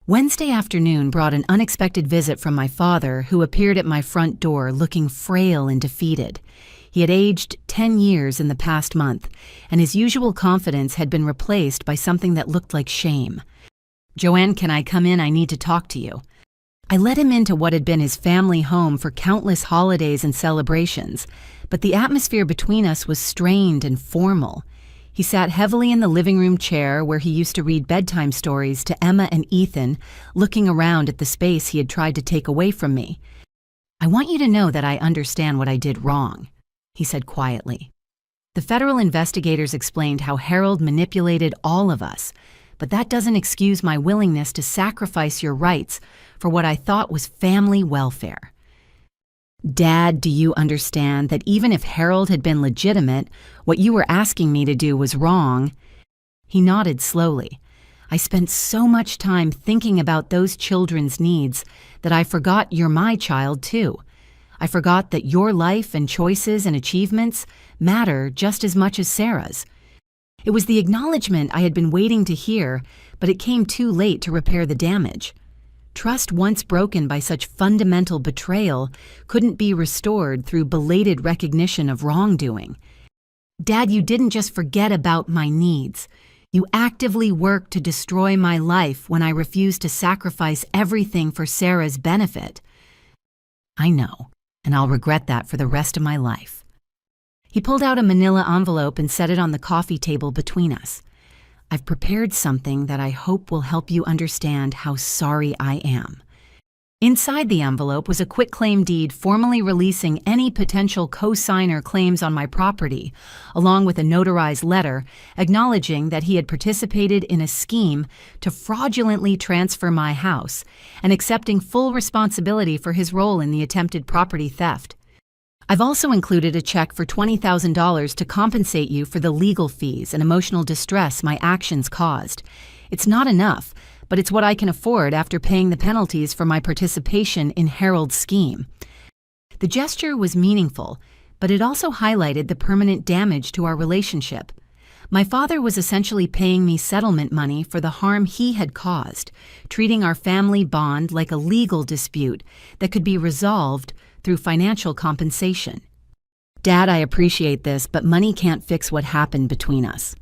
Wednesday afternoon brought an unexpected visit from my father, who appeared at my front door looking frail and defeated. He had aged 10 years in the past month, and his usual confidence had been replaced by something that looked like shame. "Joanne, can I come in? I need to talk to you." I led him into what had been his family home for countless holidays and celebrations, but the atmosphere between us was strained and formal. He sat heavily in the living room chair where he used to read bedtime stories to Emma and Ethan, looking around at the space he had tried to take away from me. "I want you to know that I understand what I did wrong," he said quietly. "The federal investigators explained how Harold manipulated all of us, but that doesn't excuse my willingness to sacrifice your rights for what I thought was family welfare." "Dad, do you understand that even if Harold had been legitimate, what you were asking me to do was wrong?" He nodded slowly. "I spent so much time thinking about those children's needs that I forgot you're my child too. I forgot that your life and choices and achievements matter just as much as Sarah's." It was the acknowledgement I had been waiting to hear, but it came too late to repair the damage. Trust once broken by such fundamental betrayal couldn't be restored through belated recognition of wrongdoing. "Dad, you didn't just forget about my needs. You actively worked to destroy my life when I refused to sacrifice everything for Sarah's benefit." "I know, and I'll regret that for the rest of my life." He pulled out a manila envelope and set it on the coffee table between us. "I've prepared something that I hope will help you understand how sorry I am." Inside the envelope was a quitclaim deed formally releasing any potential co-signer claims on my property, along with a notarized letter acknowledging that he had participated in a scheme to fraudulently transfer my house and accepting full responsibility for his role in the attempted property theft. "I've also included a check for $20,000 to compensate you for the legal fees and emotional distress my actions caused. It's not enough, but it's what I can afford after paying the penalties for my participation in Harold's scheme." The gesture was meaningful, but it also highlighted the permanent damage to our relationship. My father was essentially paying me settlement money for the harm he had caused, treating our family bond like a legal dispute that could be resolved through financial compensation. "Dad, I appreciate this, but money can't fix what happened between us."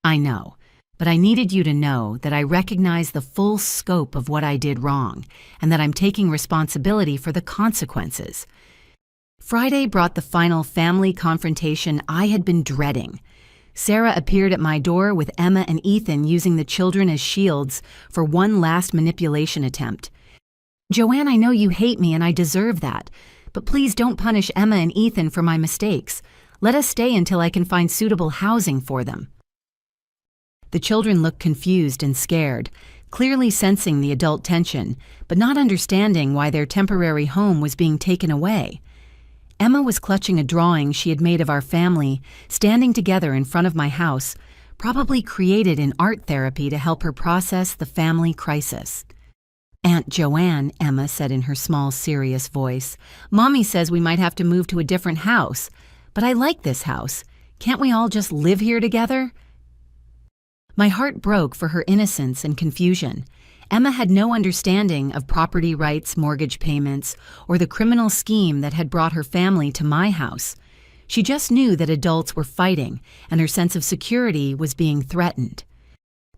"I know, but I needed you to know that I recognize the full scope of what I did wrong and that I'm taking responsibility for the consequences." Friday brought the final family confrontation I had been dreading. Sarah appeared at my door with Emma and Ethan using the children as shields for one last manipulation attempt. "Joanne, I know you hate me and I deserve that, but please don't punish Emma and Ethan for my mistakes. Let us stay until I can find suitable housing for them." The children looked confused and scared, clearly sensing the adult tension, but not understanding why their temporary home was being taken away. Emma was clutching a drawing she had made of our family, standing together in front of my house, probably created in art therapy to help her process the family crisis. "Aunt Joanne," Emma said in her small, serious voice, "Mommy says we might have to move to a different house, but I like this house. Can't we all just live here together?" My heart broke for her innocence and confusion. Emma had no understanding of property rights, mortgage payments, or the criminal scheme that had brought her family to my house. She just knew that adults were fighting, and her sense of security was being threatened.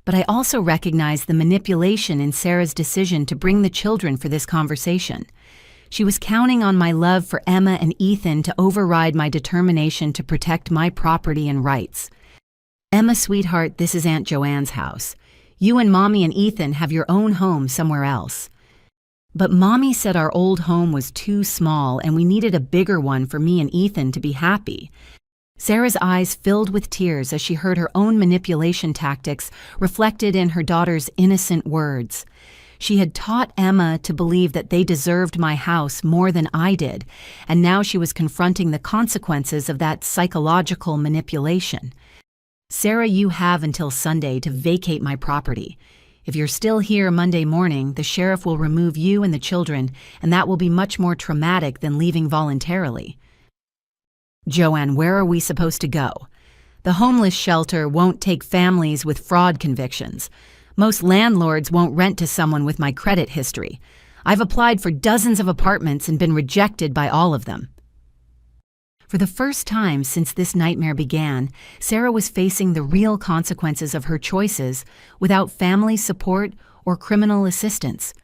But I also recognized the manipulation in Sarah's decision to bring the children for this conversation. She was counting on my love for Emma and Ethan to override my determination to protect my property and rights. "Emma, sweetheart, this is Aunt Joanne's house. You and Mommy and Ethan have your own home somewhere else." But Mommy said our old home was too small and we needed a bigger one for me and Ethan to be happy. Sarah's eyes filled with tears as she heard her own manipulation tactics reflected in her daughter's innocent words. She had taught Emma to believe that they deserved my house more than I did, and now she was confronting the consequences of that psychological manipulation. "Sarah, you have until Sunday to vacate my property. If you're still here Monday morning, the sheriff will remove you and the children, and that will be much more traumatic than leaving voluntarily." "Joanne, where are we supposed to go? The homeless shelter won't take families with fraud convictions. Most landlords won't rent to someone with my credit history. I've applied for dozens of apartments and been rejected by all of them." For the first time since this nightmare began, Sarah was facing the real consequences of her choices without family support or criminal assistance.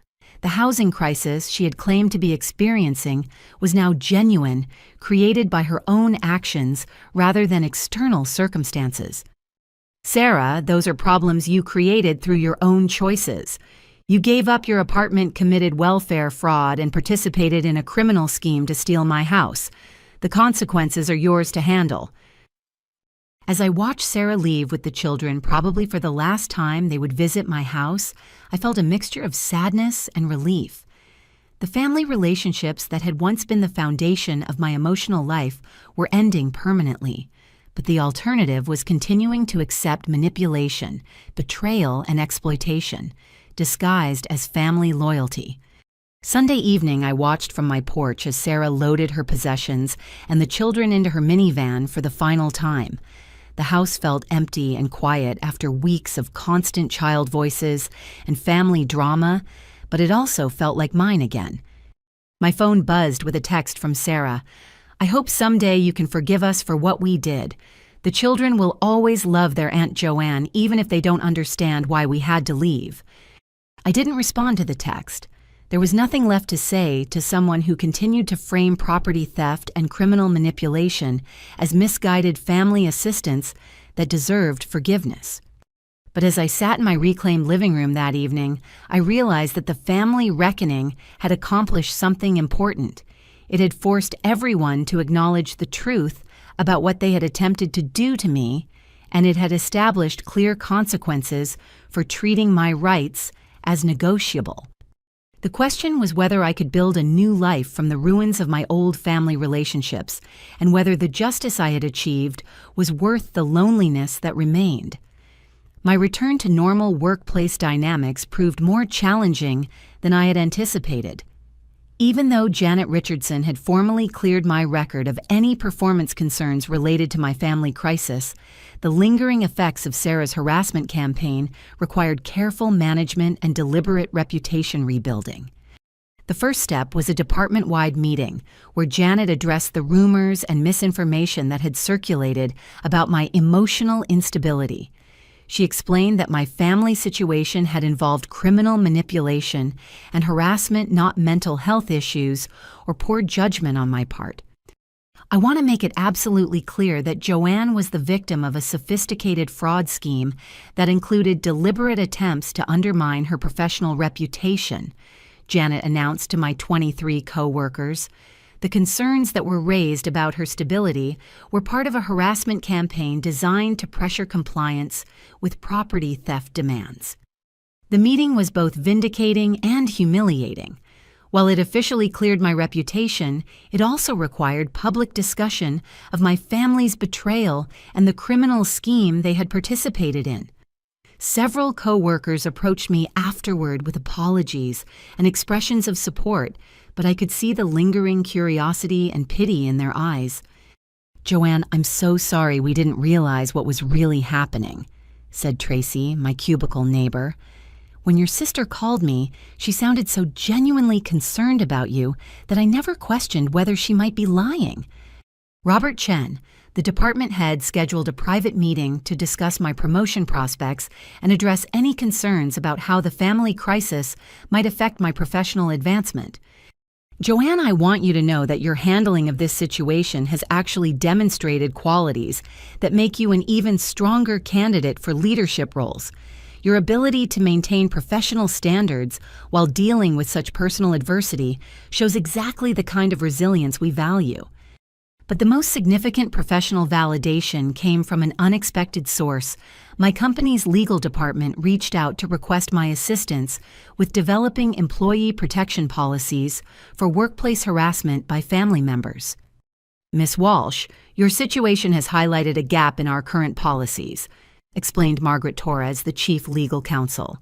The housing crisis she had claimed to be experiencing was now genuine, created by her own actions rather than external circumstances. "Sarah, those are problems you created through your own choices. You gave up your apartment, committed welfare fraud, and participated in a criminal scheme to steal my house. The consequences are yours to handle." As I watched Sarah leave with the children, probably for the last time they would visit my house, I felt a mixture of sadness and relief. The family relationships that had once been the foundation of my emotional life were ending permanently, but the alternative was continuing to accept manipulation, betrayal, and exploitation, disguised as family loyalty. Sunday evening, I watched from my porch as Sarah loaded her possessions and the children into her minivan for the final time. The house felt empty and quiet after weeks of constant child voices and family drama, but it also felt like mine again. My phone buzzed with a text from Sarah. "I hope someday you can forgive us for what we did. The children will always love their Aunt Joanne, even if they don't understand why we had to leave." I didn't respond to the text. There was nothing left to say to someone who continued to frame property theft and criminal manipulation as misguided family assistance that deserved forgiveness. But as I sat in my reclaimed living room that evening, I realized that the family reckoning had accomplished something important. It had forced everyone to acknowledge the truth about what they had attempted to do to me, and it had established clear consequences for treating my rights as negotiable. The question was whether I could build a new life from the ruins of my old family relationships, and whether the justice I had achieved was worth the loneliness that remained. My return to normal workplace dynamics proved more challenging than I had anticipated. Even though Janet Richardson had formally cleared my record of any performance concerns related to my family crisis, the lingering effects of Sarah's harassment campaign required careful management and deliberate reputation rebuilding. The first step was a department-wide meeting where Janet addressed the rumors and misinformation that had circulated about my emotional instability. She explained that my family situation had involved criminal manipulation and harassment, not mental health issues or poor judgment on my part. I want to make it absolutely clear that Joanne was the victim of a sophisticated fraud scheme that included deliberate attempts to undermine her professional reputation, Janet announced to my 23 co-workers. The concerns that were raised about her stability were part of a harassment campaign designed to pressure compliance with property theft demands. The meeting was both vindicating and humiliating. While it officially cleared my reputation, it also required public discussion of my family's betrayal and the criminal scheme they had participated in. Several co-workers approached me afterward with apologies and expressions of support, but I could see the lingering curiosity and pity in their eyes. "Joanne, I'm so sorry we didn't realize what was really happening," said Tracy, my cubicle neighbor. When your sister called me, she sounded so genuinely concerned about you that I never questioned whether she might be lying. Robert Chen, the department head, scheduled a private meeting to discuss my promotion prospects and address any concerns about how the family crisis might affect my professional advancement. Joanne, I want you to know that your handling of this situation has actually demonstrated qualities that make you an even stronger candidate for leadership roles. Your ability to maintain professional standards while dealing with such personal adversity shows exactly the kind of resilience we value. But the most significant professional validation came from an unexpected source. My company's legal department reached out to request my assistance with developing employee protection policies for workplace harassment by family members. Ms. Walsh, your situation has highlighted a gap in our current policies, explained Margaret Torres, the chief legal counsel.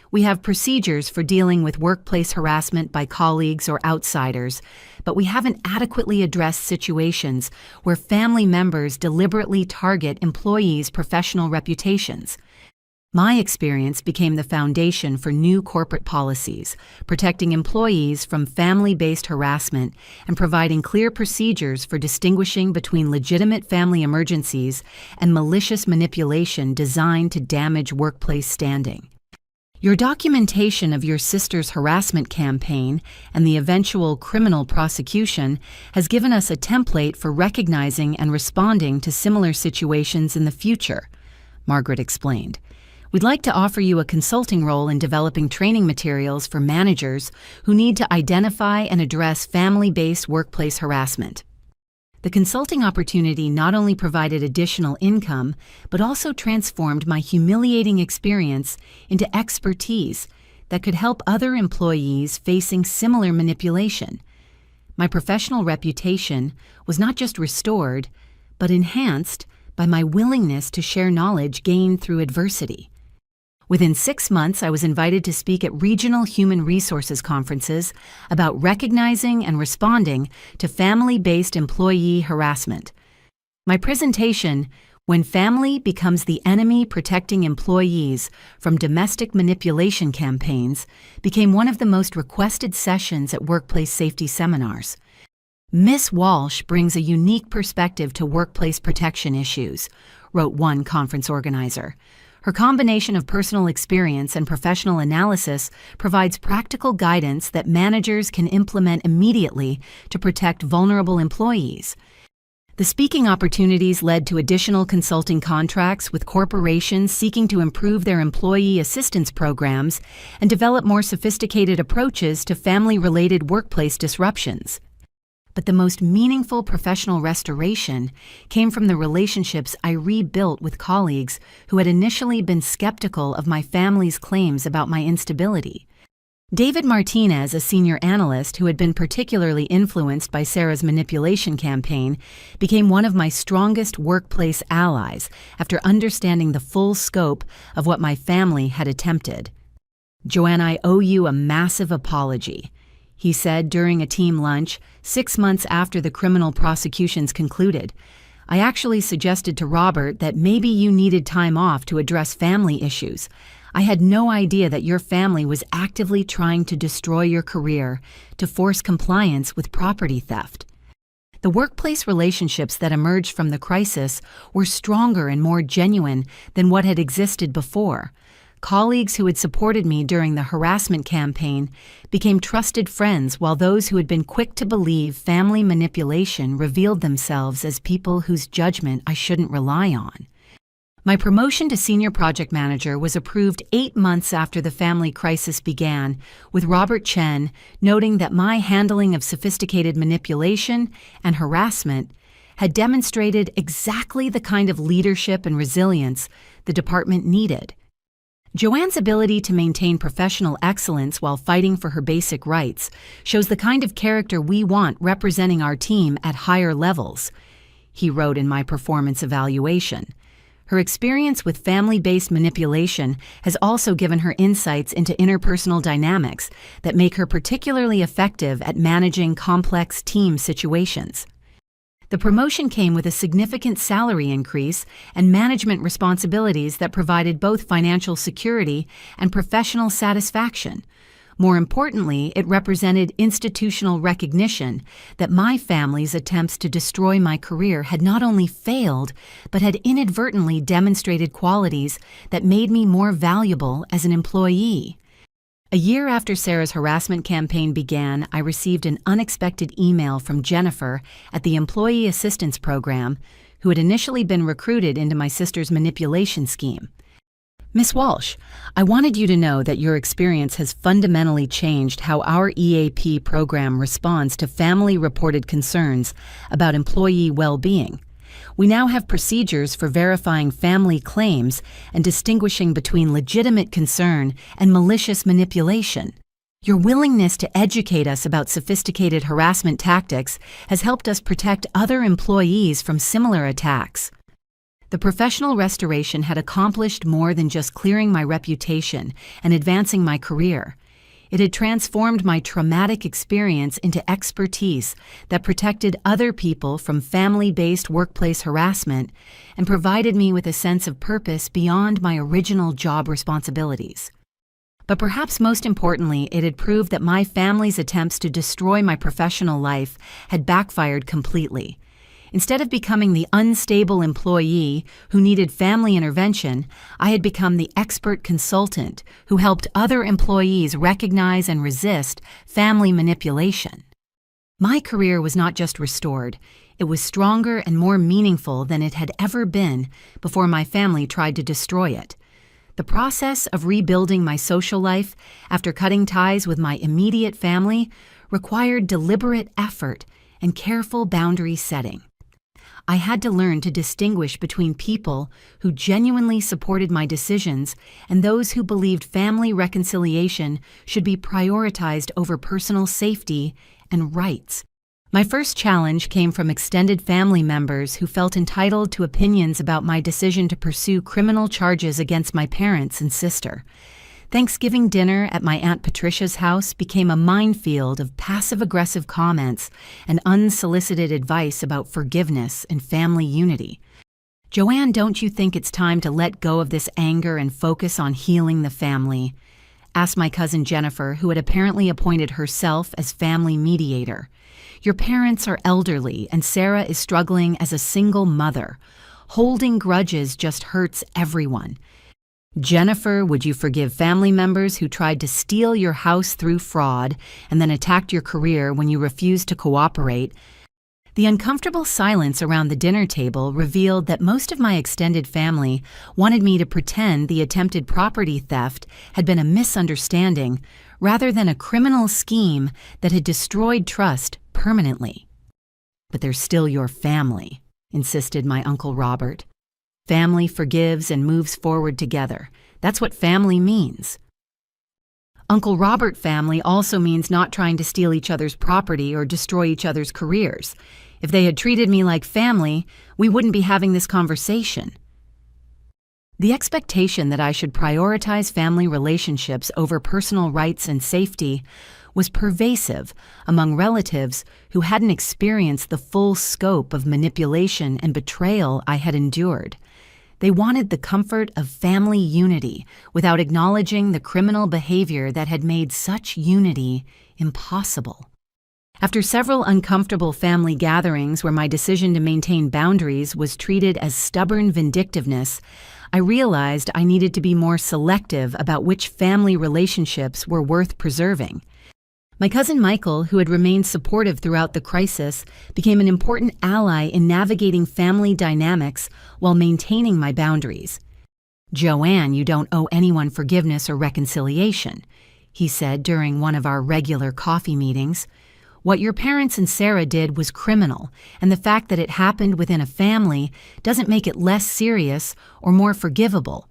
We have procedures for dealing with workplace harassment by colleagues or outsiders, but we haven't adequately addressed situations where family members deliberately target employees' professional reputations. My experience became the foundation for new corporate policies, protecting employees from family-based harassment and providing clear procedures for distinguishing between legitimate family emergencies and malicious manipulation designed to damage workplace standing. Your documentation of your sister's harassment campaign and the eventual criminal prosecution has given us a template for recognizing and responding to similar situations in the future, Margaret explained. We'd like to offer you a consulting role in developing training materials for managers who need to identify and address family-based workplace harassment. The consulting opportunity not only provided additional income, but also transformed my humiliating experience into expertise that could help other employees facing similar manipulation. My professional reputation was not just restored, but enhanced by my willingness to share knowledge gained through adversity. Within 6 months, I was invited to speak at regional human resources conferences about recognizing and responding to family-based employee harassment. My presentation, "When Family Becomes the Enemy Protecting Employees from Domestic Manipulation Campaigns," became one of the most requested sessions at workplace safety seminars. Ms. Walsh brings a unique perspective to workplace protection issues, wrote one conference organizer. Her combination of personal experience and professional analysis provides practical guidance that managers can implement immediately to protect vulnerable employees. The speaking opportunities led to additional consulting contracts with corporations seeking to improve their employee assistance programs and develop more sophisticated approaches to family-related workplace disruptions. But the most meaningful professional restoration came from the relationships I rebuilt with colleagues who had initially been skeptical of my family's claims about my instability. David Martinez, a senior analyst who had been particularly influenced by Sarah's manipulation campaign, became one of my strongest workplace allies after understanding the full scope of what my family had attempted. "Joanne, I owe you a massive apology," he said during a team lunch 6 months after the criminal prosecutions concluded. "I actually suggested to Robert that maybe you needed time off to address family issues. I had no idea that your family was actively trying to destroy your career to force compliance with property theft." The workplace relationships that emerged from the crisis were stronger and more genuine than what had existed before. Colleagues who had supported me during the harassment campaign became trusted friends, while those who had been quick to believe family manipulation revealed themselves as people whose judgment I shouldn't rely on. My promotion to senior project manager was approved 8 months after the family crisis began, with Robert Chen noting that my handling of sophisticated manipulation and harassment had demonstrated exactly the kind of leadership and resilience the department needed. Joanne's ability to maintain professional excellence while fighting for her basic rights shows the kind of character we want representing our team at higher levels, he wrote in my performance evaluation. Her experience with family-based manipulation has also given her insights into interpersonal dynamics that make her particularly effective at managing complex team situations. The promotion came with a significant salary increase and management responsibilities that provided both financial security and professional satisfaction. More importantly, it represented institutional recognition that my family's attempts to destroy my career had not only failed, but had inadvertently demonstrated qualities that made me more valuable as an employee. A year after Sarah's harassment campaign began, I received an unexpected email from Jennifer at the Employee Assistance Program, who had initially been recruited into my sister's manipulation scheme. Ms. Walsh, I wanted you to know that your experience has fundamentally changed how our EAP program responds to family-reported concerns about employee well-being. We now have procedures for verifying family claims and distinguishing between legitimate concern and malicious manipulation. Your willingness to educate us about sophisticated harassment tactics has helped us protect other employees from similar attacks. The professional restoration had accomplished more than just clearing my reputation and advancing my career. It had transformed my traumatic experience into expertise that protected other people from family-based workplace harassment and provided me with a sense of purpose beyond my original job responsibilities. But perhaps most importantly, it had proved that my family's attempts to destroy my professional life had backfired completely. Instead of becoming the unstable employee who needed family intervention, I had become the expert consultant who helped other employees recognize and resist family manipulation. My career was not just restored, it was stronger and more meaningful than it had ever been before my family tried to destroy it. The process of rebuilding my social life after cutting ties with my immediate family required deliberate effort and careful boundary setting. I had to learn to distinguish between people who genuinely supported my decisions and those who believed family reconciliation should be prioritized over personal safety and rights. My first challenge came from extended family members who felt entitled to opinions about my decision to pursue criminal charges against my parents and sister. Thanksgiving dinner at my Aunt Patricia's house became a minefield of passive-aggressive comments and unsolicited advice about forgiveness and family unity. "Joanne, don't you think it's time to let go of this anger and focus on healing the family?" asked my cousin Jennifer, who had apparently appointed herself as family mediator. "Your parents are elderly, and Sarah is struggling as a single mother. Holding grudges just hurts everyone. Jennifer, would you forgive family members who tried to steal your house through fraud and then attacked your career when you refused to cooperate?" The uncomfortable silence around the dinner table revealed that most of my extended family wanted me to pretend the attempted property theft had been a misunderstanding rather than a criminal scheme that had destroyed trust permanently. "But they're still your family," insisted my Uncle Robert. "Family forgives and moves forward together. That's what family means." Uncle Robert family also means not trying to steal each other's property or destroy each other's careers. If they had treated me like family, we wouldn't be having this conversation. The expectation that I should prioritize family relationships over personal rights and safety was pervasive among relatives who hadn't experienced the full scope of manipulation and betrayal I had endured. They wanted the comfort of family unity without acknowledging the criminal behavior that had made such unity impossible. After several uncomfortable family gatherings where my decision to maintain boundaries was treated as stubborn vindictiveness, I realized I needed to be more selective about which family relationships were worth preserving. My cousin Michael, who had remained supportive throughout the crisis, became an important ally in navigating family dynamics while maintaining my boundaries. "Joanne, you don't owe anyone forgiveness or reconciliation," he said during one of our regular coffee meetings. "What your parents and Sarah did was criminal, and the fact that it happened within a family doesn't make it less serious or more forgivable."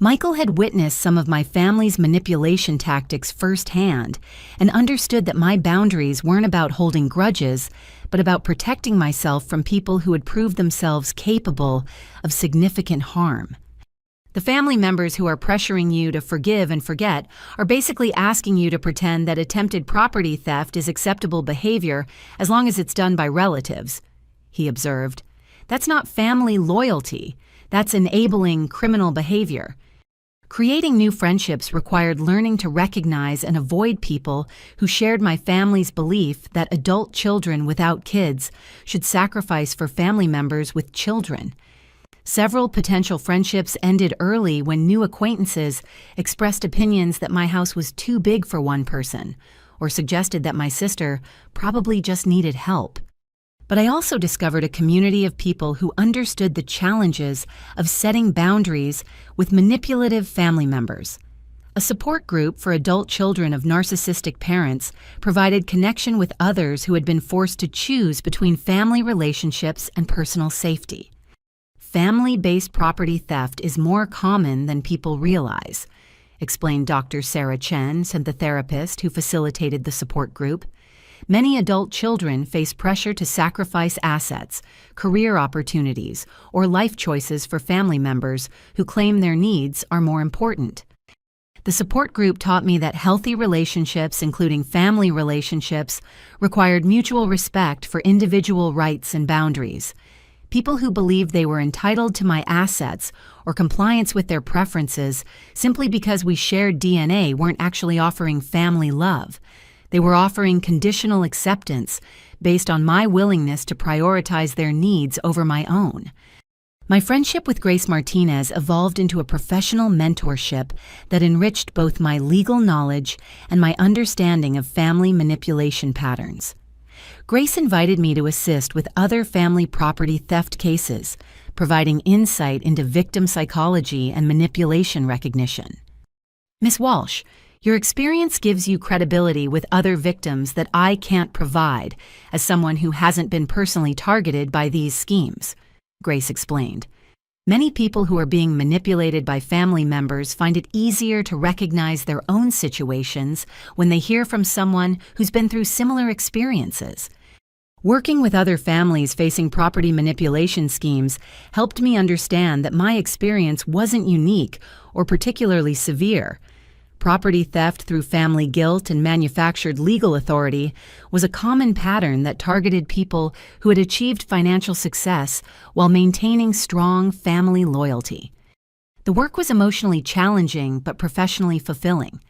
Michael had witnessed some of my family's manipulation tactics firsthand and understood that my boundaries weren't about holding grudges, but about protecting myself from people who had proved themselves capable of significant harm. The family members who are pressuring you to forgive and forget are basically asking you to pretend that attempted property theft is acceptable behavior as long as it's done by relatives, he observed. That's not family loyalty. That's enabling criminal behavior. Creating new friendships required learning to recognize and avoid people who shared my family's belief that adult children without kids should sacrifice for family members with children. Several potential friendships ended early when new acquaintances expressed opinions that my house was too big for one person, or suggested that my sister probably just needed help. But I also discovered a community of people who understood the challenges of setting boundaries with manipulative family members. A support group for adult children of narcissistic parents provided connection with others who had been forced to choose between family relationships and personal safety. Family-based property theft is more common than people realize, explained Dr. Sarah Chen, the therapist who facilitated the support group. Many adult children face pressure to sacrifice assets, career opportunities, or life choices for family members who claim their needs are more important. The support group taught me that healthy relationships, including family relationships, required mutual respect for individual rights and boundaries. People who believed they were entitled to my assets or compliance with their preferences simply because we shared DNA weren't actually offering family love. They were offering conditional acceptance based on my willingness to prioritize their needs over my own. My friendship with Grace Martinez evolved into a professional mentorship that enriched both my legal knowledge and my understanding of family manipulation patterns. Grace invited me to assist with other family property theft cases, providing insight into victim psychology and manipulation recognition. Ms. Walsh, your experience gives you credibility with other victims that I can't provide as someone who hasn't been personally targeted by these schemes, Grace explained. Many people who are being manipulated by family members find it easier to recognize their own situations when they hear from someone who's been through similar experiences. Working with other families facing property manipulation schemes helped me understand that my experience wasn't unique or particularly severe. Property theft through family guilt and manufactured legal authority was a common pattern that targeted people who had achieved financial success while maintaining strong family loyalty. The work was emotionally challenging but professionally fulfilling.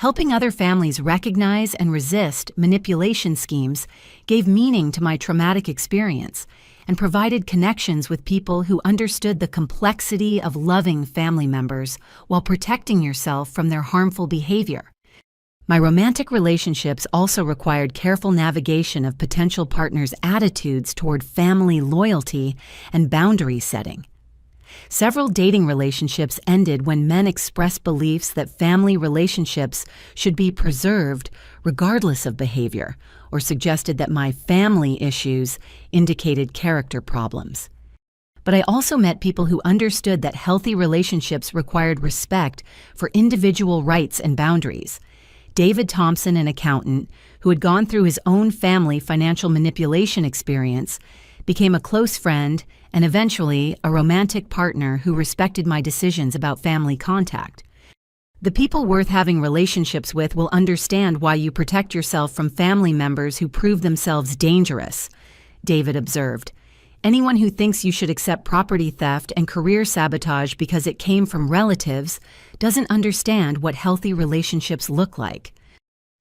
Helping other families recognize and resist manipulation schemes gave meaning to my traumatic experience and provided connections with people who understood the complexity of loving family members while protecting yourself from their harmful behavior. My romantic relationships also required careful navigation of potential partners' attitudes toward family loyalty and boundary setting. Several dating relationships ended when men expressed beliefs that family relationships should be preserved regardless of behavior, or suggested that my family issues indicated character problems. But I also met people who understood that healthy relationships required respect for individual rights and boundaries. David Thompson, an accountant who had gone through his own family financial manipulation experience, became a close friend and eventually a romantic partner who respected my decisions about family contact. The people worth having relationships with will understand why you protect yourself from family members who prove themselves dangerous, David observed. Anyone who thinks you should accept property theft and career sabotage because it came from relatives doesn't understand what healthy relationships look like.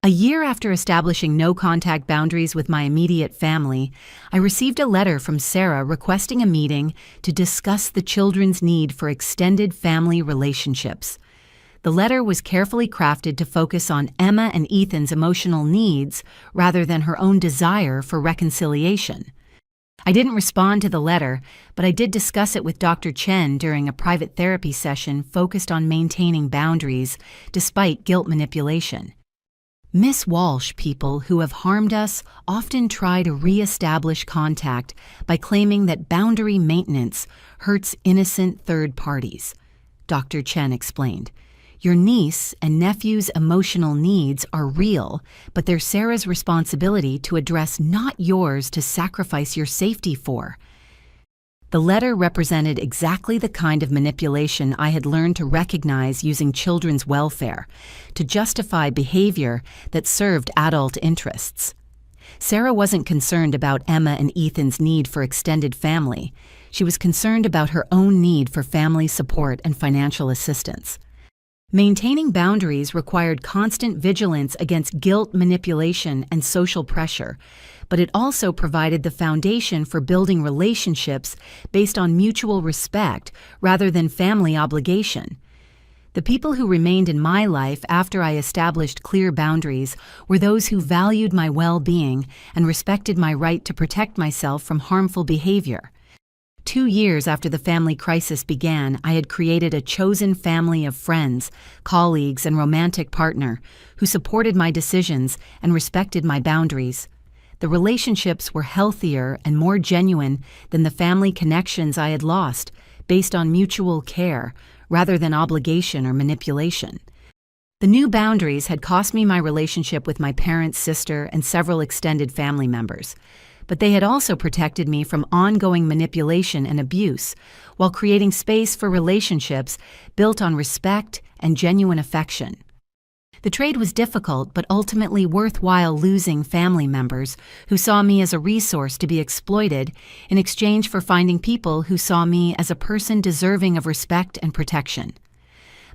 A year after establishing no-contact boundaries with my immediate family, I received a letter from Sarah requesting a meeting to discuss the children's need for extended family relationships. The letter was carefully crafted to focus on Emma and Ethan's emotional needs rather than her own desire for reconciliation. I didn't respond to the letter, but I did discuss it with Dr. Chen during a private therapy session focused on maintaining boundaries despite guilt manipulation. Miss Walsh, people who have harmed us often try to re-establish contact by claiming that boundary maintenance hurts innocent third parties, Dr. Chen explained. Your niece and nephew's emotional needs are real, but they're Sarah's responsibility to address, not yours to sacrifice your safety for. The letter represented exactly the kind of manipulation I had learned to recognize using children's welfare, to justify behavior that served adult interests. Sarah wasn't concerned about Emma and Ethan's need for extended family. She was concerned about her own need for family support and financial assistance. Maintaining boundaries required constant vigilance against guilt, manipulation, and social pressure, but it also provided the foundation for building relationships based on mutual respect rather than family obligation. The people who remained in my life after I established clear boundaries were those who valued my well-being and respected my right to protect myself from harmful behavior. 2 years after the family crisis began, I had created a chosen family of friends, colleagues, and romantic partner who supported my decisions and respected my boundaries. The relationships were healthier and more genuine than the family connections I had lost, based on mutual care, rather than obligation or manipulation. The new boundaries had cost me my relationship with my parents, sister, and several extended family members, but they had also protected me from ongoing manipulation and abuse, while creating space for relationships built on respect and genuine affection. The trade was difficult but ultimately worthwhile, losing family members who saw me as a resource to be exploited in exchange for finding people who saw me as a person deserving of respect and protection.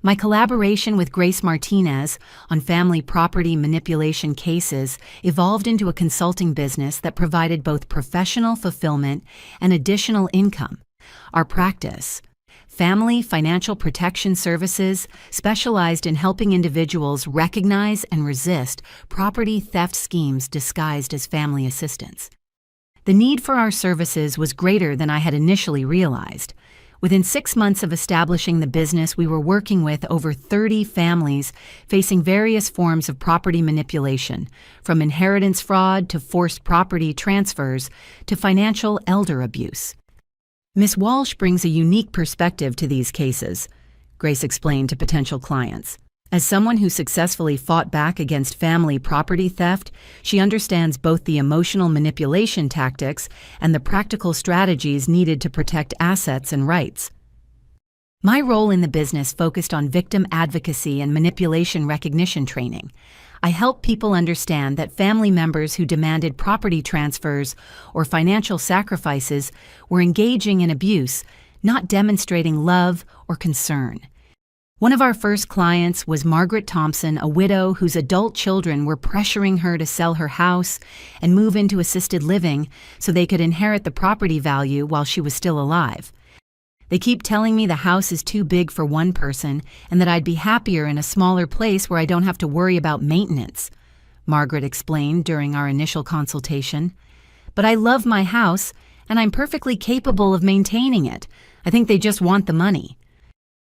My collaboration with Grace Martinez on family property manipulation cases evolved into a consulting business that provided both professional fulfillment and additional income. Our practice, Family Financial Protection Services, specialized in helping individuals recognize and resist property theft schemes disguised as family assistance. The need for our services was greater than I had initially realized. Within 6 months of establishing the business, we were working with over 30 families facing various forms of property manipulation, from inheritance fraud to forced property transfers to financial elder abuse. Ms. Walsh brings a unique perspective to these cases, Grace explained to potential clients. As someone who successfully fought back against family property theft, she understands both the emotional manipulation tactics and the practical strategies needed to protect assets and rights. My role in the business focused on victim advocacy and manipulation recognition training. I help people understand that family members who demanded property transfers or financial sacrifices were engaging in abuse, not demonstrating love or concern. One of our first clients was Margaret Thompson, a widow whose adult children were pressuring her to sell her house and move into assisted living so they could inherit the property value while she was still alive. They keep telling me the house is too big for one person and that I'd be happier in a smaller place where I don't have to worry about maintenance, Margaret explained during our initial consultation. But I love my house and I'm perfectly capable of maintaining it. I think they just want the money.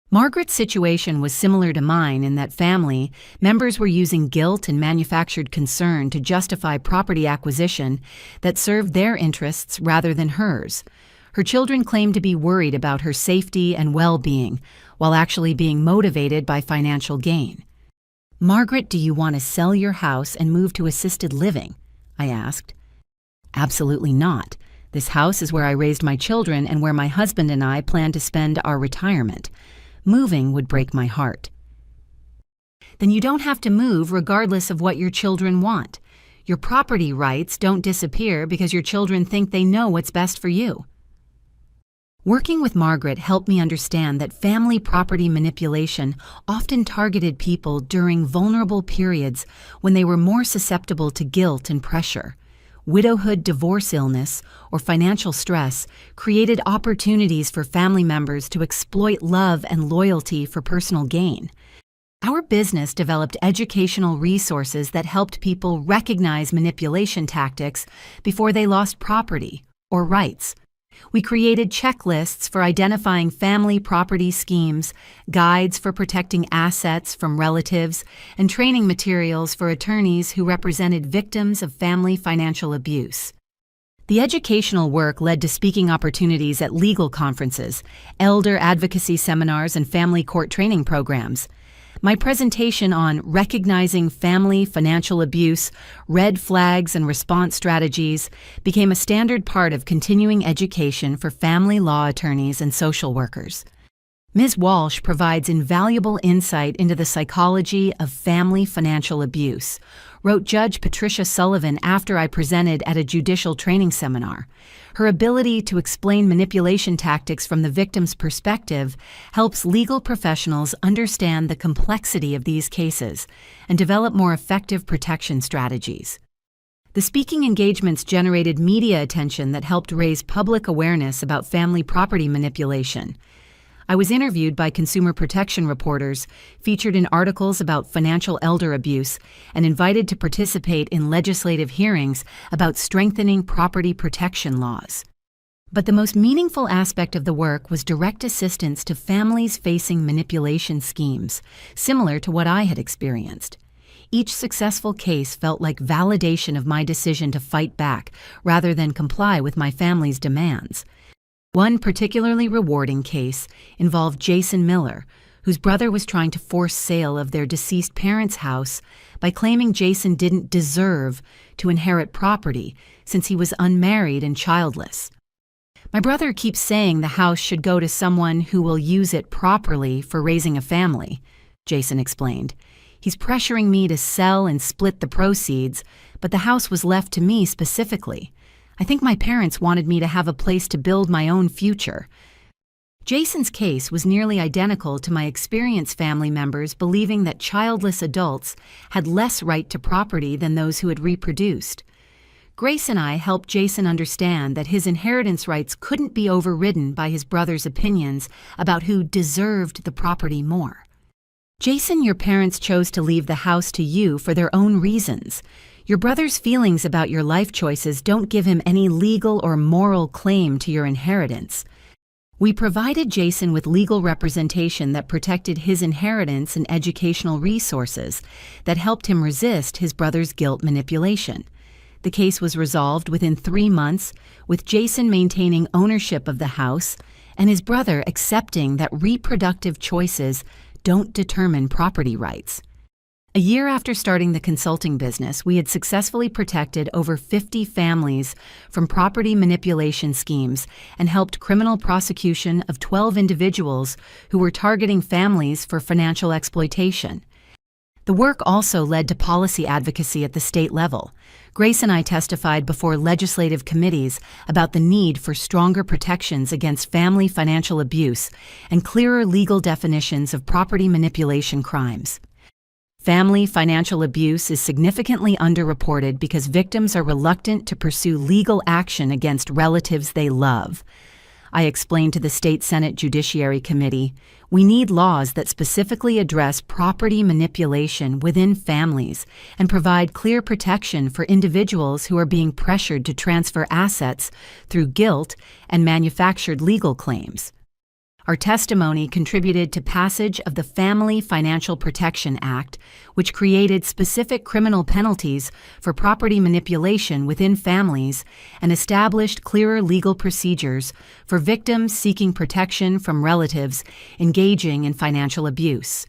Margaret's situation was similar to mine in that family members were using guilt and manufactured concern to justify property acquisition that served their interests rather than hers. Her children claimed to be worried about her safety and well-being, while actually being motivated by financial gain. "Margaret, do you want to sell your house and move to assisted living?" I asked. "Absolutely not. This house is where I raised my children and where my husband and I plan to spend our retirement. Moving would break my heart." "Then you don't have to move regardless of what your children want. Your property rights don't disappear because your children think they know what's best for you." Working with Margaret helped me understand that family property manipulation often targeted people during vulnerable periods when they were more susceptible to guilt and pressure. Widowhood, divorce, illness, or financial stress created opportunities for family members to exploit love and loyalty for personal gain. Our business developed educational resources that helped people recognize manipulation tactics before they lost property or rights. We created checklists for identifying family property schemes, guides for protecting assets from relatives, and training materials for attorneys who represented victims of family financial abuse. The educational work led to speaking opportunities at legal conferences, elder advocacy seminars, and family court training programs. My presentation on recognizing family financial abuse, red flags, and response strategies became a standard part of continuing education for family law attorneys and social workers. Ms. Walsh provides invaluable insight into the psychology of family financial abuse, wrote Judge Patricia Sullivan after I presented at a judicial training seminar. Her ability to explain manipulation tactics from the victim's perspective helps legal professionals understand the complexity of these cases and develop more effective protection strategies. The speaking engagements generated media attention that helped raise public awareness about family property manipulation. I was interviewed by consumer protection reporters, featured in articles about financial elder abuse, and invited to participate in legislative hearings about strengthening property protection laws. But the most meaningful aspect of the work was direct assistance to families facing manipulation schemes, similar to what I had experienced. Each successful case felt like validation of my decision to fight back rather than comply with my family's demands. One particularly rewarding case involved Jason Miller, whose brother was trying to force sale of their deceased parents' house by claiming Jason didn't deserve to inherit property since he was unmarried and childless. "My brother keeps saying the house should go to someone who will use it properly for raising a family," Jason explained. "He's pressuring me to sell and split the proceeds, but the house was left to me specifically. I think my parents wanted me to have a place to build my own future." Jason's case was nearly identical to my experienced family members believing that childless adults had less right to property than those who had reproduced. Grace and I helped Jason understand that his inheritance rights couldn't be overridden by his brother's opinions about who deserved the property more. "Jason, your parents chose to leave the house to you for their own reasons. Your brother's feelings about your life choices don't give him any legal or moral claim to your inheritance." We provided Jason with legal representation that protected his inheritance and educational resources that helped him resist his brother's guilt manipulation. The case was resolved within 3 months, with Jason maintaining ownership of the house and his brother accepting that reproductive choices don't determine property rights. A year after starting the consulting business, we had successfully protected over 50 families from property manipulation schemes and helped criminal prosecution of 12 individuals who were targeting families for financial exploitation. The work also led to policy advocacy at the state level. Grace and I testified before legislative committees about the need for stronger protections against family financial abuse and clearer legal definitions of property manipulation crimes. Family financial abuse is significantly underreported because victims are reluctant to pursue legal action against relatives they love. I explained to the State Senate Judiciary Committee, we need laws that specifically address property manipulation within families and provide clear protection for individuals who are being pressured to transfer assets through guilt and manufactured legal claims. Our testimony contributed to passage of the Family Financial Protection Act, which created specific criminal penalties for property manipulation within families and established clearer legal procedures for victims seeking protection from relatives engaging in financial abuse.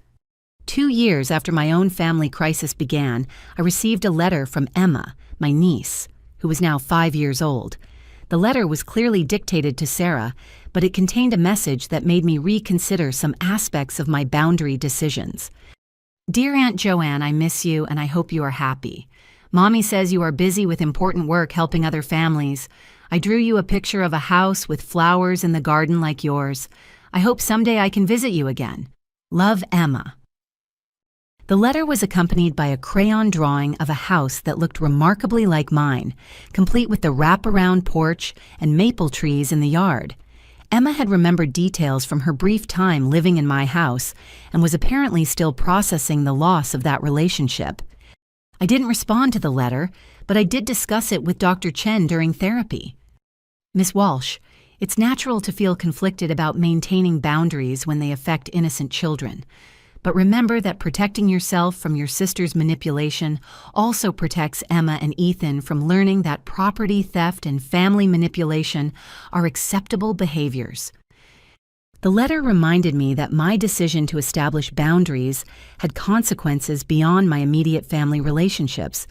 2 years after my own family crisis began, I received a letter from Emma, my niece, who was now 5 years old. The letter was clearly dictated to Sarah, but it contained a message that made me reconsider some aspects of my boundary decisions. "Dear Aunt Joanne, I miss you and I hope you are happy. Mommy says you are busy with important work helping other families. I drew you a picture of a house with flowers in the garden like yours. I hope someday I can visit you again. Love, Emma." The letter was accompanied by a crayon drawing of a house that looked remarkably like mine, complete with the wraparound porch and maple trees in the yard. Emma had remembered details from her brief time living in my house and was apparently still processing the loss of that relationship. I didn't respond to the letter, but I did discuss it with Dr. Chen during therapy. "Miss Walsh, it's natural to feel conflicted about maintaining boundaries when they affect innocent children. But remember that protecting yourself from your sister's manipulation also protects Emma and Ethan from learning that property theft and family manipulation are acceptable behaviors." The letter reminded me that my decision to establish boundaries had consequences beyond my immediate family relationships,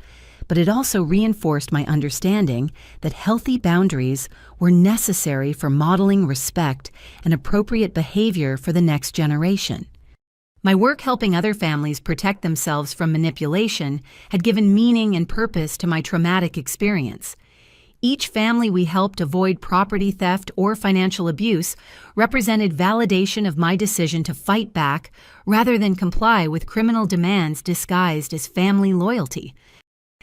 but it also reinforced my understanding that healthy boundaries were necessary for modeling respect and appropriate behavior for the next generation. My work helping other families protect themselves from manipulation had given meaning and purpose to my traumatic experience. Each family we helped avoid property theft or financial abuse represented validation of my decision to fight back rather than comply with criminal demands disguised as family loyalty.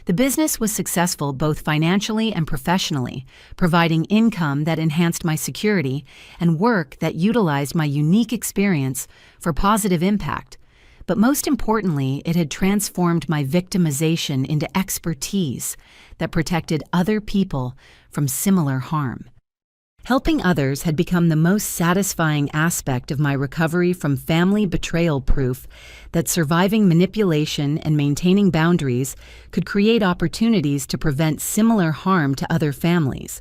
The business was successful both financially and professionally, providing income that enhanced my security and work that utilized my unique experience for positive impact. But most importantly, it had transformed my victimization into expertise that protected other people from similar harm. Helping others had become the most satisfying aspect of my recovery from family betrayal, proof that surviving manipulation and maintaining boundaries could create opportunities to prevent similar harm to other families.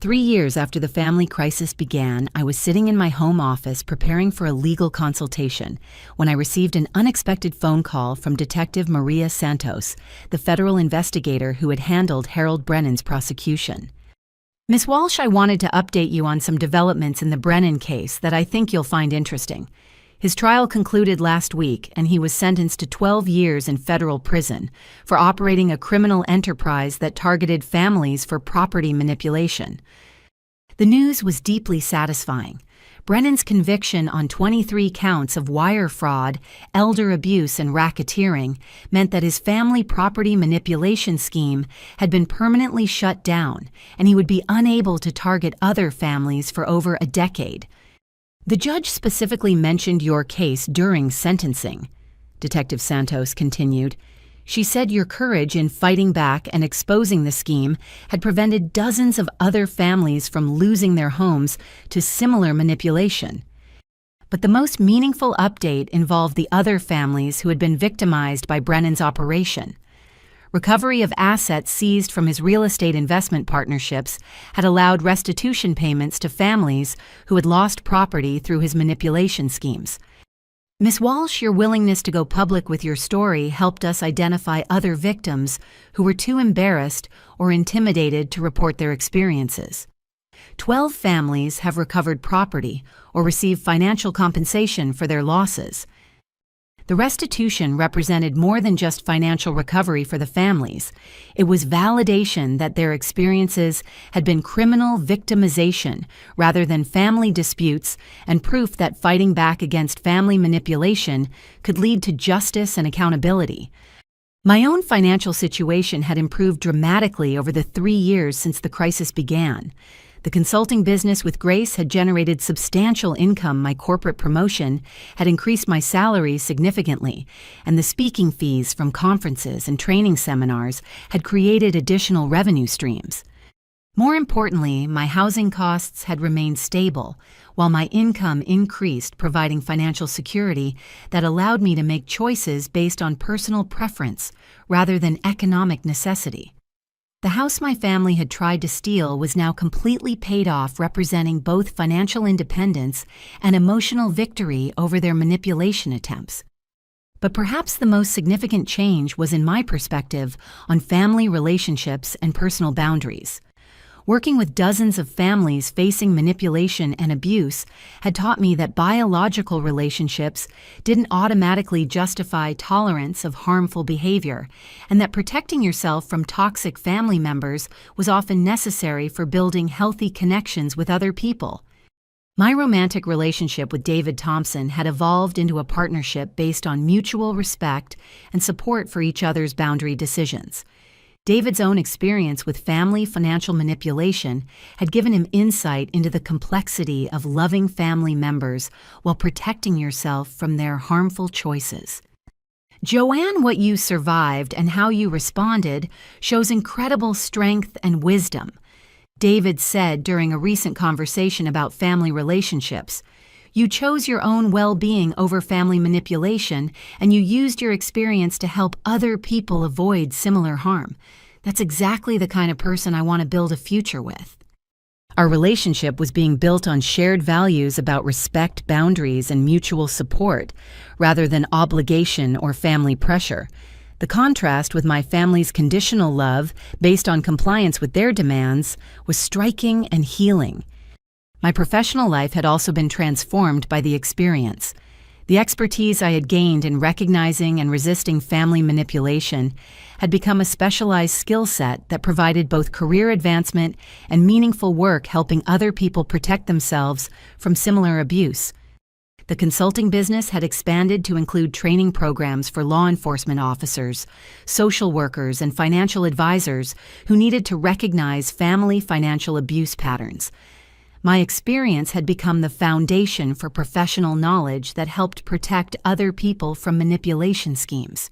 3 years after the family crisis began, I was sitting in my home office preparing for a legal consultation when I received an unexpected phone call from Detective Maria Santos, the federal investigator who had handled Harold Brennan's prosecution. Ms. Walsh, I wanted to update you on some developments in the Brennan case that I think you'll find interesting. His trial concluded last week, and he was sentenced to 12 years in federal prison for operating a criminal enterprise that targeted families for property manipulation. The news was deeply satisfying. Brennan's conviction on 23 counts of wire fraud, elder abuse, and racketeering meant that his family property manipulation scheme had been permanently shut down, and he would be unable to target other families for over a decade. The judge specifically mentioned your case during sentencing, Detective Santos continued. She said your courage in fighting back and exposing the scheme had prevented dozens of other families from losing their homes to similar manipulation. But the most meaningful update involved the other families who had been victimized by Brennan's operation. Recovery of assets seized from his real estate investment partnerships had allowed restitution payments to families who had lost property through his manipulation schemes. Ms. Walsh, your willingness to go public with your story helped us identify other victims who were too embarrassed or intimidated to report their experiences. 12 families have recovered property or received financial compensation for their losses. The restitution represented more than just financial recovery for the families. It was validation that their experiences had been criminal victimization rather than family disputes, and proof that fighting back against family manipulation could lead to justice and accountability. My own financial situation had improved dramatically over the 3 years since the crisis began. The consulting business with Grace had generated substantial income. My corporate promotion had increased my salary significantly, and the speaking fees from conferences and training seminars had created additional revenue streams. More importantly, my housing costs had remained stable, while my income increased, providing financial security that allowed me to make choices based on personal preference rather than economic necessity. The house my family had tried to steal was now completely paid off, representing both financial independence and emotional victory over their manipulation attempts. But perhaps the most significant change was in my perspective on family relationships and personal boundaries. Working with dozens of families facing manipulation and abuse had taught me that biological relationships didn't automatically justify tolerance of harmful behavior, and that protecting yourself from toxic family members was often necessary for building healthy connections with other people. My romantic relationship with David Thompson had evolved into a partnership based on mutual respect and support for each other's boundary decisions. David's own experience with family financial manipulation had given him insight into the complexity of loving family members while protecting yourself from their harmful choices. Joanne, what you survived and how you responded shows incredible strength and wisdom, David said during a recent conversation about family relationships. You chose your own well-being over family manipulation, and you used your experience to help other people avoid similar harm. That's exactly the kind of person I want to build a future with. Our relationship was being built on shared values about respect, boundaries, and mutual support, rather than obligation or family pressure. The contrast with my family's conditional love, based on compliance with their demands, was striking and healing. My professional life had also been transformed by the experience. The expertise I had gained in recognizing and resisting family manipulation had become a specialized skill set that provided both career advancement and meaningful work helping other people protect themselves from similar abuse. The consulting business had expanded to include training programs for law enforcement officers, social workers, and financial advisors who needed to recognize family financial abuse patterns. My experience had become the foundation for professional knowledge that helped protect other people from manipulation schemes.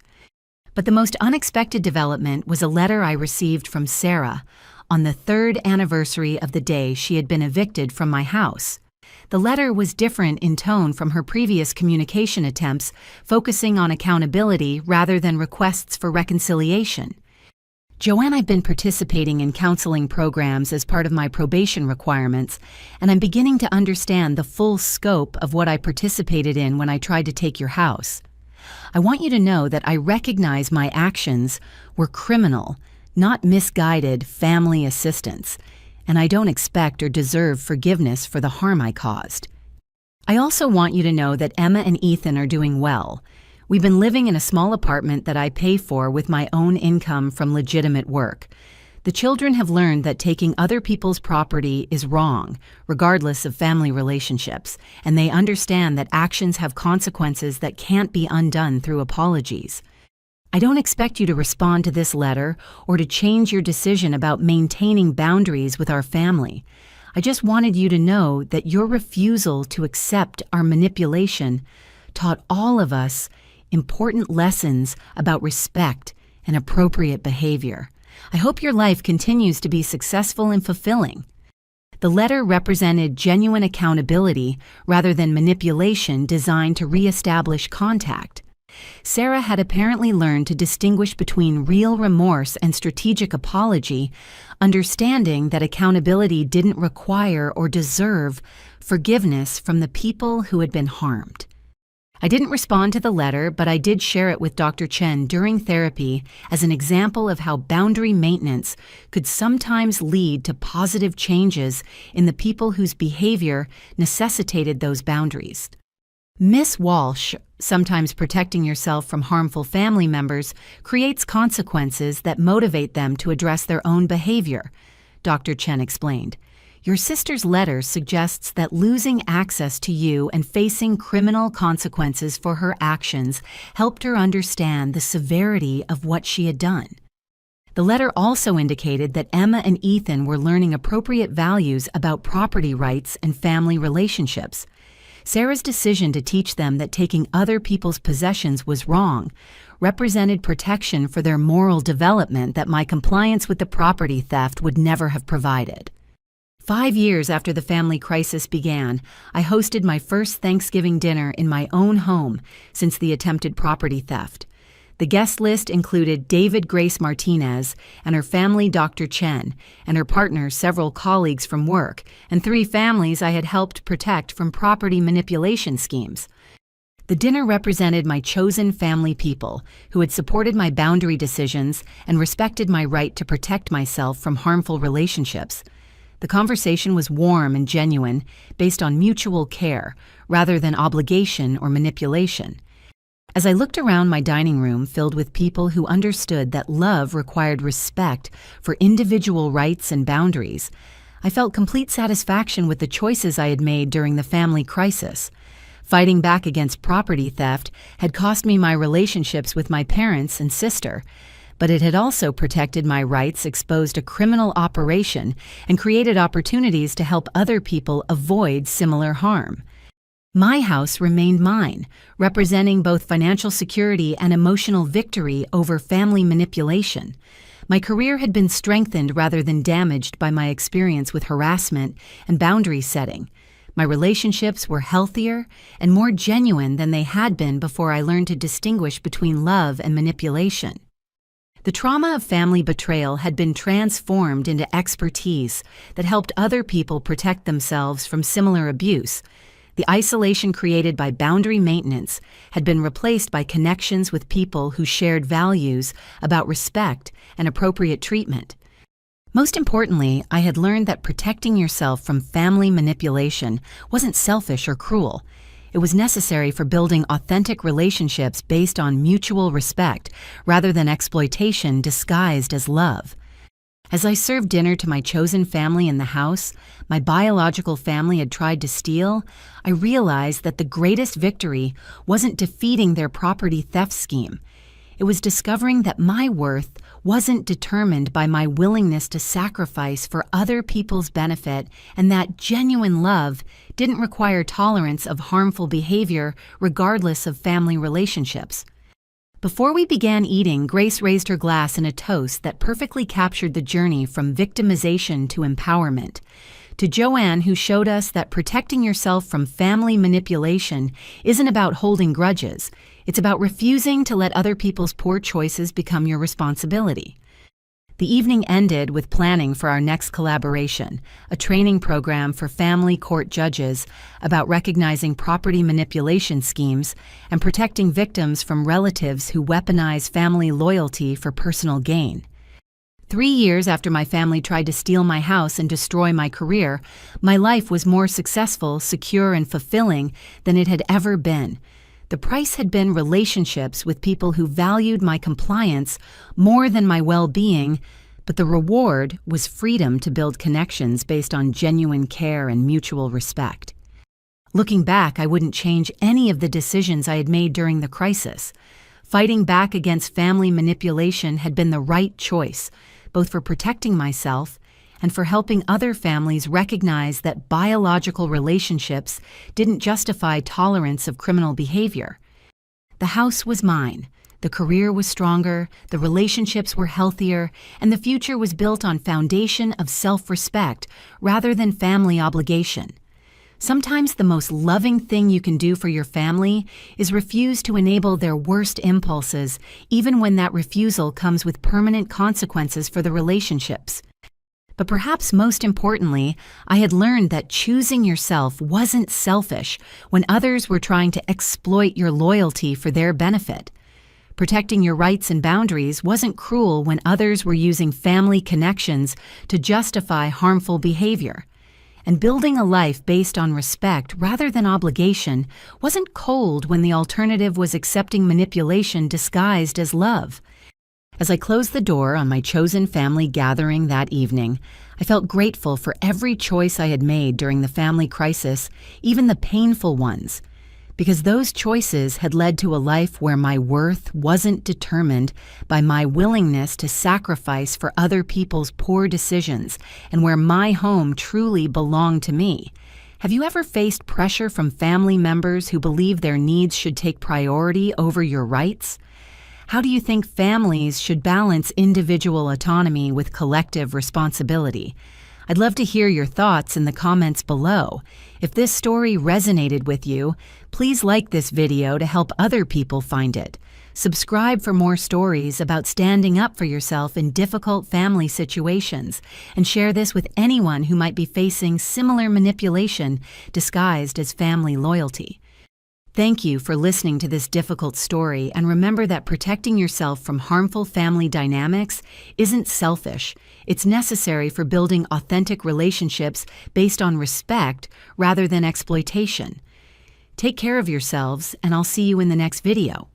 But the most unexpected development was a letter I received from Sarah on the 3rd anniversary of the day she had been evicted from my house. The letter was different in tone from her previous communication attempts, focusing on accountability rather than requests for reconciliation. Joanne, I've been participating in counseling programs as part of my probation requirements, and I'm beginning to understand the full scope of what I participated in when I tried to take your house. I want you to know that I recognize my actions were criminal, not misguided family assistance, and I don't expect or deserve forgiveness for the harm I caused. I also want you to know that Emma and Ethan are doing well. We've been living in a small apartment that I pay for with my own income from legitimate work. The children have learned that taking other people's property is wrong, regardless of family relationships, and they understand that actions have consequences that can't be undone through apologies. I don't expect you to respond to this letter or to change your decision about maintaining boundaries with our family. I just wanted you to know that your refusal to accept our manipulation taught all of us important lessons about respect and appropriate behavior. I hope your life continues to be successful and fulfilling. The letter represented genuine accountability rather than manipulation designed to reestablish contact. Sarah had apparently learned to distinguish between real remorse and strategic apology, understanding that accountability didn't require or deserve forgiveness from the people who had been harmed. I didn't respond to the letter, but I did share it with Dr. Chen during therapy as an example of how boundary maintenance could sometimes lead to positive changes in the people whose behavior necessitated those boundaries. Miss Walsh, sometimes protecting yourself from harmful family members creates consequences that motivate them to address their own behavior, Dr. Chen explained. Your sister's letter suggests that losing access to you and facing criminal consequences for her actions helped her understand the severity of what she had done. The letter also indicated that Emma and Ethan were learning appropriate values about property rights and family relationships. Sarah's decision to teach them that taking other people's possessions was wrong represented protection for their moral development that my compliance with the property theft would never have provided. 5 years after the family crisis began, I hosted my first Thanksgiving dinner in my own home since the attempted property theft. The guest list included David Grace Martinez and her family, Dr. Chen, and her partner, several colleagues from work, and 3 families I had helped protect from property manipulation schemes. The dinner represented my chosen family people who had supported my boundary decisions and respected my right to protect myself from harmful relationships. The conversation was warm and genuine, based on mutual care, rather than obligation or manipulation. As I looked around my dining room filled with people who understood that love required respect for individual rights and boundaries, I felt complete satisfaction with the choices I had made during the family crisis. Fighting back against property theft had cost me my relationships with my parents and sister, but it had also protected my rights, exposed a criminal operation, and created opportunities to help other people avoid similar harm. My house remained mine, representing both financial security and emotional victory over family manipulation. My career had been strengthened rather than damaged by my experience with harassment and boundary setting. My relationships were healthier and more genuine than they had been before I learned to distinguish between love and manipulation. The trauma of family betrayal had been transformed into expertise that helped other people protect themselves from similar abuse. The isolation created by boundary maintenance had been replaced by connections with people who shared values about respect and appropriate treatment. Most importantly, I had learned that protecting yourself from family manipulation wasn't selfish or cruel. It was necessary for building authentic relationships based on mutual respect rather than exploitation disguised as love. As I served dinner to my chosen family in the house my biological family had tried to steal, I realized that the greatest victory wasn't defeating their property theft scheme. It was discovering that my worth wasn't determined by my willingness to sacrifice for other people's benefit, and that genuine love didn't require tolerance of harmful behavior regardless of family relationships. Before we began eating, Grace raised her glass in a toast that perfectly captured the journey from victimization to empowerment. To Joanne, who showed us that protecting yourself from family manipulation isn't about holding grudges. It's about refusing to let other people's poor choices become your responsibility. The evening ended with planning for our next collaboration, a training program for family court judges about recognizing property manipulation schemes and protecting victims from relatives who weaponize family loyalty for personal gain. 3 years after my family tried to steal my house and destroy my career, my life was more successful, secure, and fulfilling than it had ever been. The price had been relationships with people who valued my compliance more than my well-being, but the reward was freedom to build connections based on genuine care and mutual respect. Looking back, I wouldn't change any of the decisions I had made during the crisis. Fighting back against family manipulation had been the right choice, both for protecting myself and for helping other families recognize that biological relationships didn't justify tolerance of criminal behavior. The house was mine, the career was stronger, the relationships were healthier, and the future was built on foundation of self-respect rather than family obligation. Sometimes the most loving thing you can do for your family is refuse to enable their worst impulses, even when that refusal comes with permanent consequences for the relationships. But perhaps most importantly, I had learned that choosing yourself wasn't selfish when others were trying to exploit your loyalty for their benefit. Protecting your rights and boundaries wasn't cruel when others were using family connections to justify harmful behavior. And building a life based on respect rather than obligation wasn't cold when the alternative was accepting manipulation disguised as love. As I closed the door on my chosen family gathering that evening, I felt grateful for every choice I had made during the family crisis, even the painful ones, because those choices had led to a life where my worth wasn't determined by my willingness to sacrifice for other people's poor decisions and where my home truly belonged to me. Have you ever faced pressure from family members who believe their needs should take priority over your rights? How do you think families should balance individual autonomy with collective responsibility? I'd love to hear your thoughts in the comments below. If this story resonated with you, please like this video to help other people find it. Subscribe for more stories about standing up for yourself in difficult family situations, and share this with anyone who might be facing similar manipulation disguised as family loyalty. Thank you for listening to this difficult story, and remember that protecting yourself from harmful family dynamics isn't selfish. It's necessary for building authentic relationships based on respect rather than exploitation. Take care of yourselves, and I'll see you in the next video.